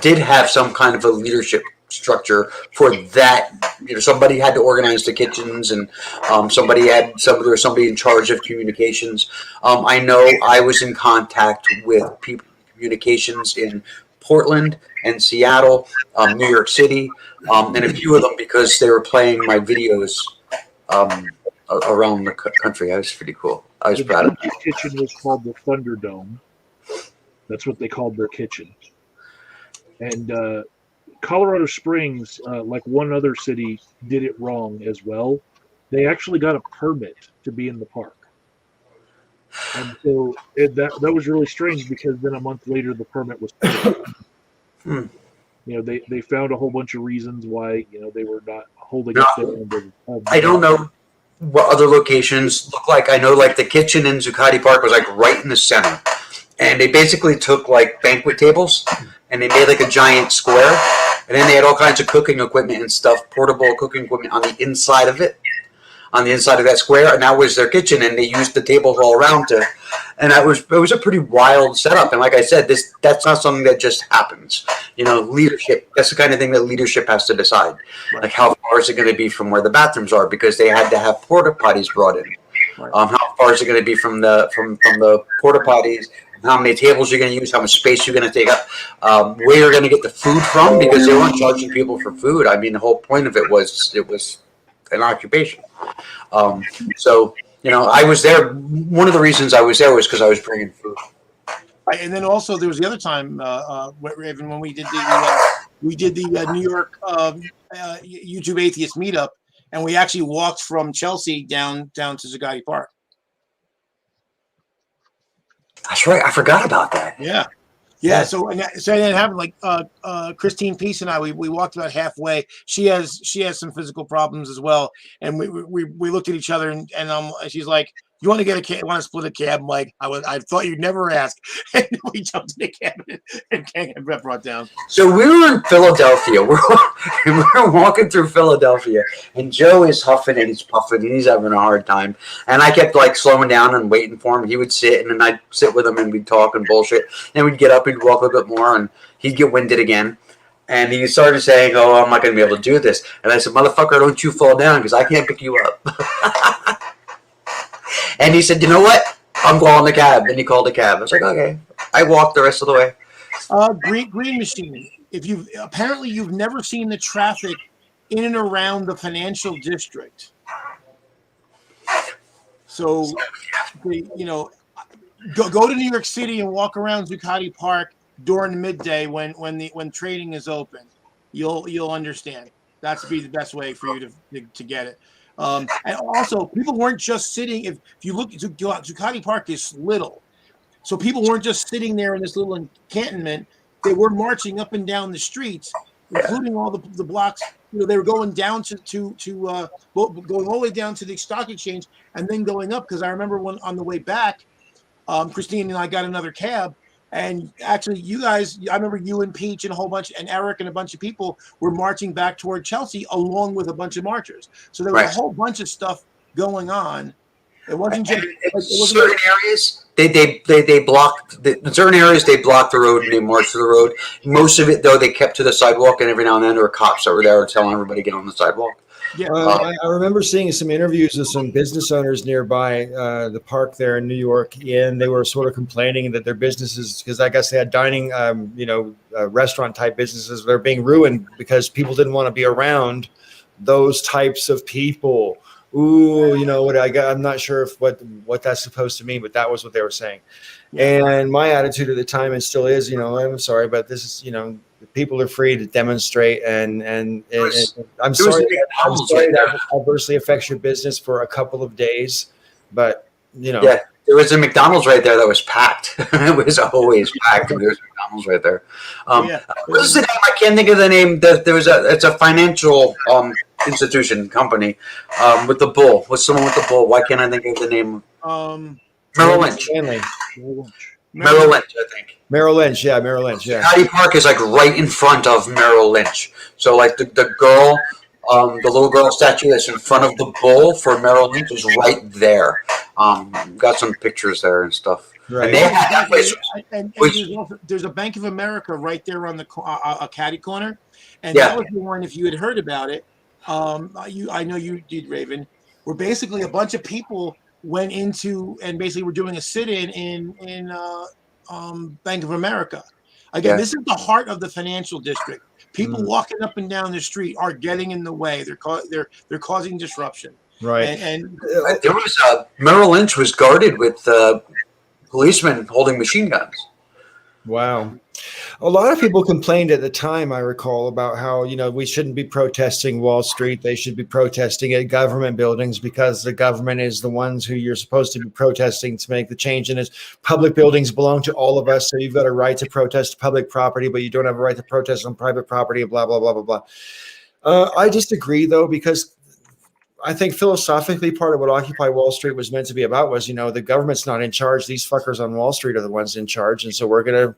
did have some kind of a leadership structure for that. Somebody had to organize the kitchens, and there was somebody in charge of communications. I know I was in contact with people in communications in Portland and Seattle, New York City, and a few of them because they were playing my videos around the country. That was pretty cool. I was proud of it. The kitchen was called the Thunderdome. That's what they called their kitchen. And Colorado Springs, like one other city, did it wrong as well. They actually got a permit to be in the park. And so that was really strange, because then a month later the permit was pulled. They found a whole bunch of reasons why they were not holding up their end of I don't know what other locations look like. I know like the kitchen in Zuccotti Park was like right in the center, and they basically took like banquet tables and they made like a giant square, and then they had all kinds of cooking equipment and stuff, portable cooking equipment on the inside of it, on the inside of that square, and that was their kitchen, and they used the tables all around and it was a pretty wild setup. And like I said, that's not something that just happens. Leadership, that's the kind of thing that leadership has to decide. Right. Like, how far is it going to be from where the bathrooms are, because they had to have porta potties brought in. Right. How far is it going to be from the porta potties? How many tables you're going to use? How much space you're going to take up? Where you're going to get the food from, because they weren't charging people for food. I mean, the whole point of it was an occupation. So I was there. One of the reasons I was there was because I was bringing food. Right, and then also there was the other time, Raven, when we did the New York YouTube Atheist meetup, and we actually walked from Chelsea down to Zuccotti Park. That's right. I forgot about that. Yeah, Yeah, so that happened. Like Christine Peace and I, we walked about halfway. She has some physical problems as well, and we looked at each other, and she's like, "You want to get a cab? Want to split a cab?" I'm like, I thought you'd never ask, and we jumped in the cab and got brought down. So we were in Philadelphia. We're walking through Philadelphia, and Joe is huffing and he's puffing and he's having a hard time. And I kept like slowing down and waiting for him. He would sit, and then I'd sit with him and we'd talk and bullshit. Then we'd get up and walk a bit more, and he'd get winded again. And he started saying, "Oh, I'm not going to be able to do this." And I said, "Motherfucker, don't you fall down because I can't pick you up." And he said, "You know what? I'm calling the cab." Then he called the cab. I was like, "Okay." I walked the rest of the way. Green Machine. If you've never seen the traffic in and around the financial district. So, go to New York City and walk around Zuccotti Park during midday when trading is open. You'll understand. That's be the best way for you to get it. And also, people weren't just sitting. If you look, Zuccotti Park is little, so people weren't just sitting there in this little encampment. They were marching up and down the streets, including all the blocks. They were going down going all the way down to the stock exchange and then going up. Because I remember when on the way back, Christine and I got another cab. And actually, you guys, I remember you and Peach and a whole bunch, and Eric and a bunch of people were marching back toward Chelsea along with a bunch of marchers. So there was a whole bunch of stuff going on. It wasn't just certain areas. They blocked in certain areas. They blocked the road and they marched to the road. Most of it, though, they kept to the sidewalk, and every now and then there were cops that were there telling everybody to get on the sidewalk. Yeah, I remember seeing some interviews with some business owners nearby the park there in New York, and they were sort of complaining that their businesses, because I guess they had dining, restaurant type businesses, they're being ruined because people didn't want to be around those types of people. Ooh, what I'm not sure if what that's supposed to mean, but that was what they were saying. And my attitude at the time, and still is, I'm sorry, but this is, people are free to demonstrate, and I'm sorry that adversely affects your business for a couple of days, but Yeah, there was a McDonald's right there that was packed. It was always packed. And there's McDonald's right there. What is the name? I can't think of the name. It's a financial institution company with the bull. What's someone with the bull? Why can't I think of the name? Merrill Lynch. Merrill Lynch, I think. Merrill Lynch, yeah. Patty Park is like right in front of Merrill Lynch. So like the girl, the little girl statue that's in front of the bull for Merrill Lynch is right there. Got some pictures there and stuff. Right. And they had that place. And there's a Bank of America right there on the caddy corner, and that was the one. If you had heard about it, I know you did, Raven. Where basically a bunch of people went into and basically were doing a sit-in in Bank of America. Again, this is the heart of the financial district. People walking up and down the street are getting in the way. They're causing disruption. Right. And there was Merrill Lynch was guarded with policemen holding machine guns. Wow. A lot of people complained at the time, I recall, about how, we shouldn't be protesting Wall Street. They should be protesting at government buildings because the government is the ones who you're supposed to be protesting to make the change. And public buildings belong to all of us. So you've got a right to protest public property, but you don't have a right to protest on private property, blah, blah, blah, blah, blah. I disagree, though, because I think philosophically part of what Occupy Wall Street was meant to be about was, the government's not in charge. These fuckers on Wall Street are the ones in charge. And so we're going to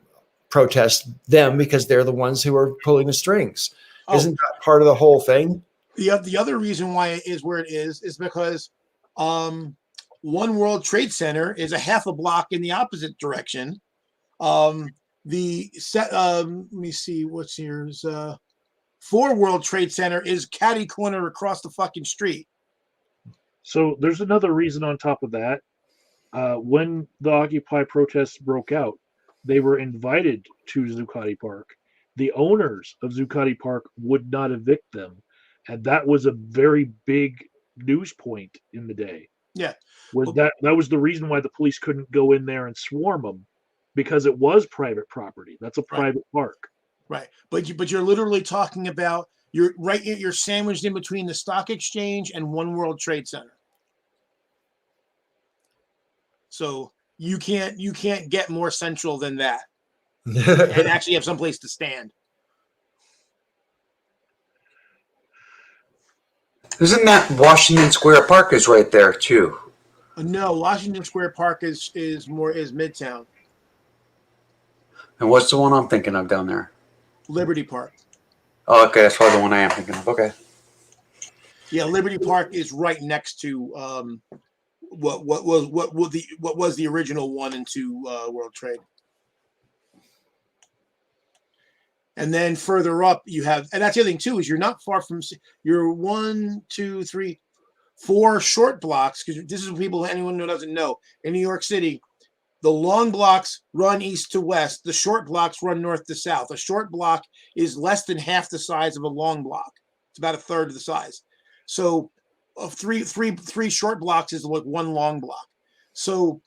protest them because they're the ones who are pulling the strings. Isn't that part of the whole thing? The other reason why it is where it is because One World Trade Center is a half a block in the opposite direction. Let me see what's here's 4 World Trade Center is catty corner across the fucking street. So there's another reason on top of that. When the Occupy protests broke out, they were invited to Zuccotti Park. The owners of Zuccotti Park would not evict them. And that was a very big news point in the day. Yeah. That was the reason why the police couldn't go in there and swarm them, because it was private property. That's a private park. Right. But you're literally talking about you're sandwiched in between the stock exchange and One World Trade Center. So you can't get more central than that. and actually have some place to stand. Isn't that Washington Square Park is right there too? No, Washington Square Park is Midtown. And what's the one I'm thinking of down there? Liberty Park. Oh, okay, that's probably the one I am thinking of. Okay. Yeah, Liberty Park is right next to what was the original 1 and 2 World Trade. And then further up, you have, and that's the other thing too, is you're not far from, you're 1, 2, 3, 4 short blocks, because this is people, anyone who doesn't know, in New York City, the long blocks run east to west, the short blocks run north to south. A short block is less than half the size of a long block. It's about a third of the size. So three short blocks is like 1 long block. So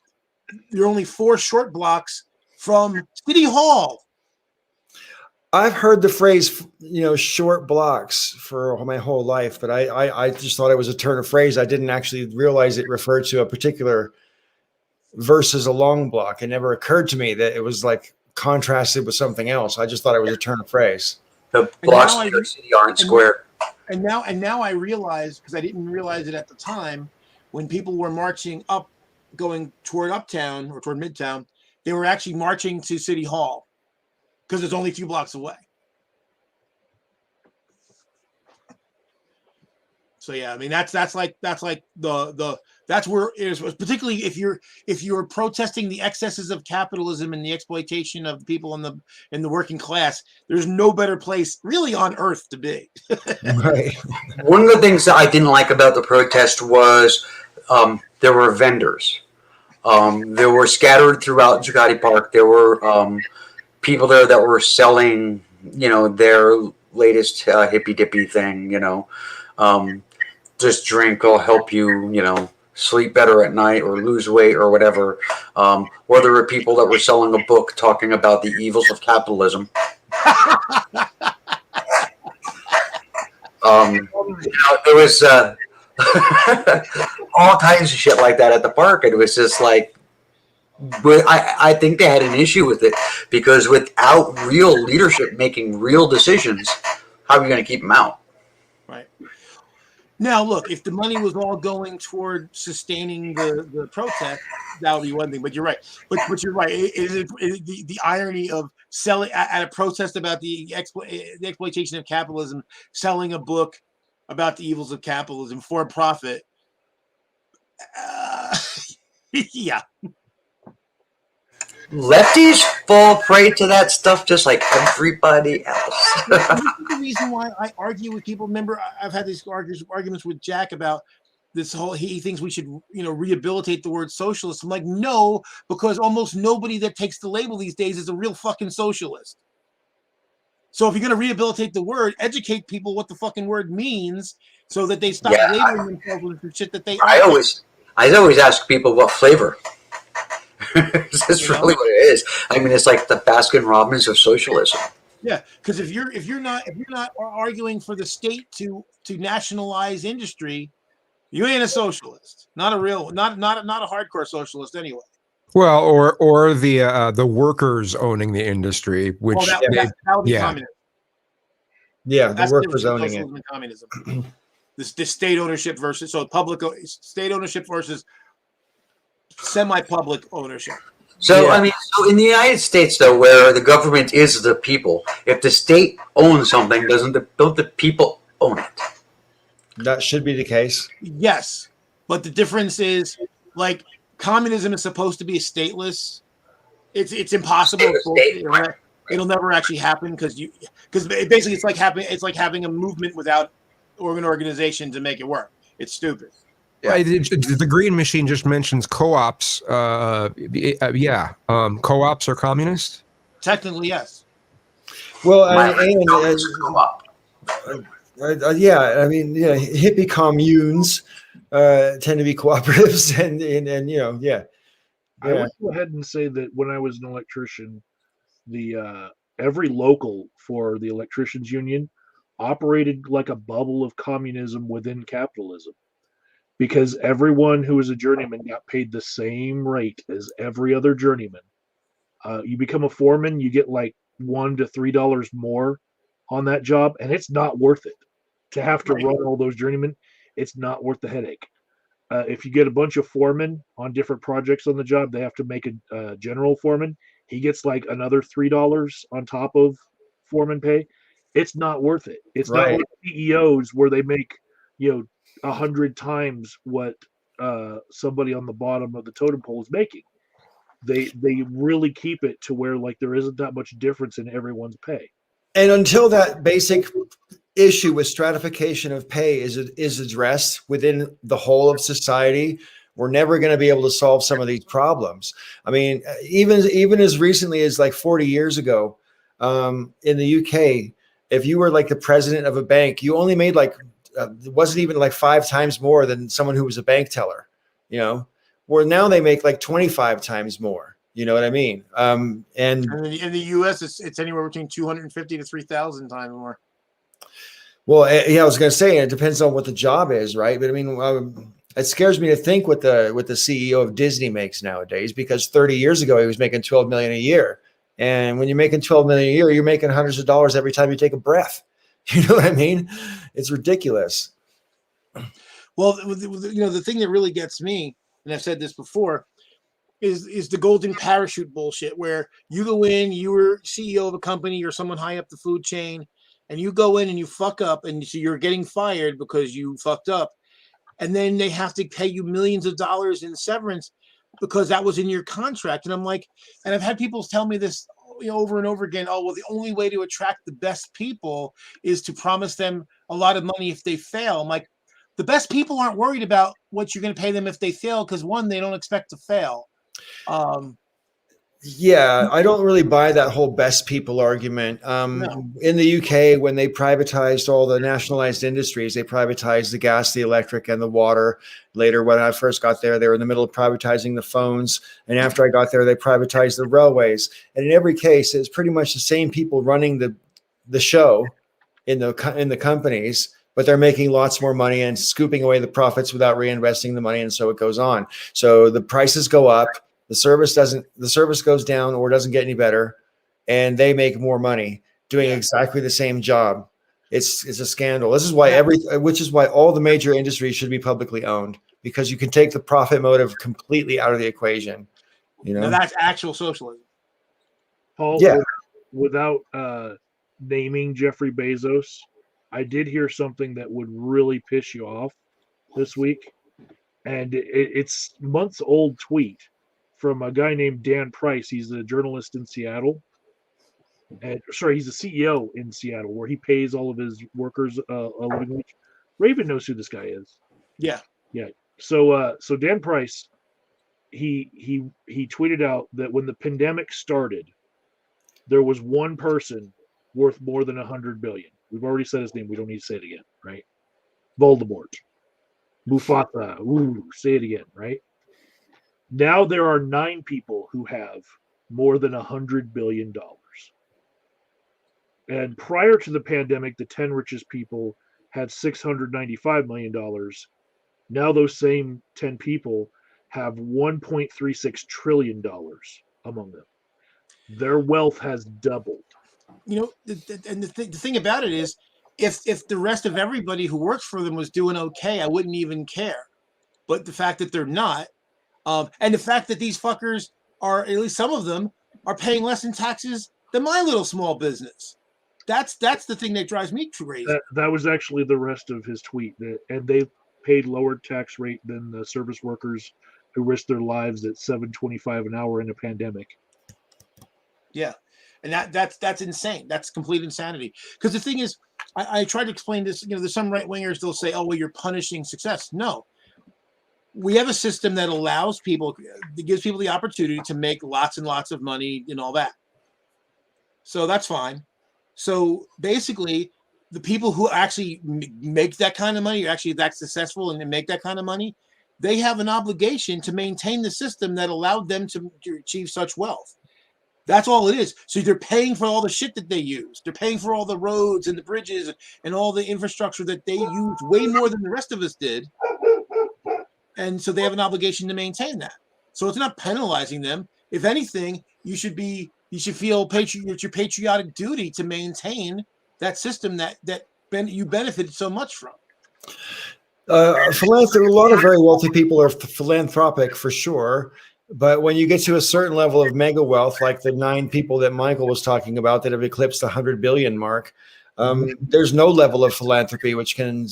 you're only 4 short blocks from City Hall. I've heard the phrase, short blocks for my whole life, but I just thought it was a turn of phrase. I didn't actually realize it referred to a particular versus a long block. It never occurred to me that it was like contrasted with something else. I just thought it was a turn of phrase. The blocks in New York City aren't square. And now I realize, because I didn't realize it at the time, when people were marching up, going toward Uptown or toward Midtown, they were actually marching to City Hall, because it's only a few blocks away. So yeah, I mean that's like that's where it is, particularly if you're protesting the excesses of capitalism and the exploitation of people in the working class. There's no better place really on earth to be. Right. One of the things that I didn't like about the protest was there were vendors. There were scattered throughout Zuccotti Park. There were people there that were selling, their latest hippy dippy thing, just drink will help you, sleep better at night or lose weight or whatever. Or there were people that were selling a book talking about the evils of capitalism. There was all kinds of shit like that at the park. And it was just like, I think they had an issue with it, because without real leadership making real decisions, how are you going to keep them out? Right. Now, look, if the money was all going toward sustaining the protest, that would be one thing. But you're right. But you're right. The irony of selling at a protest about the exploitation of capitalism, selling a book about the evils of capitalism for profit. Yeah. Lefties fall prey to that stuff just like everybody else. The reason why I argue with people, remember, I've had these arguments with Jack about this whole, he thinks we should, rehabilitate the word socialist. I'm like, no, because almost nobody that takes the label these days is a real fucking socialist. So if you're going to rehabilitate the word, educate people what the fucking word means so that they stop labeling themselves with the shit that they I always ask people what flavor. That's really what it is. I mean, it's like the Baskin Robbins of socialism. Yeah, because if you're not arguing for the state to nationalize industry, you ain't a socialist. Not a real, not a hardcore socialist anyway. Well, or the workers owning the industry, which that would be communism. Yeah, the workers owning it. And communism. The state ownership versus state ownership versus semi-public ownership. So, I mean, in the United States, though, where the government is the people, if the state owns something, don't the people own it? That should be the case. Yes, but the difference is, like, communism is supposed to be stateless. It's impossible. It'll never actually happen because basically it's like having a movement without an organization to make it work. It's stupid. Yeah, the Green Machine just mentions co-ops. Co-ops are communist? Technically, yes. Well, hippie communes tend to be cooperatives, and I would go ahead and say that when I was an electrician, the every local for the electricians union operated like a bubble of communism within capitalism. Because everyone who was a journeyman got paid the same rate as every other journeyman. You become a foreman, you get like $1 to $3 more on that job, and it's not worth it to have to run all those journeymen. It's not worth the headache. If you get a bunch of foremen on different projects on the job, they have to make a general foreman. He gets like another $3 on top of foreman pay. It's not worth it. It's not like CEOs where they make 100 times what somebody on the bottom of the totem pole is making. They really keep it to where like there isn't that much difference in everyone's pay. And until that basic issue with stratification of pay is addressed within the whole of society, we're never going to be able to solve some of these problems. I mean, even as recently as like 40 years ago, in the UK, if you were like the president of a bank, you only made like it wasn't even like 5 times more than someone who was a bank teller, where now they make like 25 times more. You know what I mean? And in the U.S., it's anywhere between 250 to 3,000 times more. Well, yeah, I was going to say, it depends on what the job is, right? But I mean, it scares me to think what the CEO of Disney makes nowadays, because 30 years ago he was making $12 million a year, and when you're making $12 million a year, you're making hundreds of dollars every time you take a breath. You know what I mean? It's ridiculous. Well, the thing that really gets me, and I've said this before, is the golden parachute bullshit, where you go in, you're CEO of a company or someone high up the food chain, and you go in and you fuck up, and so you're getting fired because you fucked up, and then they have to pay you millions of dollars in severance because that was in your contract. And I'm like, and I've had people tell me this over and over again. Oh, well, the only way to attract the best people is to promise them a lot of money if they fail. I'm like, the best people aren't worried about what you're going to pay them if they fail, because one, they don't expect to fail. Yeah, I don't really buy that whole best people argument. No. In the UK, when they privatized all the nationalized industries, they privatized the gas, the electric, and the water. Later, when I first got there, they were in the middle of privatizing the phones. And after I got there, they privatized the railways. And in every case, it's pretty much the same people running the show in the companies, but they're making lots more money and scooping away the profits without reinvesting the money. And so it goes on. So the prices go up. The service goes down or doesn't get any better, and they make more money doing exactly the same job. It's a scandal. This is why which is why all the major industries should be publicly owned, because you can take the profit motive completely out of the equation. Now that's actual socialism. Paul, without naming Jeffrey Bezos, I did hear something that would really piss you off this week, and it's months old tweet from a guy named Dan Price. He's a journalist in Seattle. He's a CEO in Seattle, where he pays all of his workers a living wage. Raven knows who this guy is. Yeah. So Dan Price, he tweeted out that when the pandemic started, there was one person worth more than 100 billion. We've already said his name. We don't need to say it again, right? Voldemort. Mufasa. Ooh, say it again, right? Now there are 9 people who have more than $100 billion. And prior to the pandemic, the 10 richest people had $695 million. Now those same 10 people have $1.36 trillion among them. Their wealth has doubled. And the thing about it is, if the rest of everybody who works for them was doing okay, I wouldn't even care. But the fact that they're not, and the fact that these fuckers are, at least some of them, are paying less in taxes than my little small business. That's the thing that drives me crazy. That was actually the rest of his tweet. And they paid lower tax rate than the service workers who risked their lives at $7.25 an hour in a pandemic. Yeah. And that's insane. That's complete insanity. Because the thing is, I try to explain this, there's some right wingers, they'll say, oh, well, you're punishing success. No. We have a system that allows people, that gives people the opportunity to make lots and lots of money and all that. So that's fine. So basically, the people who actually make that kind of money, are actually that successful and make that kind of money, they have an obligation to maintain the system that allowed them to achieve such wealth. That's all it is. So they're paying for all the shit that they use. They're paying for all the roads and the bridges and all the infrastructure that they use way more than the rest of us did. And so they have an obligation to maintain that. So it's not penalizing them. If anything, you should feel it's your patriotic duty to maintain that system that you benefited so much from. A lot of very wealthy people are philanthropic for sure. But when you get to a certain level of mega wealth, like the 9 people that Michael was talking about that have eclipsed the 100 billion mark, there's no level of philanthropy which can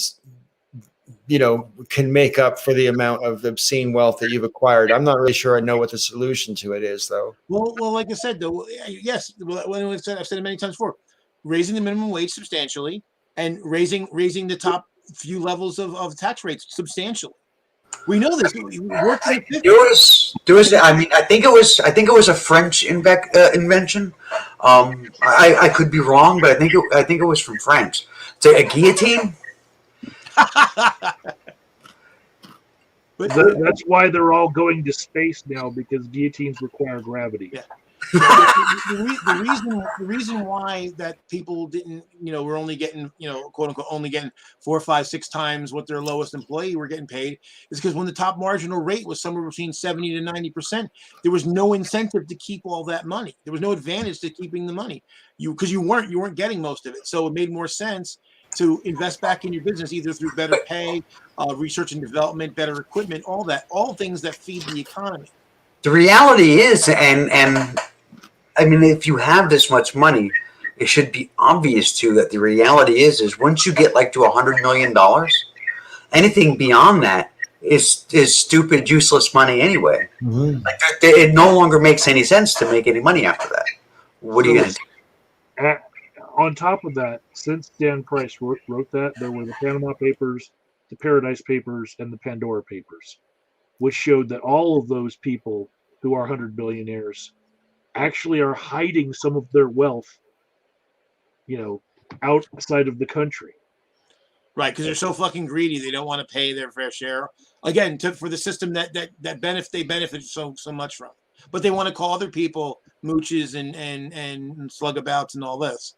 make up for the amount of obscene wealth that you've acquired. I'm not really sure I know what the solution to it is, though. Well, like I said, though, yes, I've said it many times before, raising the minimum wage substantially and raising the top few levels of tax rates substantially. We know this. There was. I mean, I think it was a French invention. I could be wrong, but I think it was from France. A guillotine. That's why they're all going to space now, because guillotines require gravity. Yeah. the reason why that people didn't, were only getting, quote unquote, only getting 4, 5, 6 times what their lowest employee were getting paid is because when the top marginal rate was somewhere between 70 to 90%, there was no incentive to keep all that money. There was no advantage to keeping the money because you weren't getting most of it. So it made more sense to invest back in your business, either through better pay, research and development, better equipment, all things that feed the economy. The reality is, and I mean, if you have this much money, it should be obvious to you that the reality is once you get like to $100 million, anything beyond that is stupid, useless money anyway. Mm-hmm. Like, it no longer makes any sense to make any money after that. What are you going to do? On top of that, since Dan Price wrote that, there were the Panama Papers, the Paradise Papers, and the Pandora Papers, which showed that all of those people who are 100 billionaires actually are hiding some of their wealth, outside of the country. Right, because they're so fucking greedy, they don't want to pay their fair share. Again, for the system that they benefit so much from, but they want to call other people mooches and slugabouts and all this.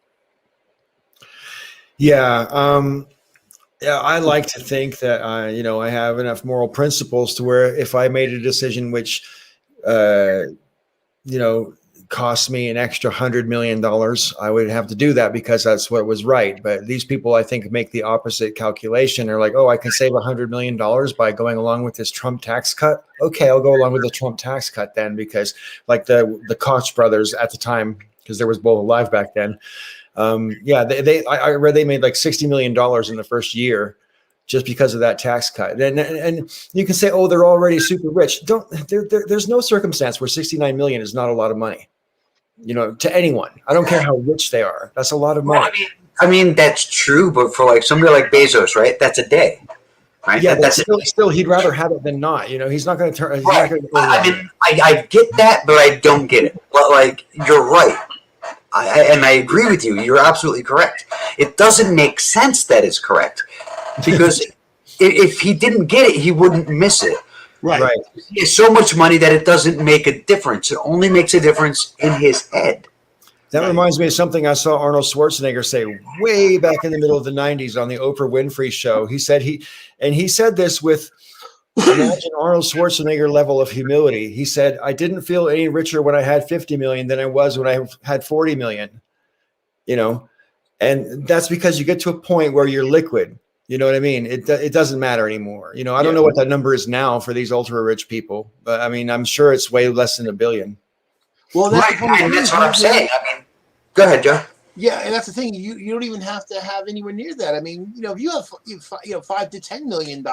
Yeah, I like to think that I have enough moral principles to where if I made a decision which cost me an extra $100 million, I would have to do that because that's what was right. But these people, I think, make the opposite calculation. They're like, oh, I can save $100 million by going along with this Trump tax cut. Okay, I'll go along with the Trump tax cut then, because like the Koch brothers at the time, because there was both alive back then. I read they made like $60 million in the first year just because of that tax cut. And you can say, oh, they're already super rich. There's no circumstance where 69 million is not a lot of money, to anyone. I don't care how rich they are. That's a lot of money. Well, I mean, that's true, but for like somebody like Bezos, right? That's a day. Right? Yeah, that's still he'd rather have it than not. He's not going to turn. Right. I get that, but I don't get it. But like, you're right. I agree with you. You're absolutely correct. It doesn't make sense that it's correct, because if he didn't get it, he wouldn't miss it. Right. He has so much money that it doesn't make a difference. It only makes a difference in his head. That reminds me of something I saw Arnold Schwarzenegger say way back in the middle of the 90s on the Oprah Winfrey show. He said this with, imagine Arnold Schwarzenegger level of humility. He said, I didn't feel any richer when I had 50 million than I was when I had 40 million, and that's because you get to a point where you're liquid. You know what I mean? It doesn't matter anymore. I don't know what that number is now for these ultra rich people, but I mean, I'm sure it's way less than $1 billion. Well, that's what I'm saying. I mean, go ahead, Joe. Yeah, and that's the thing. You don't even have to have anywhere near that. I mean, if you have $5 to $10 million,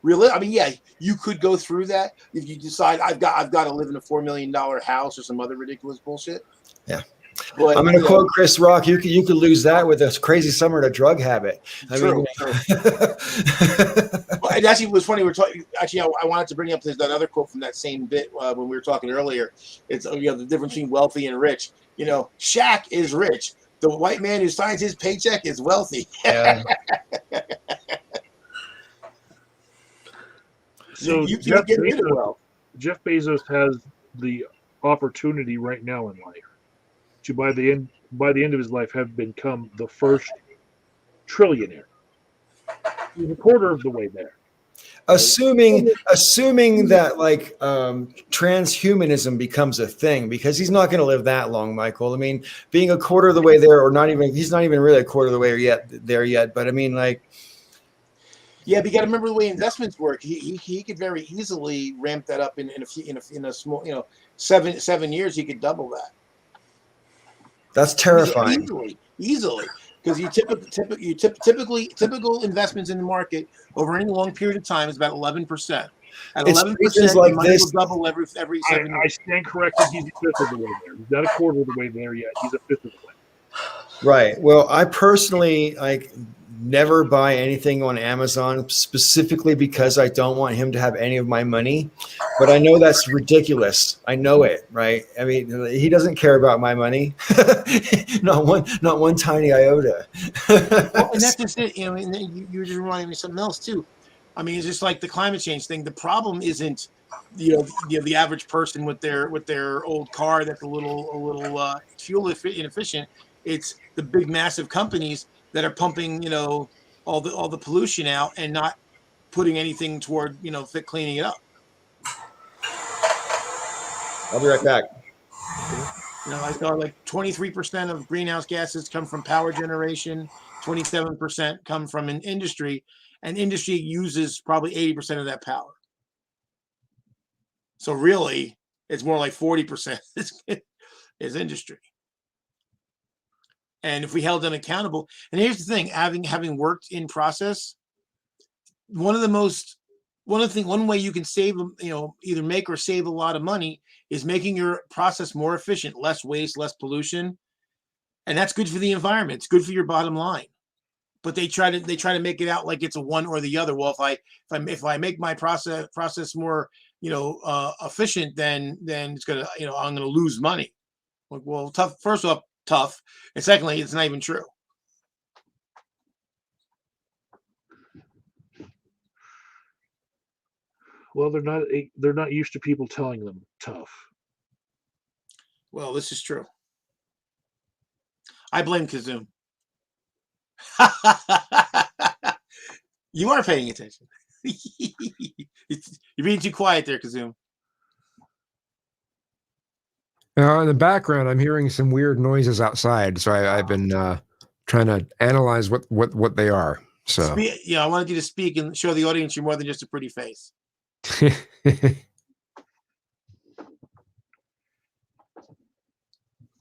really, I mean, yeah, you could go through that if you decide I've got to live in a $4 million house or some other ridiculous bullshit. Yeah. But, I'm going to quote Chris Rock. You could lose that with a crazy summer and a drug habit. True. Well, it actually was funny. We're talking. Actually, I wanted to bring up another quote from that same bit when we were talking earlier. It's the difference between wealthy and rich. Shaq is rich. The white man who signs his paycheck is wealthy. Yeah. So you can't get rid of wealth. Jeff Bezos has the opportunity right now in life to, by the end of his life, have become the first trillionaire. He's a quarter of the way there. Assuming that like transhumanism becomes a thing, because he's not going to live that long, Michael. I mean, being a quarter of the way there, or not even, he's not even really a quarter of the way yet. But I mean, like, Yeah, but you got to remember the way investments work. He could very easily ramp that up in a small, 7 years. He could double that. that's terrifying. Easily, because typical investments in the market over any long period of time is about 11%. At 11%, like money this. will double every 7 I years. stand corrected. He's a fifth of the way there. He's not a quarter of the way there yet. He's a fifth of the way. Right. Well, I personally like never buy anything on Amazon specifically because I don't want him to have any of my money. But I know that's ridiculous. I know it, right? I mean, he doesn't care about my money. not one tiny iota. Well, and that's just it. And then you just reminding me of something else too. I mean, it's just like the climate change thing. The problem isn't, the average person with their old car that's a little fuel inefficient. It's the big massive companies that are pumping, all the pollution out and not putting anything toward, cleaning it up. I'll be right back. I saw like 23% of greenhouse gases come from power generation, 27% come from an industry, and industry uses probably 80% of that power. So really, it's more like 40% is industry. And if we held them accountable, and here's the thing, having worked in process, one way you can save, either make or save a lot of money is making your process more efficient, less waste, less pollution. And that's good for the environment. It's good for your bottom line. But they try to make it out like it's a one or the other. Well, if I make my process more, efficient, then it's gonna, I'm gonna lose money. Well, tough. First off, tough, and secondly, it's not even true. Well, they're not used to people telling them tough. Well, this is true. I blame Kazoom. You are paying attention. You're being too quiet there, Kazoom. In the background, I'm hearing some weird noises outside, so I've been trying to analyze what they are. So I wanted you to speak and show the audience you're more than just a pretty face. Let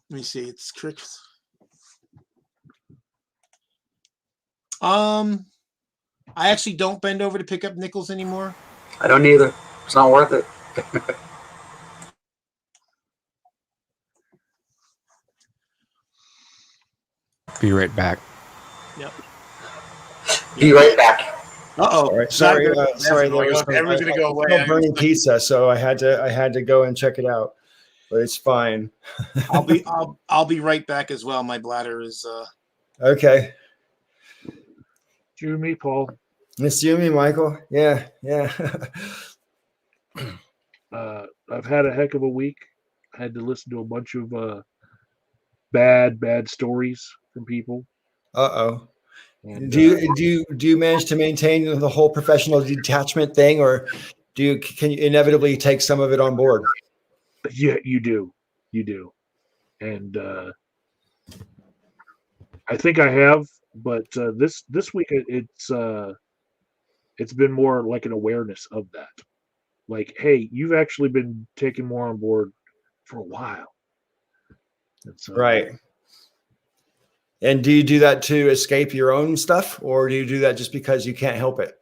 me see. It's crickets. I actually don't bend over to pick up nickels anymore. I don't either. It's not worth it. Be right back. Yep. Be right back. Uh-oh. Sorry. Everyone's gonna go away. Burning pizza, so I had to go and check it out. But it's fine. I'll be right back as well. My bladder is Okay. You and me, Paul. It's you and me, Michael. Yeah. I've had a heck of a week. I had to listen to a bunch of bad stories from people. Uh-oh. Do you manage to maintain the whole professional detachment thing, or can you inevitably take some of it on board? Yeah, you do, and I think I have, but this week it's been more like an awareness of that. Like, hey, you've actually been taking more on board for a while. Right. And do you do that to escape your own stuff, or do you do that just because you can't help it?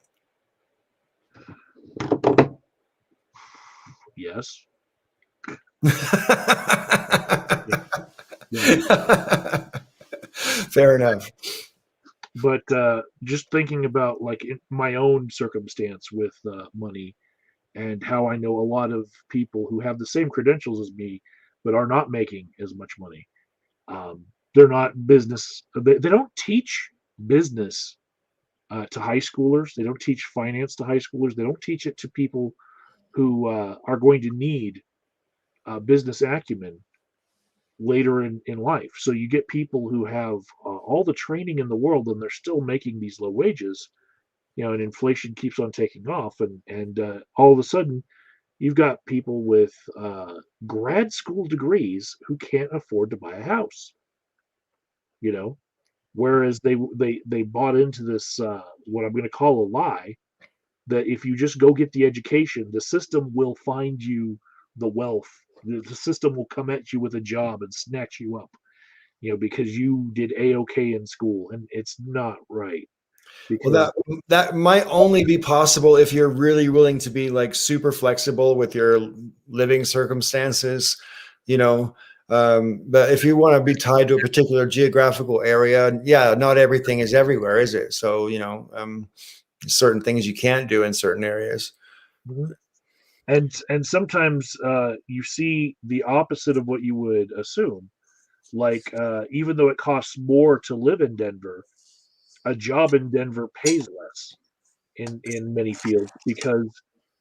Yes. Fair enough. But just thinking about like in my own circumstance with money, and how I know a lot of people who have the same credentials as me, but are not making as much money. They're not business. They don't teach business to high schoolers. They don't teach finance to high schoolers. They don't teach it to people who are going to need business acumen later in life. So you get people who have all the training in the world, and they're still making these low wages and inflation keeps on taking off, and all of a sudden you've got people with grad school degrees who can't afford to buy a house. Whereas they bought into this what I'm going to call a lie, that if you just go get the education, the system will find you the wealth. The system will come at you with a job and snatch you up, because you did A-OK in school, and it's not right. Because Well, that might only be possible if you're really willing to be like super flexible with your living circumstances, you know. But if you want to be tied to a particular geographical area, yeah, not everything is everywhere, is it? So, certain things you can't do in certain areas. and sometimes you see the opposite of what you would assume. Like, even though it costs more to live in Denver, a job in Denver pays less in many fields, because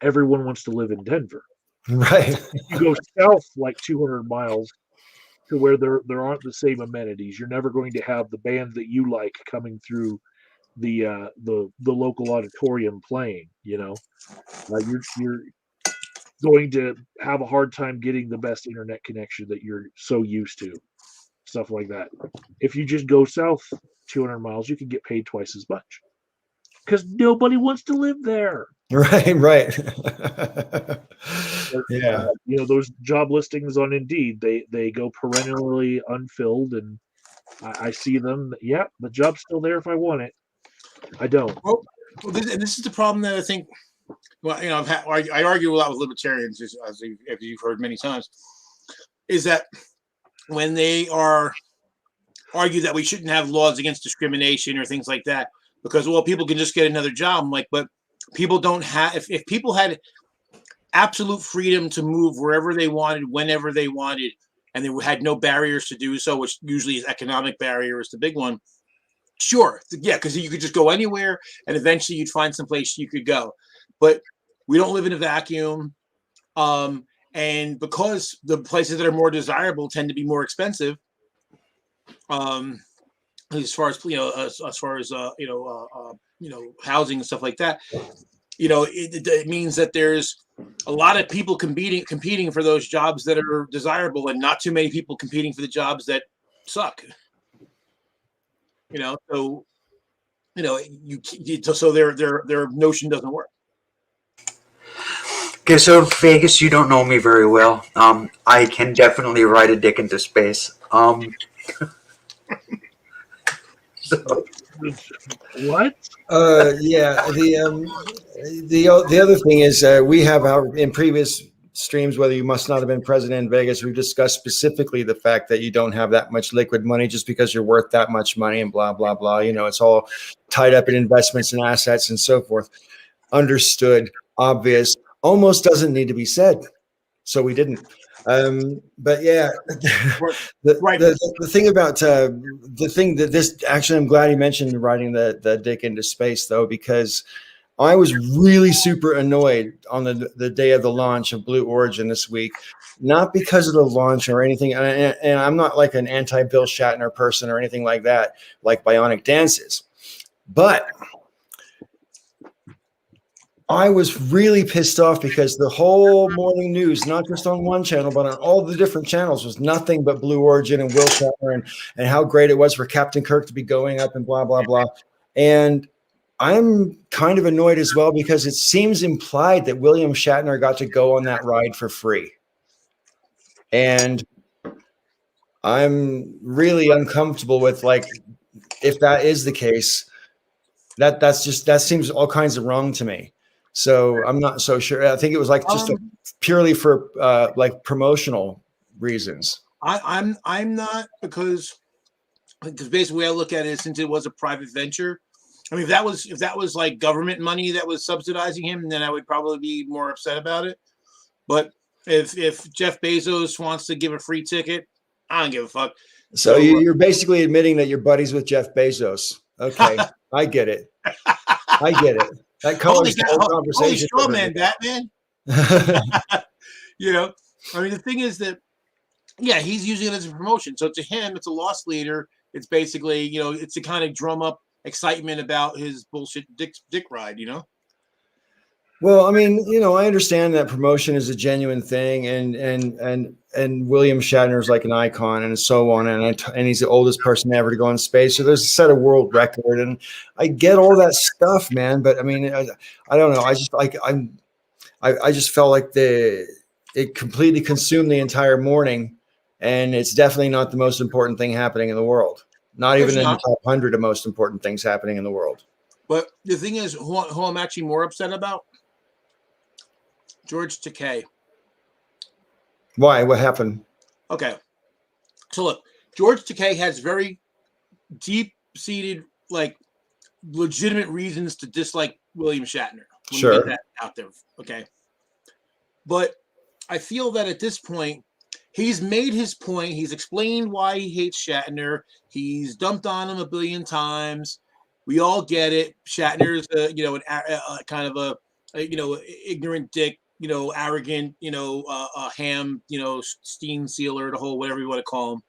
everyone wants to live in Denver. Right. You go south like 200 miles to where there aren't the same amenities. You're never going to have the band that you like coming through the local auditorium playing. You're going to have a hard time getting the best internet connection that you're so used to. Stuff like that. If you just go south 200 miles, you can get paid twice as much, because nobody wants to live there. Right. But, Yeah. those job listings on Indeed, they go perennially unfilled, and I see them. Yeah, the job's still there if I want it. I don't. Well, this is the problem that I think. Well, I argue a lot with libertarians, as you've heard many times, is that when they argue that we shouldn't have laws against discrimination or things like that, because, well, people can just get another job. I'm like, but people don't have. If people had absolute freedom to move wherever they wanted, whenever they wanted, and they had no barriers to do so, which usually is economic barrier is the big one. Sure, yeah, because you could just go anywhere, and eventually you'd find some place you could go. But we don't live in a vacuum, and because the places that are more desirable tend to be more expensive, as far as housing and stuff like that, it means that there's a lot of people competing for those jobs that are desirable, and not too many people competing for the jobs that suck. So their notion doesn't work. Okay, so Vegas, you don't know me very well. I can definitely ride a dick into space. So. What? Yeah. The other thing is we have in previous streams, whether you must not have been president in Vegas, we've discussed specifically the fact that you don't have that much liquid money just because you're worth that much money and blah, blah, blah. It's all tied up in investments and assets and so forth. Understood, obvious, almost doesn't need to be said. So we didn't. But yeah, the thing about the thing that this actually, I'm glad you mentioned riding the dick into space, though, because I was really super annoyed on the day of the launch of Blue Origin this week, not because of the launch or anything. And I'm not like an anti-Bill Shatner person or anything like that, like Bionic Dances. But I was really pissed off because the whole morning news, not just on one channel, but on all the different channels, was nothing but Blue Origin and Will Shatner and how great it was for Captain Kirk to be going up and blah, blah, blah. And I'm kind of annoyed as well because it seems implied that William Shatner got to go on that ride for free. And I'm really uncomfortable with, like, if that is the case, that seems all kinds of wrong to me. So I'm not so sure. I think it was like just purely for like promotional reasons. I'm not, because basically the way I look at it, since it was a private venture, I mean, if that was like government money that was subsidizing him, then I would probably be more upset about it. But if Jeff Bezos wants to give a free ticket, I don't give a fuck. So you're basically admitting that you're buddies with Jeff Bezos. Okay, I get it. I get it. That colors the whole conversation. Holy straw man, Batman. I mean, the thing is that, yeah, he's using it as a promotion. So to him, it's a loss leader. It's basically, it's to kind of drum up excitement about his bullshit dick ride, you know? Well, I mean, I understand that promotion is a genuine thing, and William Shatner is like an icon and so on, and he's the oldest person ever to go in space. So there's a set of world record, and I get all that stuff, man. But I mean, I don't know. I just I just felt like it completely consumed the entire morning, and it's definitely not the most important thing happening in the world. Not even in the top 100 of most important things happening in the world. But the thing is, who I'm actually more upset about, George Takei. Why? What happened? Okay. So look, George Takei has very deep-seated, like, legitimate reasons to dislike William Shatner. Let me get that out there. Okay. But I feel that at this point, he's made his point. He's explained why he hates Shatner. He's dumped on him a billion times. We all get it. Shatner's, kind of a ignorant dick, arrogant, a ham, steam sealer, the whole whatever you want to call him.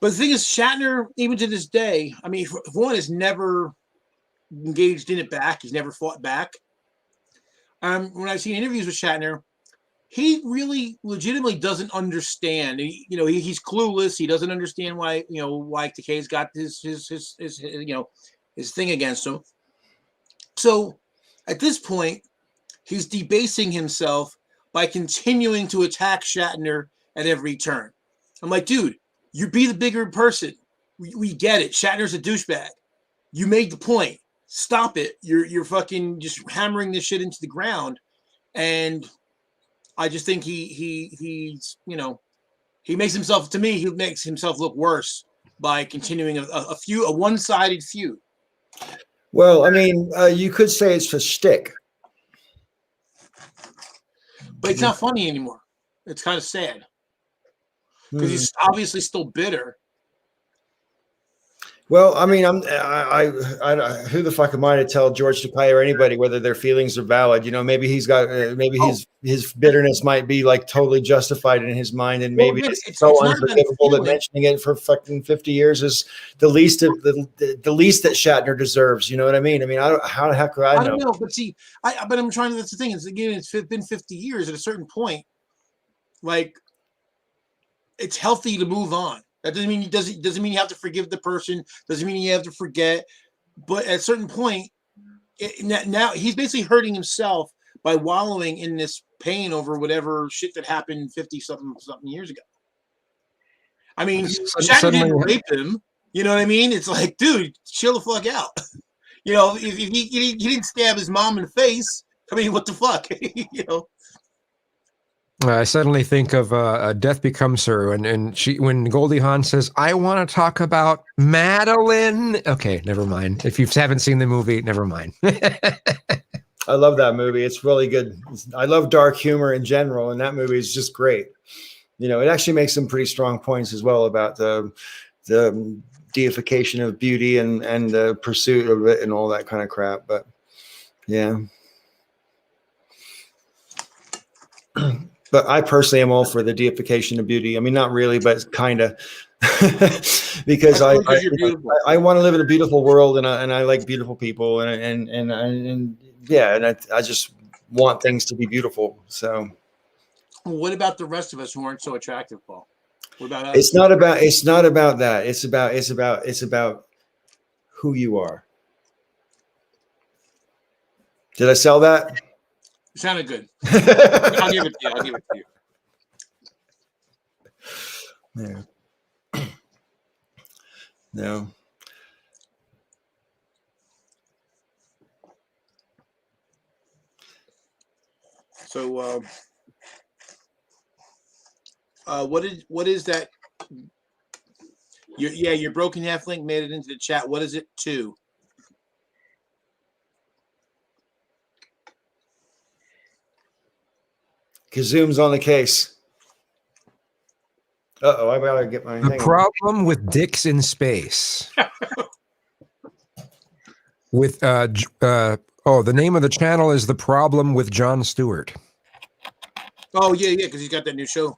But the thing is, Shatner, even to this day, I mean, for one, has never engaged in it back. He's never fought back. When I've seen interviews with Shatner, he really legitimately doesn't understand. He's clueless. He doesn't understand why Takei's got his thing against him. So at this point, he's debasing himself by continuing to attack Shatner at every turn. I'm like, dude, you be the bigger person. We get it. Shatner's a douchebag. You made the point. Stop it. You're fucking just hammering this shit into the ground. And I just think he makes himself, to me, he makes himself look worse by continuing a one-sided feud. Well, I mean, you could say it's for shtick. But it's not funny anymore. It's kind of sad. Because he's obviously still bitter. Well, I mean, I who the fuck am I to tell George Takei or anybody whether their feelings are valid? Maybe he's got, his bitterness might be like totally justified in his mind, and maybe it's so unforgivable that mentioning it for fucking 50 years is the least of the least that Shatner deserves. You know what I mean? I mean, how the heck do I know? I don't know, but see, but I'm trying to. That's the thing. It's been 50 years. At a certain point, like, it's healthy to move on. That doesn't mean you have to forgive the person. Doesn't mean you have to forget. But at a certain point, now he's basically hurting himself by wallowing in this pain over whatever shit that happened 50-something years ago. I mean, Shatner didn't rape him. You know what I mean? It's like, dude, chill the fuck out. If he didn't stab his mom in the face. I mean, what the fuck? I suddenly think of Death Becomes Her, and when Goldie Hawn says, "I want to talk about Madeline." Okay, never mind. If you haven't seen the movie, never mind. I love that movie. It's really good. I love dark humor in general, and that movie is just great. It actually makes some pretty strong points as well about the deification of beauty and the pursuit of it and all that kind of crap. But yeah. But I personally am all for the deification of beauty. I mean, not really, but kind of, because I want to live in a beautiful world, and I like beautiful people, and I just want things to be beautiful. So, what about the rest of us who aren't so attractive, Paul? What about us? It's not about that. It's about who you are. Did I sell that? Sounded good. I'll give it to you. Yeah. No. So, what is that? Your broken half link made it into the chat. What is it to? Kazoom's on the case. Uh-oh, I gotta get my The problem with dicks in space. With the name of the channel is The Problem with Jon Stewart. Oh yeah, because he's got that new show.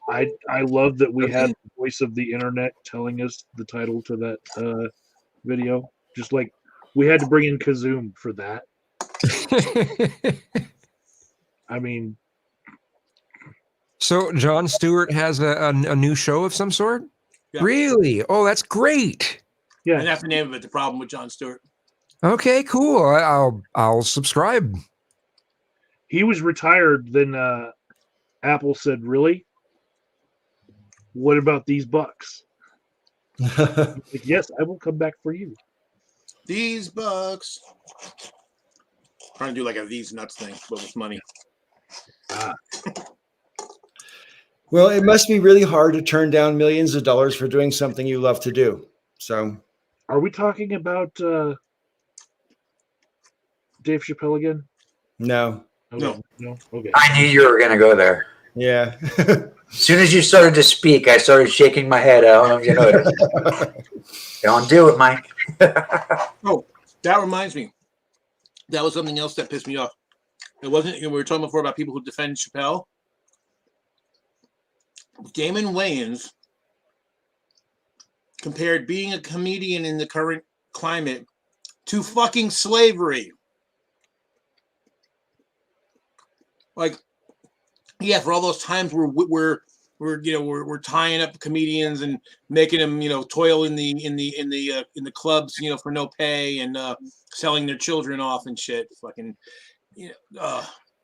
I love that we had the voice of the internet telling us the title to that video. Just like we had to bring in Kazoom for that. I mean, so Jon Stewart has a new show of some sort? Yeah. Really? Oh, that's great. yeah, And that's the name of it. The problem with Jon Stewart. Okay, cool. I'll subscribe. he was retired. Then Apple said, "Really? What about these bucks?" Like, yes, I will come back for you. These bucks. Trying to do like a these nuts thing, but with money. Well, it must be really hard to turn down millions of dollars for doing something you love to do. So, Are we talking about Dave Chappelle again? no. Okay. No. Okay. I knew you were going to go there. Yeah. As soon as you started to speak, I started shaking my head. I don't know if you noticed. Don't do it, Mike. Oh, that reminds me. That was something else that pissed me off. It wasn't, we were talking before about people who defend Chappelle. Damon Wayans compared being a comedian in the current climate to fucking slavery. Like, yeah, for all those times we're tying up comedians and making them, toil in the clubs, for no pay and selling their children off and shit. Fucking,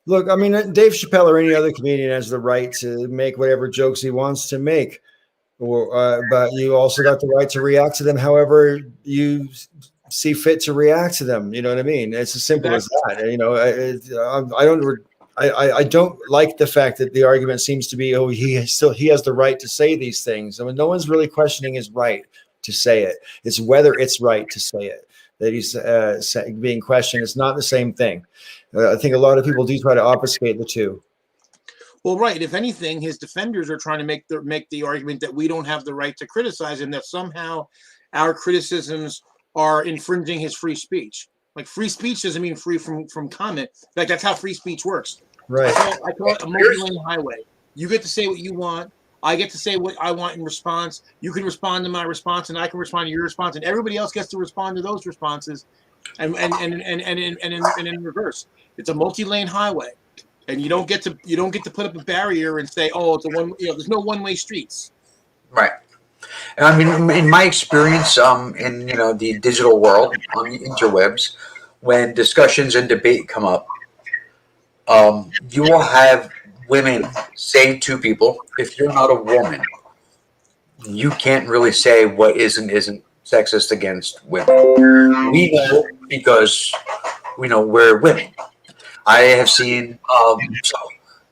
Look, I mean, Dave Chappelle or any other comedian has the right to make whatever jokes he wants to make, but you also got the right to react to them however you see fit to react to them. You know what I mean? It's as simple as that. I don't like the fact that the argument seems to be, he has the right to say these things. I mean, no one's really questioning his right to say it. It's whether it's right to say it that he's being questioned. It's not the same thing. I think a lot of people do try to obfuscate the two. Well, right. If anything, his defenders are trying to make the argument that we don't have the right to criticize him, that somehow our criticisms are infringing his free speech. Like, free speech doesn't mean free from comment. In fact, that's how free speech works. Right. I call it a multi-lane highway. You get to say what you want. I get to say what I want in response. You can respond to my response, and I can respond to your response, and everybody else gets to respond to those responses, and in reverse. It's a multi-lane highway, and you don't get to put up a barrier and say, "Oh, it's a one." There's no one-way streets. Right. And I mean, in my experience, in the digital world on the interwebs, when discussions and debate come up, you will have women say to people, "If you're not a woman, you can't really say what isn't sexist against women." We know because we're women. I have seen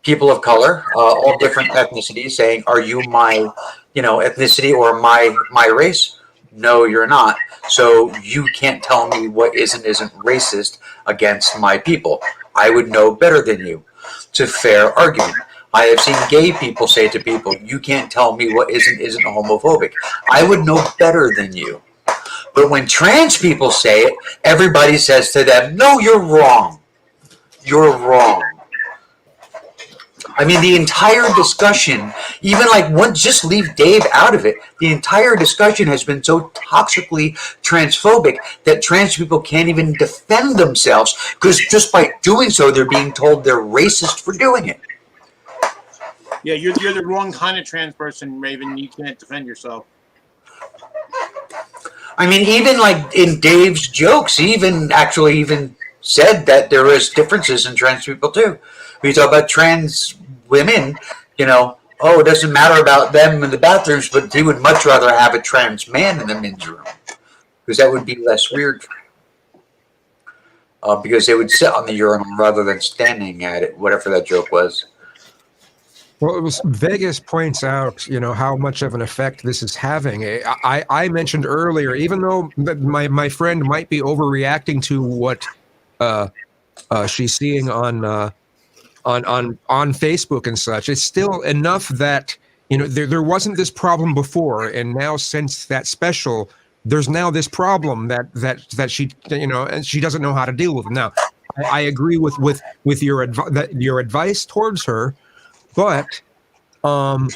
people of color, all different ethnicities, saying, "Are you my ethnicity or my race?" No, you're not. So you can't tell me what isn't racist against my people. I would know better than you. It's a fair argument. I have seen gay people say to people, "You can't tell me what isn't homophobic. I would know better than you." But when trans people say it, everybody says to them, "No, you're wrong. You're wrong." I mean, the entire discussion, even just leave Dave out of it, the entire discussion has been so toxically transphobic that trans people can't even defend themselves because just by doing so, they're being told they're racist for doing it. Yeah, you're the wrong kind of trans person, Raven. You can't defend yourself. I mean, even in Dave's jokes, he even said that there is differences in trans people too. We talk about trans women, oh, it doesn't matter about them in the bathrooms, but he would much rather have a trans man in the men's room because that would be less weird. Because they would sit on the urinal rather than standing at it, whatever that joke was. Well, Vegas points out, how much of an effect this is having. I mentioned earlier, even though my friend might be overreacting to what she's seeing on Facebook and such, it's still enough that there wasn't this problem before, and now since that special, there's now this problem that she and she doesn't know how to deal with. Now, I agree with your advice towards her, but To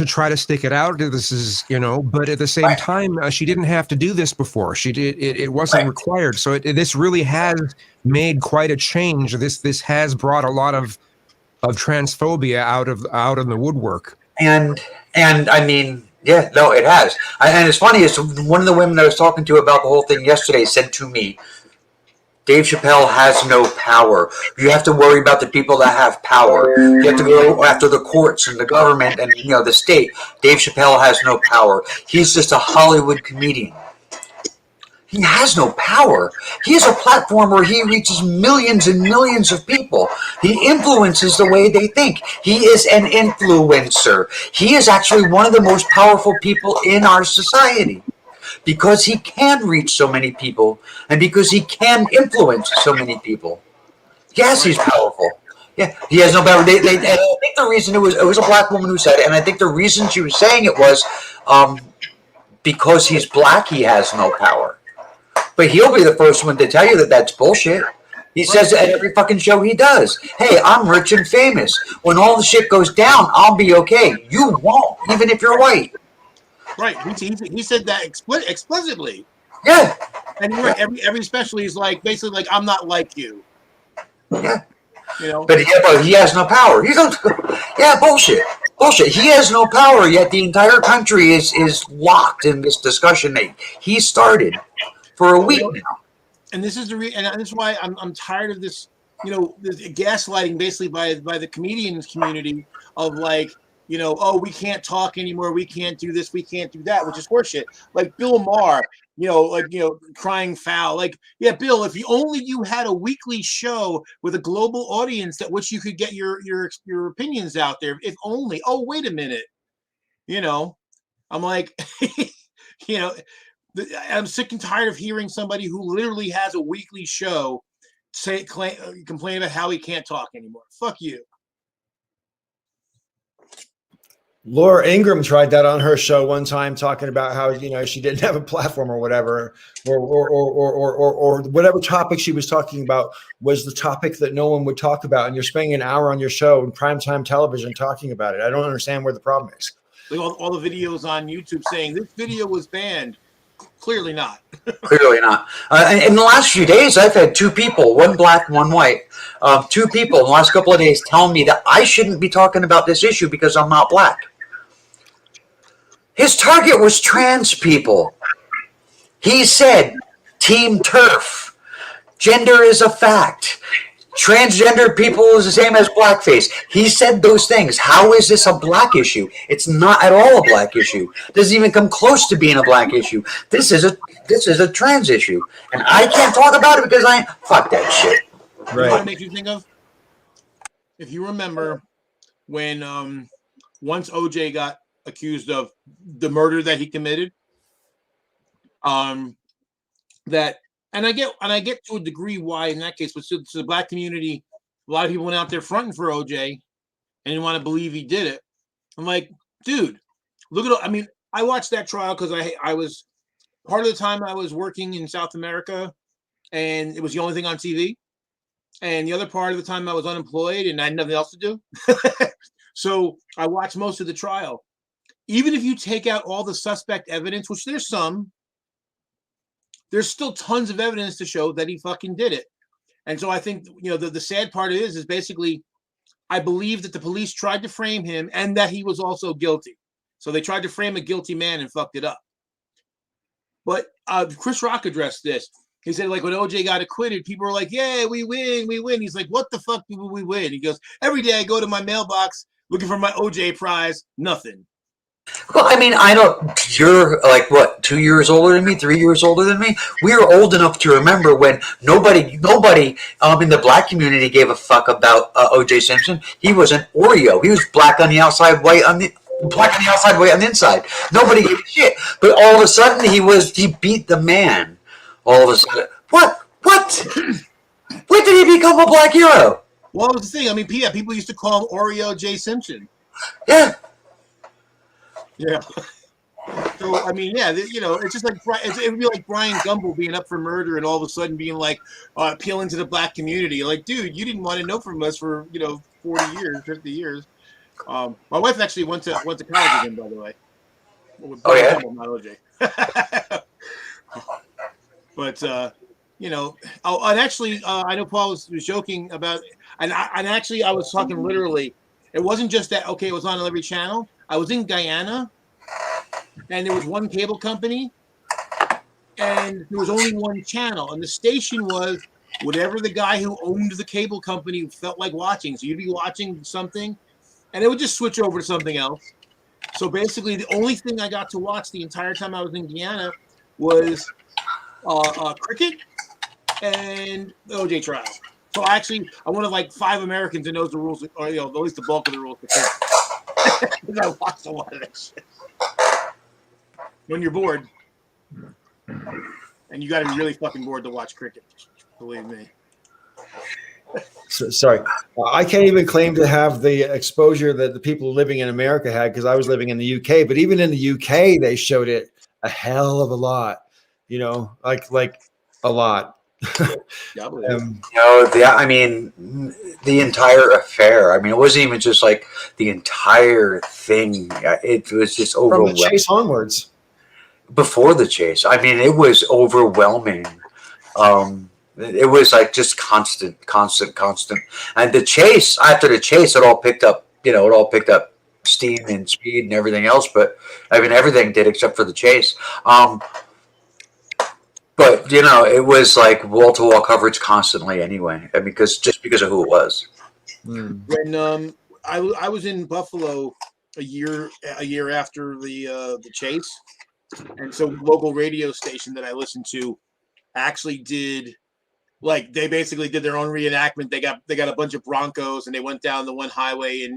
try to stick it out. This is, but at the same time, she didn't have to do this before. She did it wasn't required. So this really has made quite a change. This has brought a lot of transphobia out in the woodwork. And I mean, yeah, no, it has. And it's funny, is one of the women I was talking to about the whole thing yesterday said to me, Dave Chappelle has no power. You have to worry about the people that have power. You have to go after the courts and the government and the state. Dave Chappelle has no power. He's just a Hollywood comedian. He has no power. He has a platform where he reaches millions and millions of people. He influences the way they think. He is an influencer. He is actually one of the most powerful people in our society because he can reach so many people and because he can influence so many people. Yes, he's powerful. Yeah, he has no power. And I think the reason it was a black woman who said it, and I think the reason she was saying it was because he's black, he has no power. But he'll be the first one to tell you that that's bullshit. He says it at every fucking show he does. Hey, I'm rich and famous. When all the shit goes down, I'll be okay. You won't, even if you're white. Right. He said that explicitly. Yeah. And you're right. Every special, he's like, basically like, I'm not like you. Yeah. But he has no power. Bullshit. Bullshit. He has no power, yet the entire country is locked in this discussion that he started for a week now. And this is and this is why I'm tired of this, this gaslighting basically by the comedians community of like, oh, we can't talk anymore, we can't do this, we can't do that, which is horseshit. Like Bill Maher, crying foul. Like, yeah, Bill, if you had a weekly show with a global audience at which you could get your opinions out there, if only. Oh, wait a minute. I'm like, I'm sick and tired of hearing somebody who literally has a weekly show complain about how he can't talk anymore. Fuck you. Laura Ingraham tried that on her show one time, talking about how she didn't have a platform or whatever, or whatever topic she was talking about was the topic that no one would talk about, and you're spending an hour on your show in primetime television talking about it. I don't understand where the problem is. Like all the videos on YouTube saying this video was banned. Clearly not. Clearly not. In the last few days, I've had two people, one black, one white, two people in the last couple of days telling me that I shouldn't be talking about this issue because I'm not black. His target was trans people. He said, Team TERF. Gender is a fact. Transgender people is the same as blackface. He said those things. How is this a black issue? It's not at all a black issue. It doesn't even come close to being a black issue. This is a trans issue. And I can't talk about it because fuck that shit. Right. You know what it makes you think of? If you remember when once OJ got accused of the murder that he committed, and I get to a degree why in that case, but to the black community, a lot of people went out there fronting for OJ and didn't want to believe he did it. I'm like, dude, look at. I mean, I watched that trial because I was part of the time I was working in South America, and it was the only thing on TV, and the other part of the time I was unemployed and I had nothing else to do. So I watched most of the trial. Even if you take out all the suspect evidence, which there's some, there's still tons of evidence to show that he fucking did it. And so I think, the sad part is basically, I believe that the police tried to frame him and that he was also guilty. So they tried to frame a guilty man and fucked it up. But Chris Rock addressed this. He said, like, when OJ got acquitted, people were like, yeah, we win, we win. He's like, what the fuck do we win? He goes, every day I go to my mailbox looking for my OJ prize, nothing. Well, I mean, you're like, what, 2 years older than me, 3 years older than me? We were old enough to remember when nobody in the black community gave a fuck about O.J. Simpson. He was an Oreo. He was black on the outside, white on the inside. Nobody gave a shit. But all of a sudden, he beat the man. All of a sudden, what? When did he become a black hero? Well, that was the thing. I mean, people used to call him Oreo J. Simpson. Yeah. Yeah. So I mean, yeah, it's just like it would be like Brian Gumble being up for murder and all of a sudden being like appealing to the black community. Like, dude, you didn't want to know from us for 40 years, 50 years. My wife actually went to college with him, by the way. Oh, yeah? Not OJ. But you know, and actually, I know Paul was joking about, and actually, I was talking literally. It wasn't just that. Okay, it was on every channel. I was in Guyana, and there was one cable company, and there was only one channel, and the station was whatever the guy who owned the cable company felt like watching. So you'd be watching something, and it would just switch over to something else. So basically, the only thing I got to watch the entire time I was in Guyana was cricket and the OJ trial. So actually, I'm one of like 5 Americans that knows the rules, or at least the bulk of the rules. Because I watched a lot of that shit. When you're bored, and you got to be really fucking bored to watch cricket, believe me. So, sorry, I can't even claim to have the exposure that the people living in America had because I was living in the UK. But even in the UK, they showed it a hell of a lot. You know, like a lot. Yeah, I believe it. I mean, the entire affair. I mean, it wasn't even just like the entire thing. It was just From overwhelming. the chase onwards. Before the chase, I mean, it was overwhelming. It was like just constant. And the chase, after the chase, it all picked up. It all picked up steam and speed and everything else. But I mean, everything did except for the chase. But it was like wall-to-wall coverage constantly anyway. I mean, because of who it was. When I was in Buffalo a year after the chase, and so local radio station that I listened to actually did, like, they basically did their own reenactment. They got a bunch of Broncos and they went down the one highway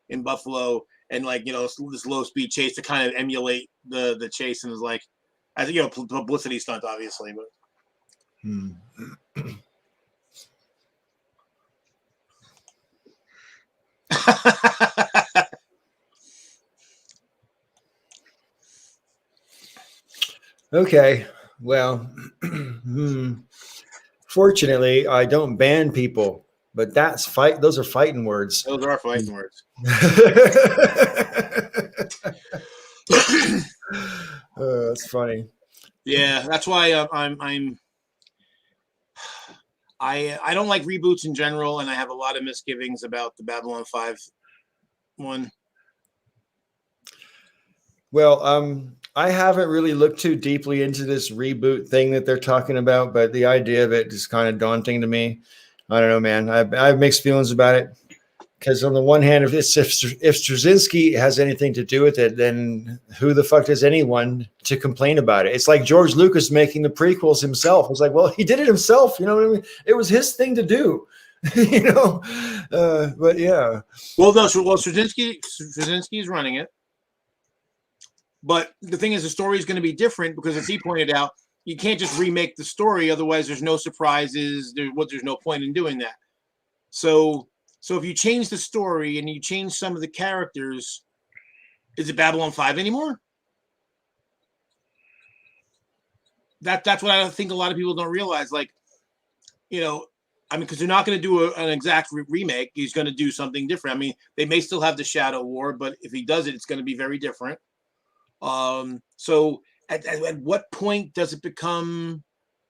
in Buffalo and this low speed chase to kind of emulate the chase, and it was like, I think publicity stunt obviously, but Okay, well, fortunately, I don't ban people, but those are fighting words. those are fighting words. That's funny. Yeah, that's why I don't like reboots in general, and I have a lot of misgivings about the Babylon 5 one. Well, I haven't really looked too deeply into this reboot thing that they're talking about, but the idea of it is kind of daunting to me. I don't know, man. I have mixed feelings about it. Because on the one hand, if Straczynski has anything to do with it, then who the fuck is anyone to complain about it? It's like George Lucas making the prequels himself. It's like, well, he did it himself. You know what I mean? It was his thing to do. But yeah. Well, no. Straczynski is running it, but the thing is, the story is going to be different because, as he pointed out, you can't just remake the story. Otherwise, there's no surprises. There's no point in doing that. So if you change the story and you change some of the characters, is it Babylon 5 anymore? That's what I think a lot of people don't realize. Like, because they're not going to do an exact remake. He's going to do something different. I mean, they may still have the Shadow War, but if he does it, it's going to be very different. So at what point does it become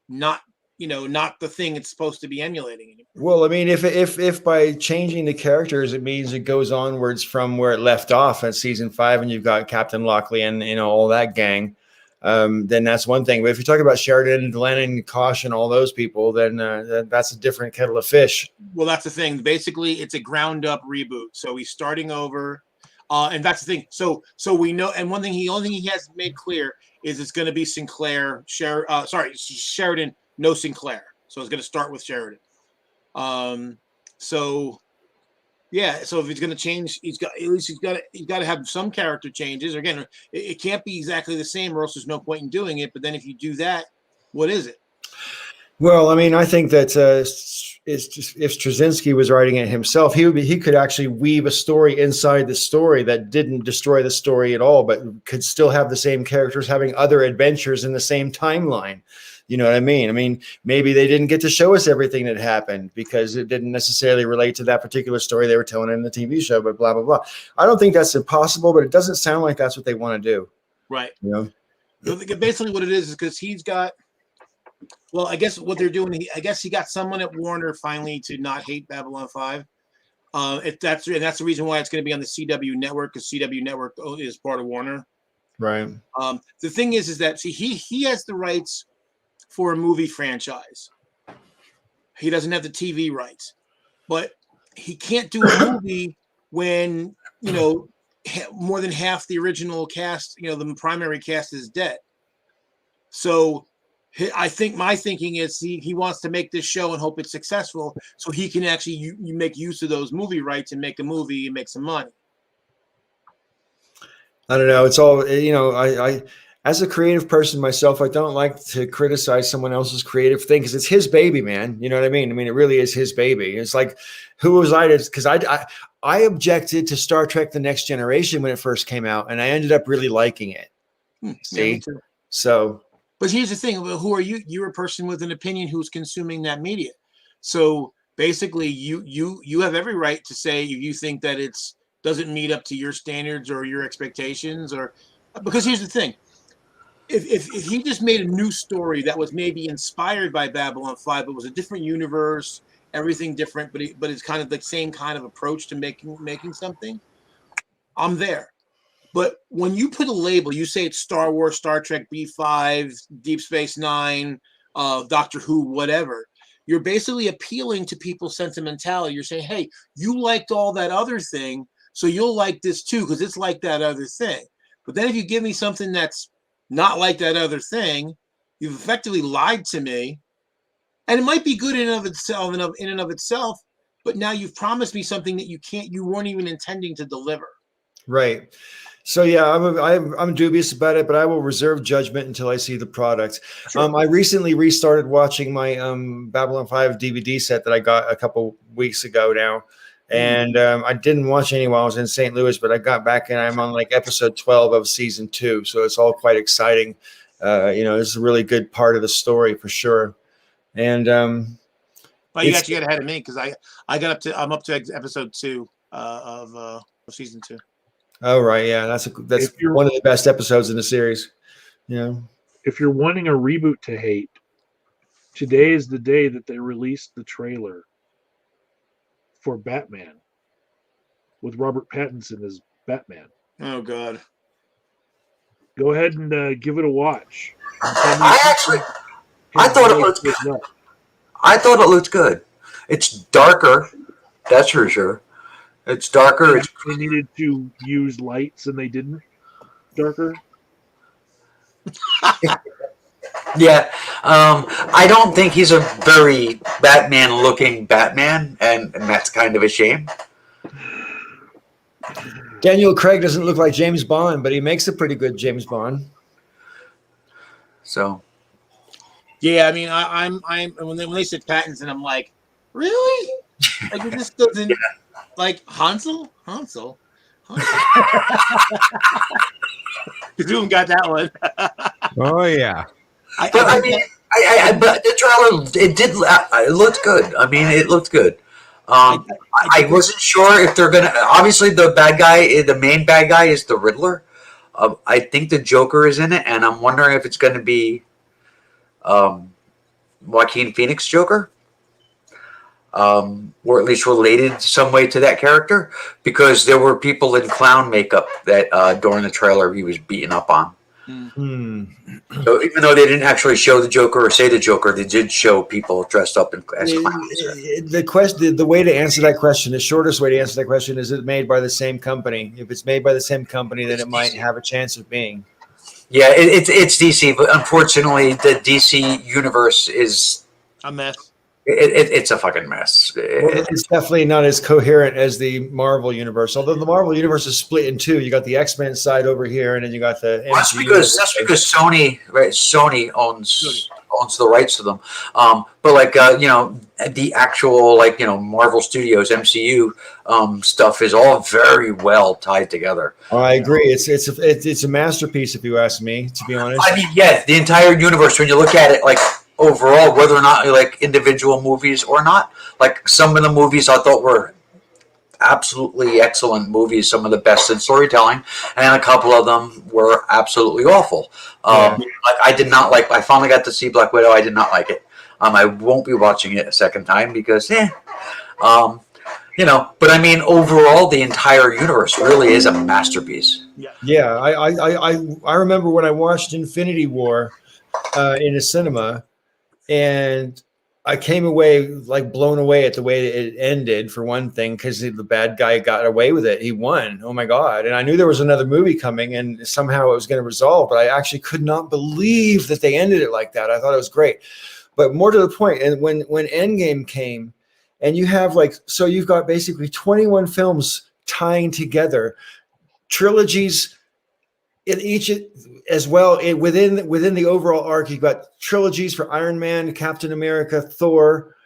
not the thing it's supposed to be emulating anymore? Well, I mean, if by changing the characters, it means it goes onwards from where it left off at season 5, and you've got Captain Lockley and all that gang, then that's one thing. But if you're talking about Sheridan, Glennon, Kosh, and all those people, then that's a different kettle of fish. Well, that's the thing. Basically, it's a ground up reboot. So he's starting over, and that's the thing. So we know. And only thing he has made clear is it's going to be Sheridan. No Sinclair. So it's going to start with Sheridan. So if he's going to change, he's got to have some character changes. Again, it can't be exactly the same, or else there's no point in doing it. But then if you do that, what is it? Well, I mean, I think that if Straczynski was writing it himself, he could actually weave a story inside the story that didn't destroy the story at all, but could still have the same characters having other adventures in the same timeline. You know what I mean? I mean, maybe they didn't get to show us everything that happened because it didn't necessarily relate to that particular story they were telling in the TV show, but blah, blah, blah. I don't think that's impossible, but it doesn't sound like that's what they want to do. Right. You know? Basically what it is because he's got, well, I guess what they're doing, I guess he got someone at Warner finally to not hate Babylon 5. If that's the reason why it's going to be on the CW network, because CW network is part of Warner. Right. The thing is that see, he has the rights for a movie franchise. He doesn't have the TV rights, but he can't do a movie when, you know, more than half the original cast, you know, the primary cast is dead. So I think my thinking is he wants to make this show and hope it's successful so he can actually you make use of those movie rights and make a movie and make some money. I don't know. It's all, you know, I as a creative person myself, I don't like to criticize someone else's creative thing because it's his baby, man. You know what I mean? I mean, it really is his baby. It's like, who was I to, because I objected to Star Trek The Next Generation when it first came out, and I ended up really liking it. See? Yeah, so. But here's the thing. Who are you? You're a person with an opinion who's consuming that media. So basically, you have every right to say if you think that it's doesn't meet up to your standards or your expectations, or because here's the thing. If he just made a new story that was maybe inspired by Babylon 5, but was a different universe, everything different, but it's kind of the same kind of approach to making something, I'm there. But when you put a label, you say it's Star Wars, Star Trek, B5, Deep Space Nine, Doctor Who, whatever, you're basically appealing to people's sentimentality. You're saying, hey, you liked all that other thing, so you'll like this too, because it's like that other thing. But then if you give me something that's not like that other thing, you've effectively lied to me. And it might be good in and of itself, but now you've promised me something that you weren't even intending to deliver. Right. So yeah, I'm dubious about it, but I will reserve judgment until I see the product. Sure. I recently restarted watching my Babylon 5 DVD set that I got a couple weeks ago now. And I didn't watch any while I was in St. Louis, but I got back and I'm on like episode 12 of season 2. So it's all quite exciting. You know, it's a really good part of the story for sure. And but you actually got ahead of me because I'm up to episode 2 of season 2. Oh right, yeah, that's one of the best episodes in the series. You know, if you're wanting a reboot to hate, today is the day that they released the trailer for Batman with Robert Pattinson as Batman. Oh God! Go ahead and give it a watch. I thought it looked good. I thought it looked good. It's darker, that's for sure. It's darker. They needed to use lights and they didn't. Darker. Yeah. I don't think he's a very Batman-looking Batman, and that's kind of a shame. Daniel Craig doesn't look like James Bond, but he makes a pretty good James Bond. So. Yeah, I mean, I'm when they said Pattinson, I'm like, really? Like it just doesn't. Yeah. Like Hansel. You got that one. Oh yeah. But the trailer it looked good. I mean, it looked good. I wasn't sure if they're gonna. Obviously, the main bad guy is the Riddler. I think the Joker is in it, and I'm wondering if it's going to be Joaquin Phoenix Joker. Or at least related some way to that character, because there were people in clown makeup that during the trailer he was beaten up on. So even though they didn't actually show the Joker or say the Joker, they did show people dressed up as clowns. The way to answer that question, the shortest way to answer that question is it made by the same company? If it's made by the same company, then it might have a chance of being. Yeah, it's DC, but unfortunately the DC universe is a mess. It's a fucking mess. It's definitely not as coherent as the Marvel universe. Although the Marvel universe is split in two. You got the X-Men side over here, and then you got the. Well, that's because Sony, right? Sony owns owns the rights to them. But like the actual Marvel Studios MCU stuff is all very well tied together. I agree. It's a masterpiece, if you ask me. To be honest, I mean, yeah, the entire universe. When you look at it, like overall, whether or not you like individual movies or not, like some of the movies I thought were absolutely excellent movies, some of the best in storytelling, and a couple of them were absolutely awful. Like I finally got to see Black Widow. I did not like it. I won't be watching it a second time because but I mean, overall, the entire universe really is a masterpiece. Yeah, I remember when I watched Infinity War in a cinema, and I came away like blown away at the way it ended, for one thing, because the bad guy got away with it. He won. Oh my God. And I knew there was another movie coming and somehow it was going to resolve, but I actually could not believe that they ended it like that. I thought it was great. But more to the point, and when Endgame came, and you have so you've got basically 21 films tying together, trilogies in each as well. Within the overall arc, you've got trilogies for Iron Man, Captain America, Thor,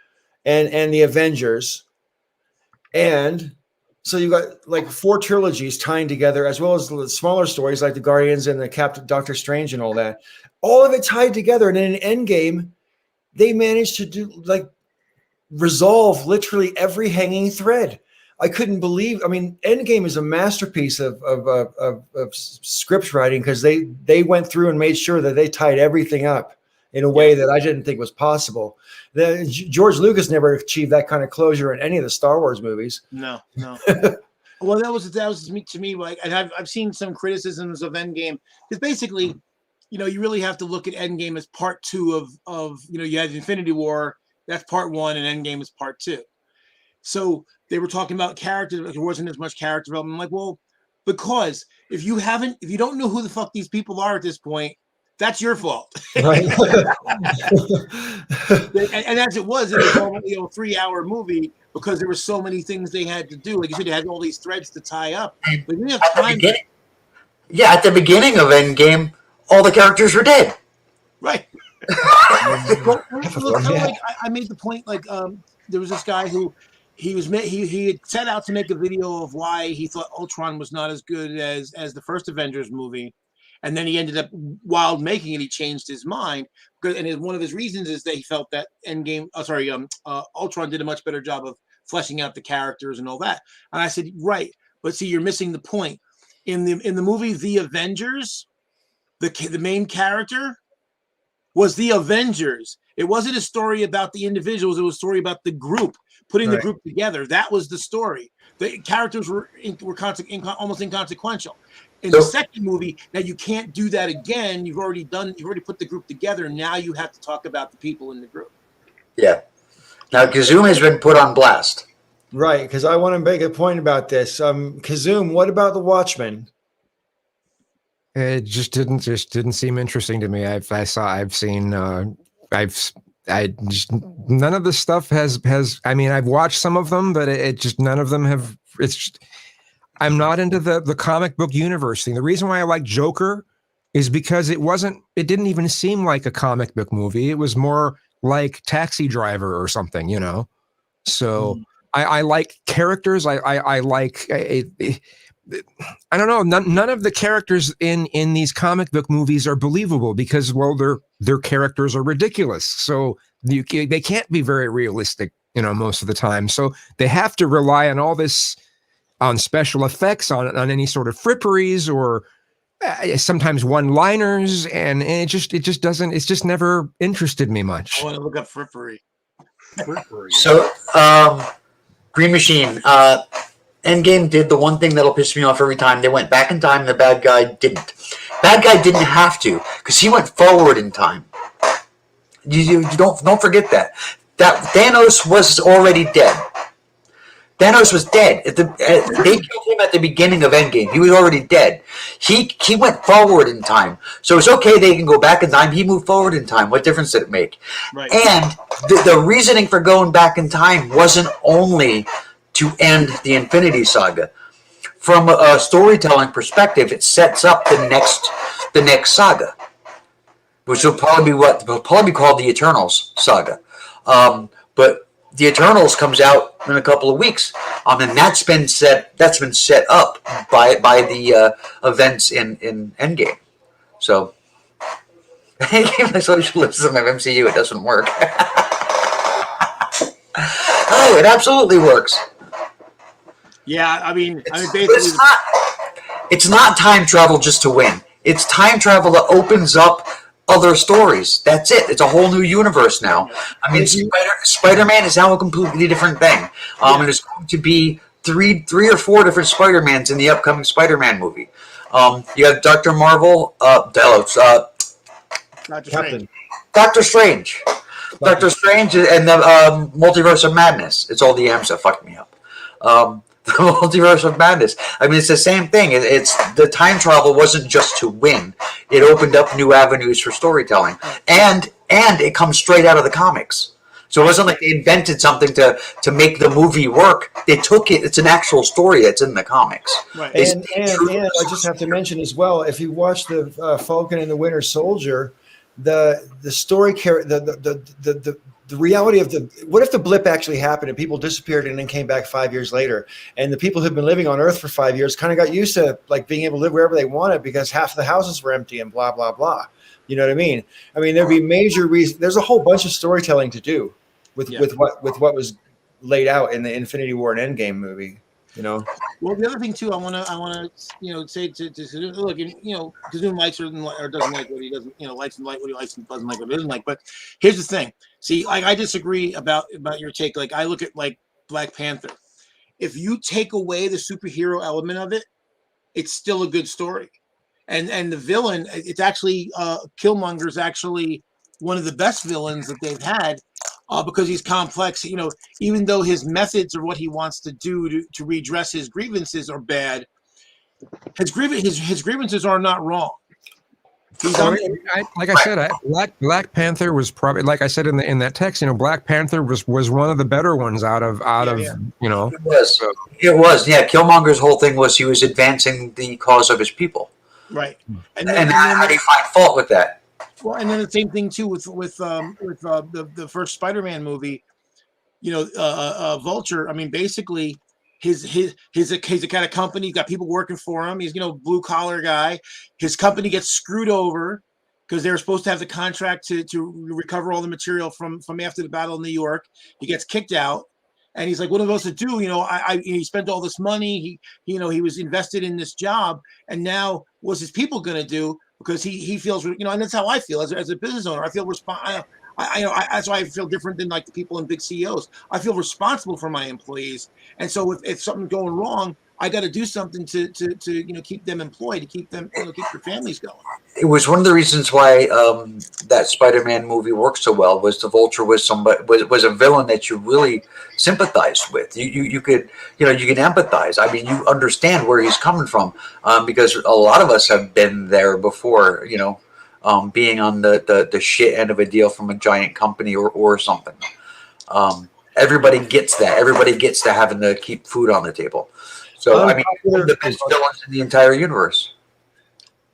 and the Avengers. And so you've got like 4 trilogies tying together, as well as the smaller stories like the Guardians and the Doctor Strange and all that. All of it tied together. And in Endgame, they managed to resolve literally every hanging thread. I couldn't believe. I mean, Endgame is a masterpiece of script writing, because they went through and made sure that they tied everything up in a way that I didn't think was possible. George Lucas never achieved that kind of closure in any of the Star Wars movies. No. Well, that was to me like, and I've seen some criticisms of Endgame, because basically, you really have to look at Endgame as part 2 of you had Infinity War, that's part 1, and Endgame is part 2. So they were talking about characters. There wasn't as much character development. I'm like, well, because if you don't know who the fuck these people are at this point, that's your fault. Right. and as it was only a 3-hour movie, because there were so many things they had to do. Like you said, they had all these threads to tie up. But we didn't have time. At the beginning of Endgame, all the characters were dead. Right. I made the point, there was this guy who he had set out to make a video of why he thought Ultron was not as good as the first Avengers movie, and then he ended up, while making it, he changed his mind, and one of his reasons is that he felt that Ultron did a much better job of fleshing out the characters and all that. And I said, right, but see, you're missing the point. In the movie The Avengers, the main character was the Avengers. It wasn't a story about the individuals. It was a story about the group, putting the group together. That was the story. The characters were almost inconsequential. In the second movie, now you can't do that again. You've already put the group together. Now you have to talk about the people in the group. Yeah. Now Kazoom has been put on blast. Right, because I want to make a point about this. Kazoom, what about The Watchmen? It just didn't seem interesting to me. None of this stuff has. I mean, I've watched some of them, but it just none of them have. I'm not into the comic book universe thing. The reason why I like Joker is because it didn't even seem like a comic book movie. It was more like Taxi Driver or something, So I like characters. I like. I don't know. None of the characters in these comic book movies are believable because, well, their characters are ridiculous. So they can't be very realistic, most of the time. So they have to rely on all this, on special effects, on any sort of fripperies or sometimes one-liners, and it just doesn't. It's just never interested me much. I want to look up frippery. So, Green Machine. Endgame did the one thing that'll piss me off every time. They went back in time, and the bad guy didn't. Bad guy didn't have to, because he went forward in time. You don't forget that. That Thanos was already dead. Thanos was dead. They killed him at the beginning of Endgame. He was already dead. He went forward in time. So it's okay they can go back in time. He moved forward in time. What difference did it make? Right. And the reasoning for going back in time wasn't only to end the Infinity Saga. From a storytelling perspective, it sets up the next saga. which will probably be called the Eternals saga. But the Eternals comes out in a couple of weeks, and that's been set up by the events in Endgame. So my socialism of MCU, it doesn't work. Oh, it absolutely works. Yeah, I mean, basically, it's not time travel just to win. It's time travel that opens up other stories. That's it. It's a whole new universe now. I mean, Spider-Man is now a completely different thing. And there's going to be three or four different Spider-Mans in the upcoming Spider-Man movie. You have Dr. Marvel, Doctor Captain. Doctor Strange, and the Multiverse of Madness. It's all the M's that fucked me up. The Multiverse of Madness. I mean, it's the same thing. It's the time travel wasn't just to win. It opened up new avenues for storytelling, and it comes straight out of the comics. So it wasn't like they invented something to make the movie work. They took it. It's an actual story that's in the comics. Right. And I just have to mention as well, if you watch the Falcon and the Winter Soldier, the story the reality of what if the blip actually happened and people disappeared and then came back 5 years later, and the people who've been living on Earth for 5 years kind of got used to like being able to live wherever they wanted because half of the houses were empty and blah blah blah. You know what I mean? I mean, there'd be major reasons. There's a whole bunch of storytelling to do with what was laid out in the Infinity War and Endgame movie. You know. Well, the other thing too, I want to say to look, Kazoon likes or doesn't like what he doesn't, likes and like what he likes and doesn't like what he doesn't like. But here's the thing. See, I disagree about your take. Like I look at like Black Panther. If you take away the superhero element of it, it's still a good story. And the villain, it's actually Killmonger's actually one of the best villains that they've had. Because he's complex, even though his methods or what he wants to do to redress his grievances are bad, his grievances are not wrong. Like I said, Black Panther was probably, like I said in that text, Black Panther was one of the better ones out of. It was. Killmonger's whole thing was he was advancing the cause of his people. Right. And how do you find fault with that? Well, and then the same thing too with the first Spider-Man movie, Vulture. I mean, basically, he's a kind of company. He's got people working for him. He's blue collar guy. His company gets screwed over because they were supposed to have the contract to recover all the material from after the Battle of New York. He gets kicked out, and he's like, "What am I supposed to do?" He spent all this money. He was invested in this job, and now what's his people going to do? Because he feels, and that's how I feel as a business owner. I feel that's why I feel different than like the people in big CEOs. I feel responsible for my employees, and so if something's going wrong, I got to do something to keep them employed, to keep them keep their families going. It was one of the reasons why that Spider-Man movie worked so well. Was the Vulture was a villain that you really sympathized with. You could empathize. I mean, you understand where he's coming from because a lot of us have been there before. Being on the shit end of a deal from a giant company or something. Everybody gets that. Everybody gets to having to keep food on the table. So I mean, the best villains in the entire universe.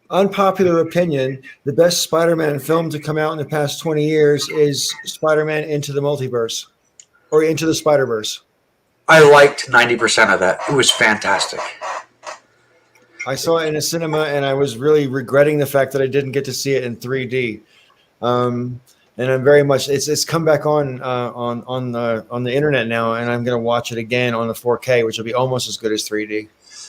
Unpopular opinion: the best Spider-Man film to come out in the past 20 years is Spider-Man Into the Multiverse, or Into the Spider-Verse. I liked 90% of that. It was fantastic. I saw it in a cinema, and I was really regretting the fact that I didn't get to see it in 3D. And I'm very much it's come back on the internet now, and I'm going to watch it again on the 4K, which will be almost as good as 3D.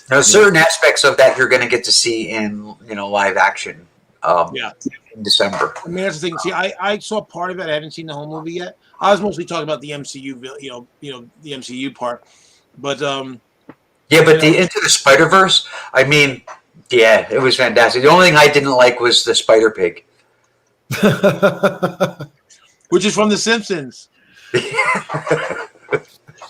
Now, certain aspects of that you're going to get to see in live action. In December. I mean, that's the thing. See, I saw part of it. I haven't seen the whole movie yet. I was mostly talking about the MCU, the MCU part. But the Into the Spider-Verse. I mean, yeah, it was fantastic. The only thing I didn't like was the Spider Pig. Which is from The Simpsons.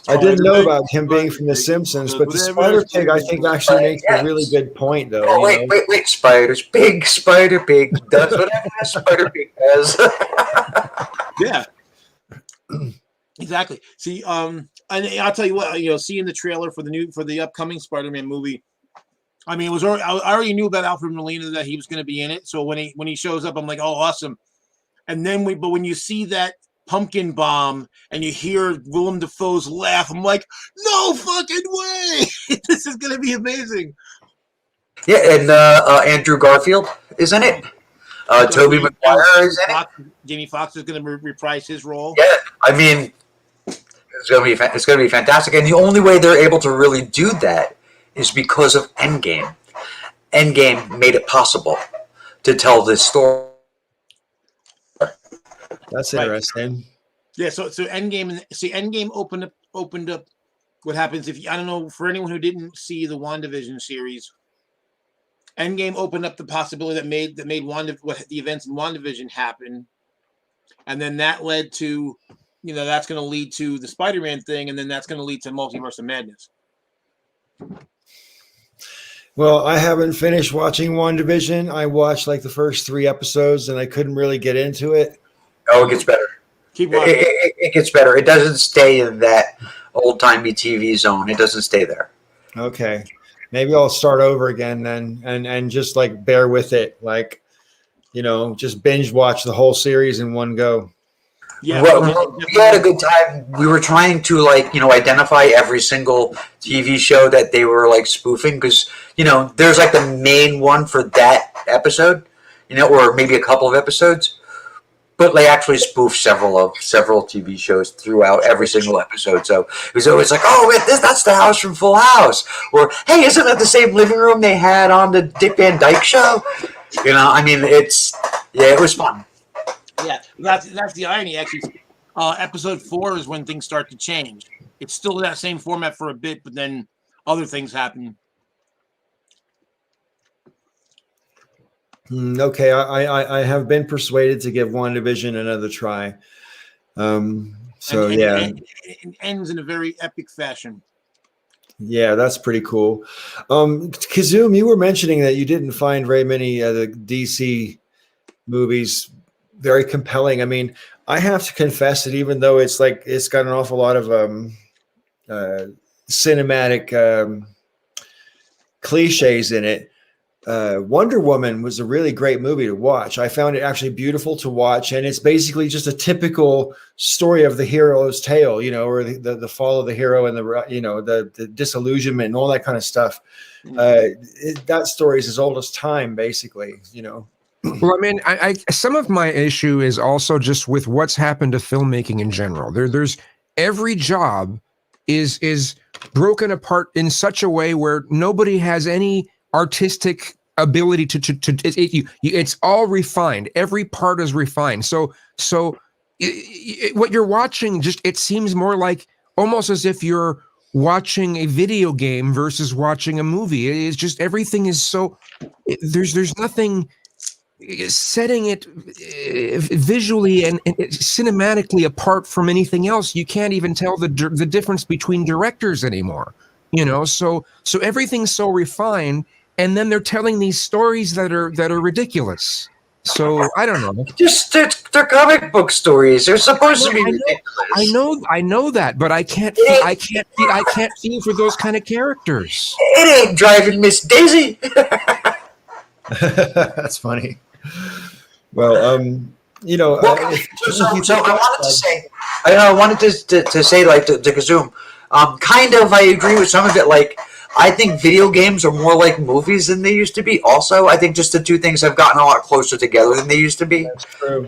I didn't know about him being from The Simpsons, but the Spider Pig, I think, actually makes a really good point, though. Oh, wait, Spiders. Big Spider Pig does whatever a Spider Pig does. Yeah. Exactly. See, and I'll tell you what, seeing the trailer for the upcoming Spider-Man movie, I mean, I already knew about Alfred Molina that he was going to be in it. So when he shows up, I'm like, oh, awesome. And then but when you see that pumpkin bomb and you hear Willem Dafoe's laugh, I'm like, no fucking way! This is going to be amazing. Yeah, and Andrew Garfield is in it. Tobey Maguire is in it. Jamie Foxx is going to reprise his role. Yeah, I mean, it's going to be fantastic. And the only way they're able to really do that is because of Endgame. Endgame made it possible to tell this story. That's interesting. Yeah, so Endgame opened up what happens if I don't know, for anyone who didn't see the WandaVision series, Endgame opened up the possibility that made what the events in WandaVision happen, and then that led to, that's going to lead to the Spider-Man thing, and then that's going to lead to Multiverse of Madness. Well, I haven't finished watching WandaVision. I watched like the first 3 episodes, and I couldn't really get into it. Oh, it gets better. Keep watching. It gets better. It doesn't stay in that old-timey TV zone. It doesn't stay there. Okay. Maybe I'll start over again then and just like bear with it. Like, just binge watch the whole series in one go. Yeah. Well, we had a good time. We were trying to identify every single TV show that they were like spoofing because, there's like the main one for that episode, or maybe a couple of episodes. But they actually spoofed several TV shows throughout every single episode. So it was always like, oh, that's the house from Full House. Or, hey, isn't that the same living room they had on the Dick Van Dyke Show? I mean, it was fun. Yeah, that's the irony, actually. Episode 4 is when things start to change. It's still that same format for a bit, but then other things happen. Okay, I have been persuaded to give WandaVision another try. It ends in a very epic fashion. Yeah, that's pretty cool. Kazoom, you were mentioning that you didn't find very many of the DC movies very compelling. I mean, I have to confess that even though it's got an awful lot of cinematic cliches in it, Wonder Woman was a really great movie to watch. I found it actually beautiful to watch, and it's basically just a typical story of the hero's tale, or the fall of the hero and the disillusionment and all that kind of stuff. That story is as old as time, basically. Well, I mean, some of my issue is also just with what's happened to filmmaking in general. There's every job is broken apart in such a way where nobody has any artistic ability it's all refined. Every part is refined. So what you're watching it seems more like almost as if you're watching a video game versus watching a movie. It's just everything is so there's nothing setting it visually and cinematically apart from anything else. You can't even tell the difference between directors anymore. So everything's so refined. And then they're telling these stories that are ridiculous. So I don't know. Just they're comic book stories. They're supposed to be ridiculous. I know that, but I can't feel for those kind of characters. It ain't driving Miss Daisy. That's funny. Well, I wanted to say like to Kazoom, kind of I agree with some of it. Like, I think video games are more like movies than they used to be. Also, I think just the two things have gotten a lot closer together than they used to be. That's true.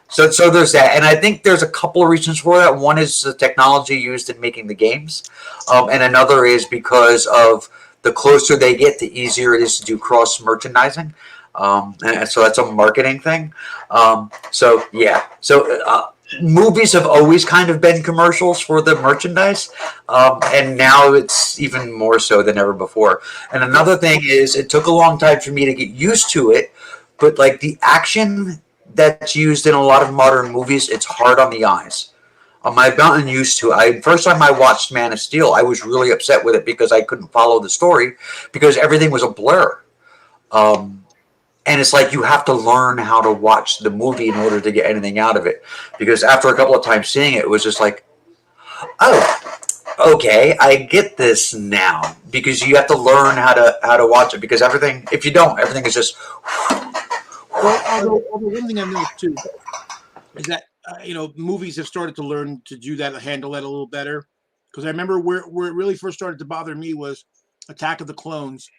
So there's that, and I think there's a couple of reasons for that. One is the technology used in making the games, and another is because of the closer they get, the easier it is to do cross merchandising. And so that's a marketing thing. Movies have always kind of been commercials for the merchandise, and now it's even more so than ever before. And another thing is, it took a long time for me to get used to it, but like the action that's used in a lot of modern movies, it's hard on the eyes. I've gotten used to it. First time I watched Man of Steel, I was really upset with it because I couldn't follow the story because everything was a blur. And it's like you have to learn how to watch the movie in order to get anything out of it. Because after a couple of times seeing it, it was just like, oh, okay, I get this now, because you have to learn how to watch it, because everything, if you don't, everything is just. Well, although one thing I've noticed too is that movies have started to learn to do that, to handle that a little better. Because I remember where it really first started to bother me was Attack of the Clones.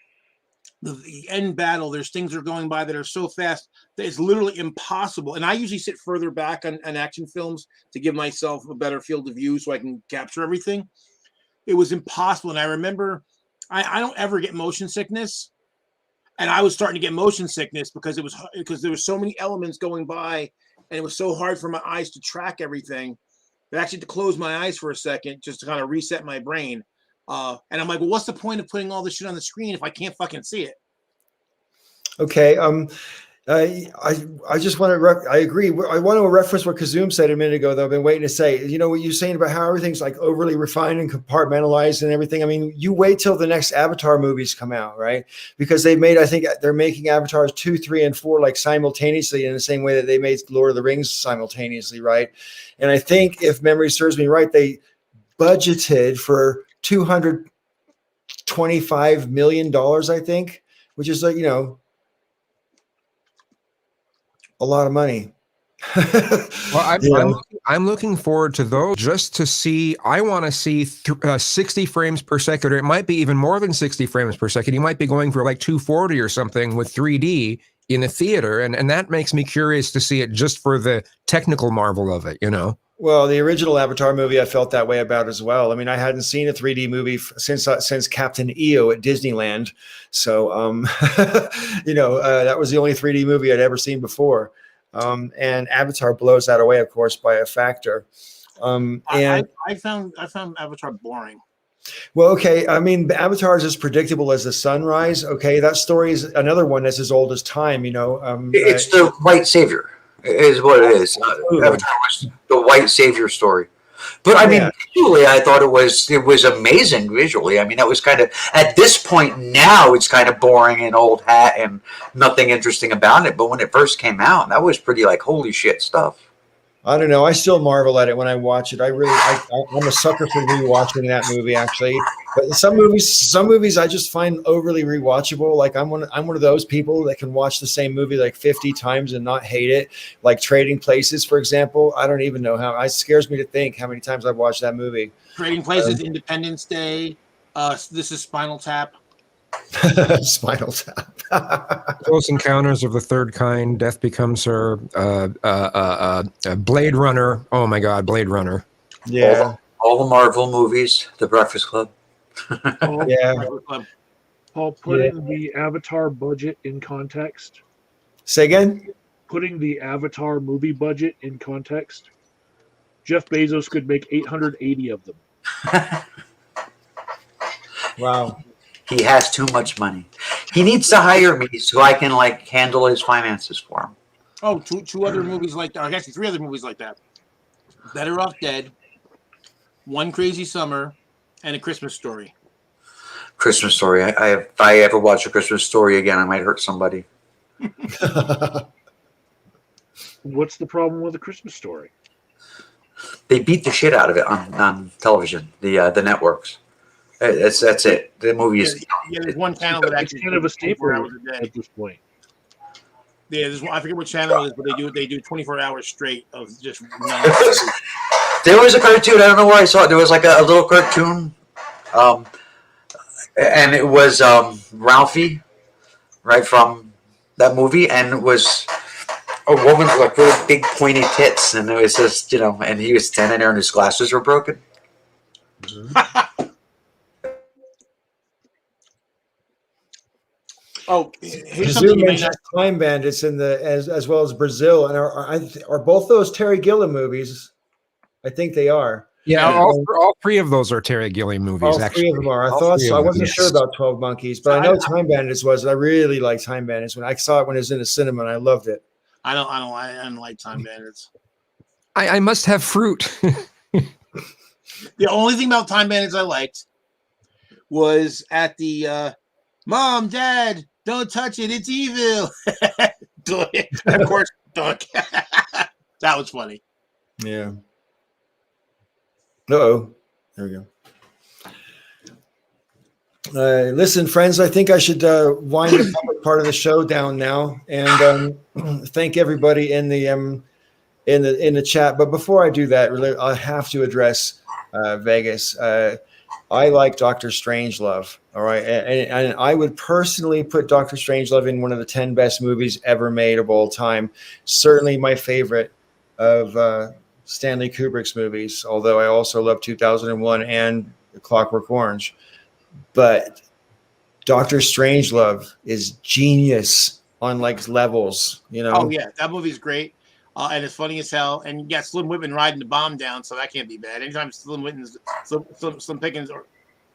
The end battle, there's things that are going by that are so fast that it's literally impossible. And I usually sit further back on action films to give myself a better field of view so I can capture everything. It was impossible. And I remember I don't ever get motion sickness. And I was starting to get motion sickness because there were so many elements going by, and it was so hard for my eyes to track everything. I actually had to close my eyes for a second just to kind of reset my brain. And I'm like, well, what's the point of putting all this shit on the screen if I can't fucking see it? Okay. I just want to. I agree. I want to reference what Kazum said a minute ago, though. I've been waiting to say. You know what you're saying about how everything's like overly refined and compartmentalized and everything. I mean, you wait till the next Avatar movies come out, right? Because they've made. I think they're making Avatars 2, 3, and 4 like simultaneously in the same way that they made Lord of the Rings simultaneously, right? And I think, if memory serves me right, they budgeted for $225 million. I think, which is like a lot of money. Well, I'm looking forward to those just to see. I want to see 60 frames per second, or it might be even more than 60 frames per second. You might be going for like 240 or something with 3D in a theater, and that makes me curious to see it just for the technical marvel of it. Well, the original Avatar movie, I felt that way about as well. I mean, I hadn't seen a 3D movie since Captain EO at Disneyland, so that was the only 3D movie I'd ever seen before. And Avatar blows that away, of course, by a factor. And I found Avatar boring. Well, okay. I mean, Avatar is as predictable as the sunrise. Okay, that story is another one that's as old as time. It's the white savior. Is what it is. Avatar was the white savior story. But I mean, visually, I thought it was amazing visually. I mean, that was kind of, at this point now, it's kind of boring and old hat and nothing interesting about it. But when it first came out, that was pretty like holy shit stuff. I don't know. I still marvel at it when I watch it. I'm a sucker for rewatching that movie, actually. But some movies I just find overly rewatchable. Like I'm one of those people that can watch the same movie like 50 times and not hate it. Like Trading Places, for example. I don't even know how. It scares me to think how many times I've watched that movie. Trading Places, Independence Day. This is Spinal Tap. Spinal Tap. Close Encounters of the Third Kind, Death Becomes Her, Blade Runner. Oh my God, Blade Runner. Yeah. All the Marvel movies, The Breakfast Club. Yeah. Paul, putting the Avatar budget in context. Say again? Putting the Avatar movie budget in context. Jeff Bezos could make 880 of them. Wow. He has too much money. He needs to hire me so I can handle his finances for him. Oh, two other movies like that. Actually, 3 other movies like that. Better Off Dead, One Crazy Summer, and A Christmas Story. Christmas Story. If I ever watch A Christmas Story again, I might hurt somebody. What's the problem with A Christmas Story? They beat the shit out of it on television, the networks. That's it. The movie is. Yeah, there's one channel that actually kind of a staple hours a day at this point. Yeah, I forget what channel it is, but they do 24 hours straight of just. There was a cartoon. I don't know where I saw it. There was like a little cartoon, and it was Ralphie, right from that movie, and it was a woman with like really big pointy tits, and it was just and he was standing there, and his glasses were broken. Oh, here's Zoom something you may mentioned not. Time Bandits as well as Brazil, and are both those Terry Gilliam movies? I think they are. Yeah, all 3 of those are Terry Gilliam movies. All actually. 3 of them are. I All thought 3 so. of I them, wasn't yes. sure about 12 Monkeys, but I know Time Bandits was. I really like Time Bandits when I saw it when it was in the cinema, and I loved it. I don't like Time Bandits. I must have fruit. The only thing about Time Bandits I liked was at the Mom, Dad, don't touch it, it's evil. Of course, don't. That was funny. Yeah. Uh-oh. There we go. Listen, friends, I think I should wind the public part of the show down now, and thank everybody in the chat. But before I do that, really, I have to address Vegas. I like Doctor Strangelove. All right, and I would personally put Doctor Strangelove in one of the 10 best movies ever made of all time. Certainly my favorite of Stanley Kubrick's movies. Although I also love 2001 and Clockwork Orange. But Doctor Strangelove is genius on like levels, you know. Oh yeah, that movie's great, and it's funny as hell. And you got Slim Whitman riding the bomb down, so that can't be bad. Anytime Slim Whitman's Slim Pickens or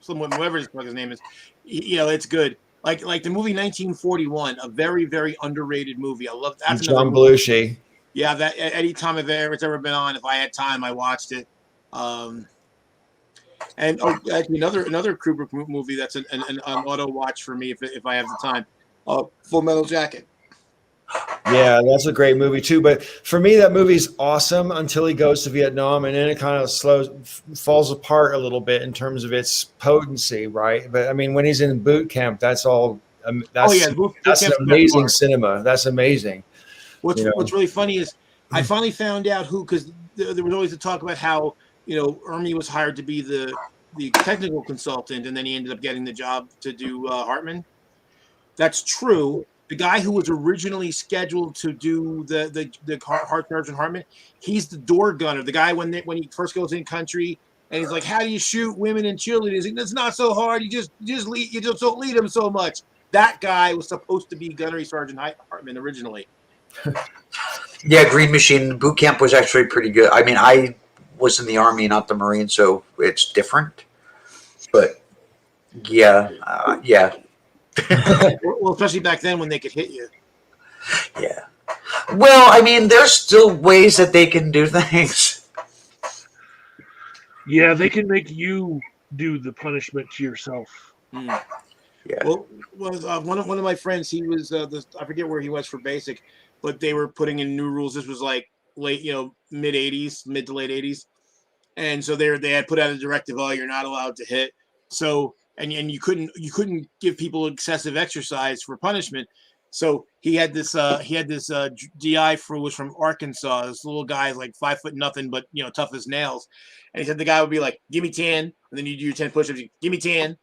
Slim Whitman, whatever his name is, you know, it's good. Like the movie 1941, a very very underrated movie. I love that. John Belushi. Yeah, that any time it's ever been on, if I had time, I watched it. And actually another Kubrick movie that's an auto watch for me if I have the time. Full Metal Jacket. Yeah, that's a great movie too. But for me, that movie's awesome until he goes to Vietnam, and then it kind of falls apart a little bit in terms of its potency, right? But I mean, when he's in boot camp, that's all. That's an amazing cinema. That's amazing. What's really funny is I finally found out because there was always a talk about how Ermey was hired to be the technical consultant, and then he ended up getting the job to do Hartman. That's true. The guy who was originally scheduled to do the Heart Sergeant Hartman, he's the door gunner. The guy when he first goes in country and he's like, "How do you shoot women and children?" He's like, "It's not so hard. You just don't lead them so much." That guy was supposed to be Gunnery Sergeant Hartman originally. Yeah, Green Machine boot camp was actually pretty good. I mean, I was in the Army, not the Marine, so it's different. But yeah. Well, especially back then when they could hit you. Yeah. Well, I mean, there's still ways that they can do things. Yeah, they can make you do the punishment to yourself. Mm. Yeah. Well, one of my friends, he was I forget where he was for basic, but they were putting in new rules. This was like mid to late 80s, and so they had put out a directive, oh, you're not allowed to hit. So and you couldn't give people excessive exercise for punishment. So he had this GI was from Arkansas. This little guy is like 5 foot nothing, but tough as nails. And he said the guy would be like, "Give me 10," and then you do your 10 push-ups. Give me 10,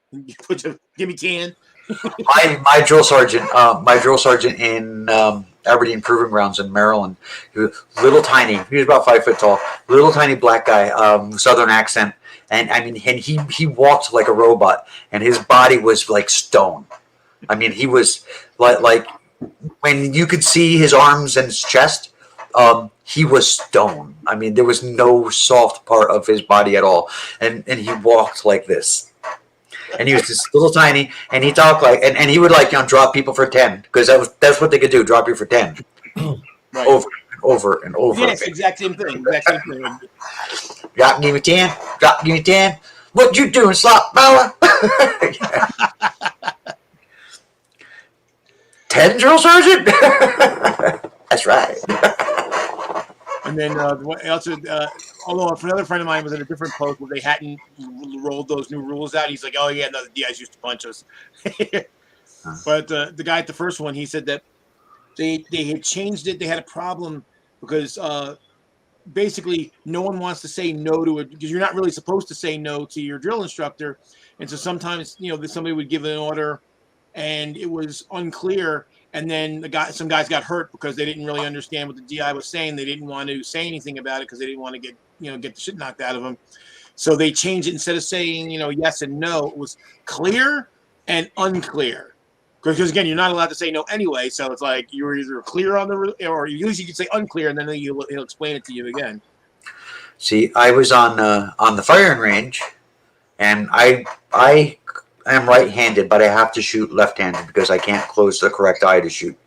give me 10. my drill sergeant in Aberdeen Proving Grounds in Maryland, he was little tiny. He was about 5 foot tall, little tiny black guy, Southern accent, and I mean, and he walked like a robot, and his body was like stone. I mean, he was like when you could see his arms and his chest, he was stone. I mean, there was no soft part of his body at all, and he walked like this. And he was just little tiny, and he talked like, and he would like drop people for 10 because that's what they could do, drop you for 10, right. over and over. Yes, exact same thing. Drop, give me 10. Drop, give me 10. What you doing, slop fella? 10, drill sergeant. That's right. And then also, although another friend of mine was in a different post where they hadn't rolled those new rules out. He's like, "Oh yeah, no, the DIs used to punch us." But the guy at the first one, he said that they had changed it. They had a problem because basically no one wants to say no to it because you're not really supposed to say no to your drill instructor. And so sometimes somebody would give an order and it was unclear. And then some guys got hurt because they didn't really understand what the DI was saying. They didn't want to say anything about it because they didn't want to get the shit knocked out of them. So they changed it. Instead of saying yes and no, it was clear and unclear. Because again, you're not allowed to say no anyway. So it's like you were either clear on or usually you could say unclear, and then he'll explain it to you again. See, I was on the firing range, and I am right-handed, but I have to shoot left-handed because I can't close the correct eye to shoot.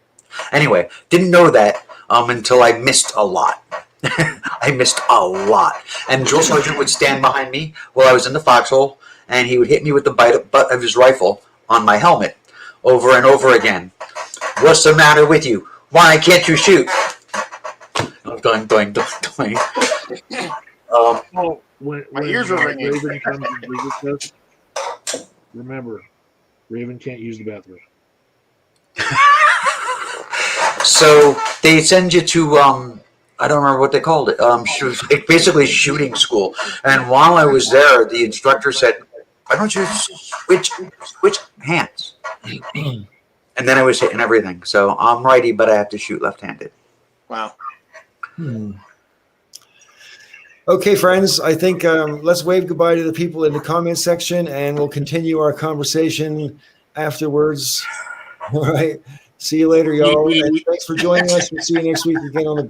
Anyway, didn't know that until I missed a lot. I missed a lot. And the drill sergeant would stand behind me while I was in the foxhole, and he would hit me with the butt of his rifle on my helmet over and over again. What's the matter with you? Why can't you shoot? I'm going. When my ears are ringing. Remember, Raven can't use the bathroom. So they send you to I don't remember what they called it. Basically shooting school. And while I was there, the instructor said, "Why don't you switch hands?" And then I was hitting everything. So I'm righty, but I have to shoot left-handed. Wow. Okay, friends, I think let's wave goodbye to the people in the comment section, and we'll continue our conversation afterwards. All right. See you later, y'all. And thanks for joining us. We'll see you next week again on the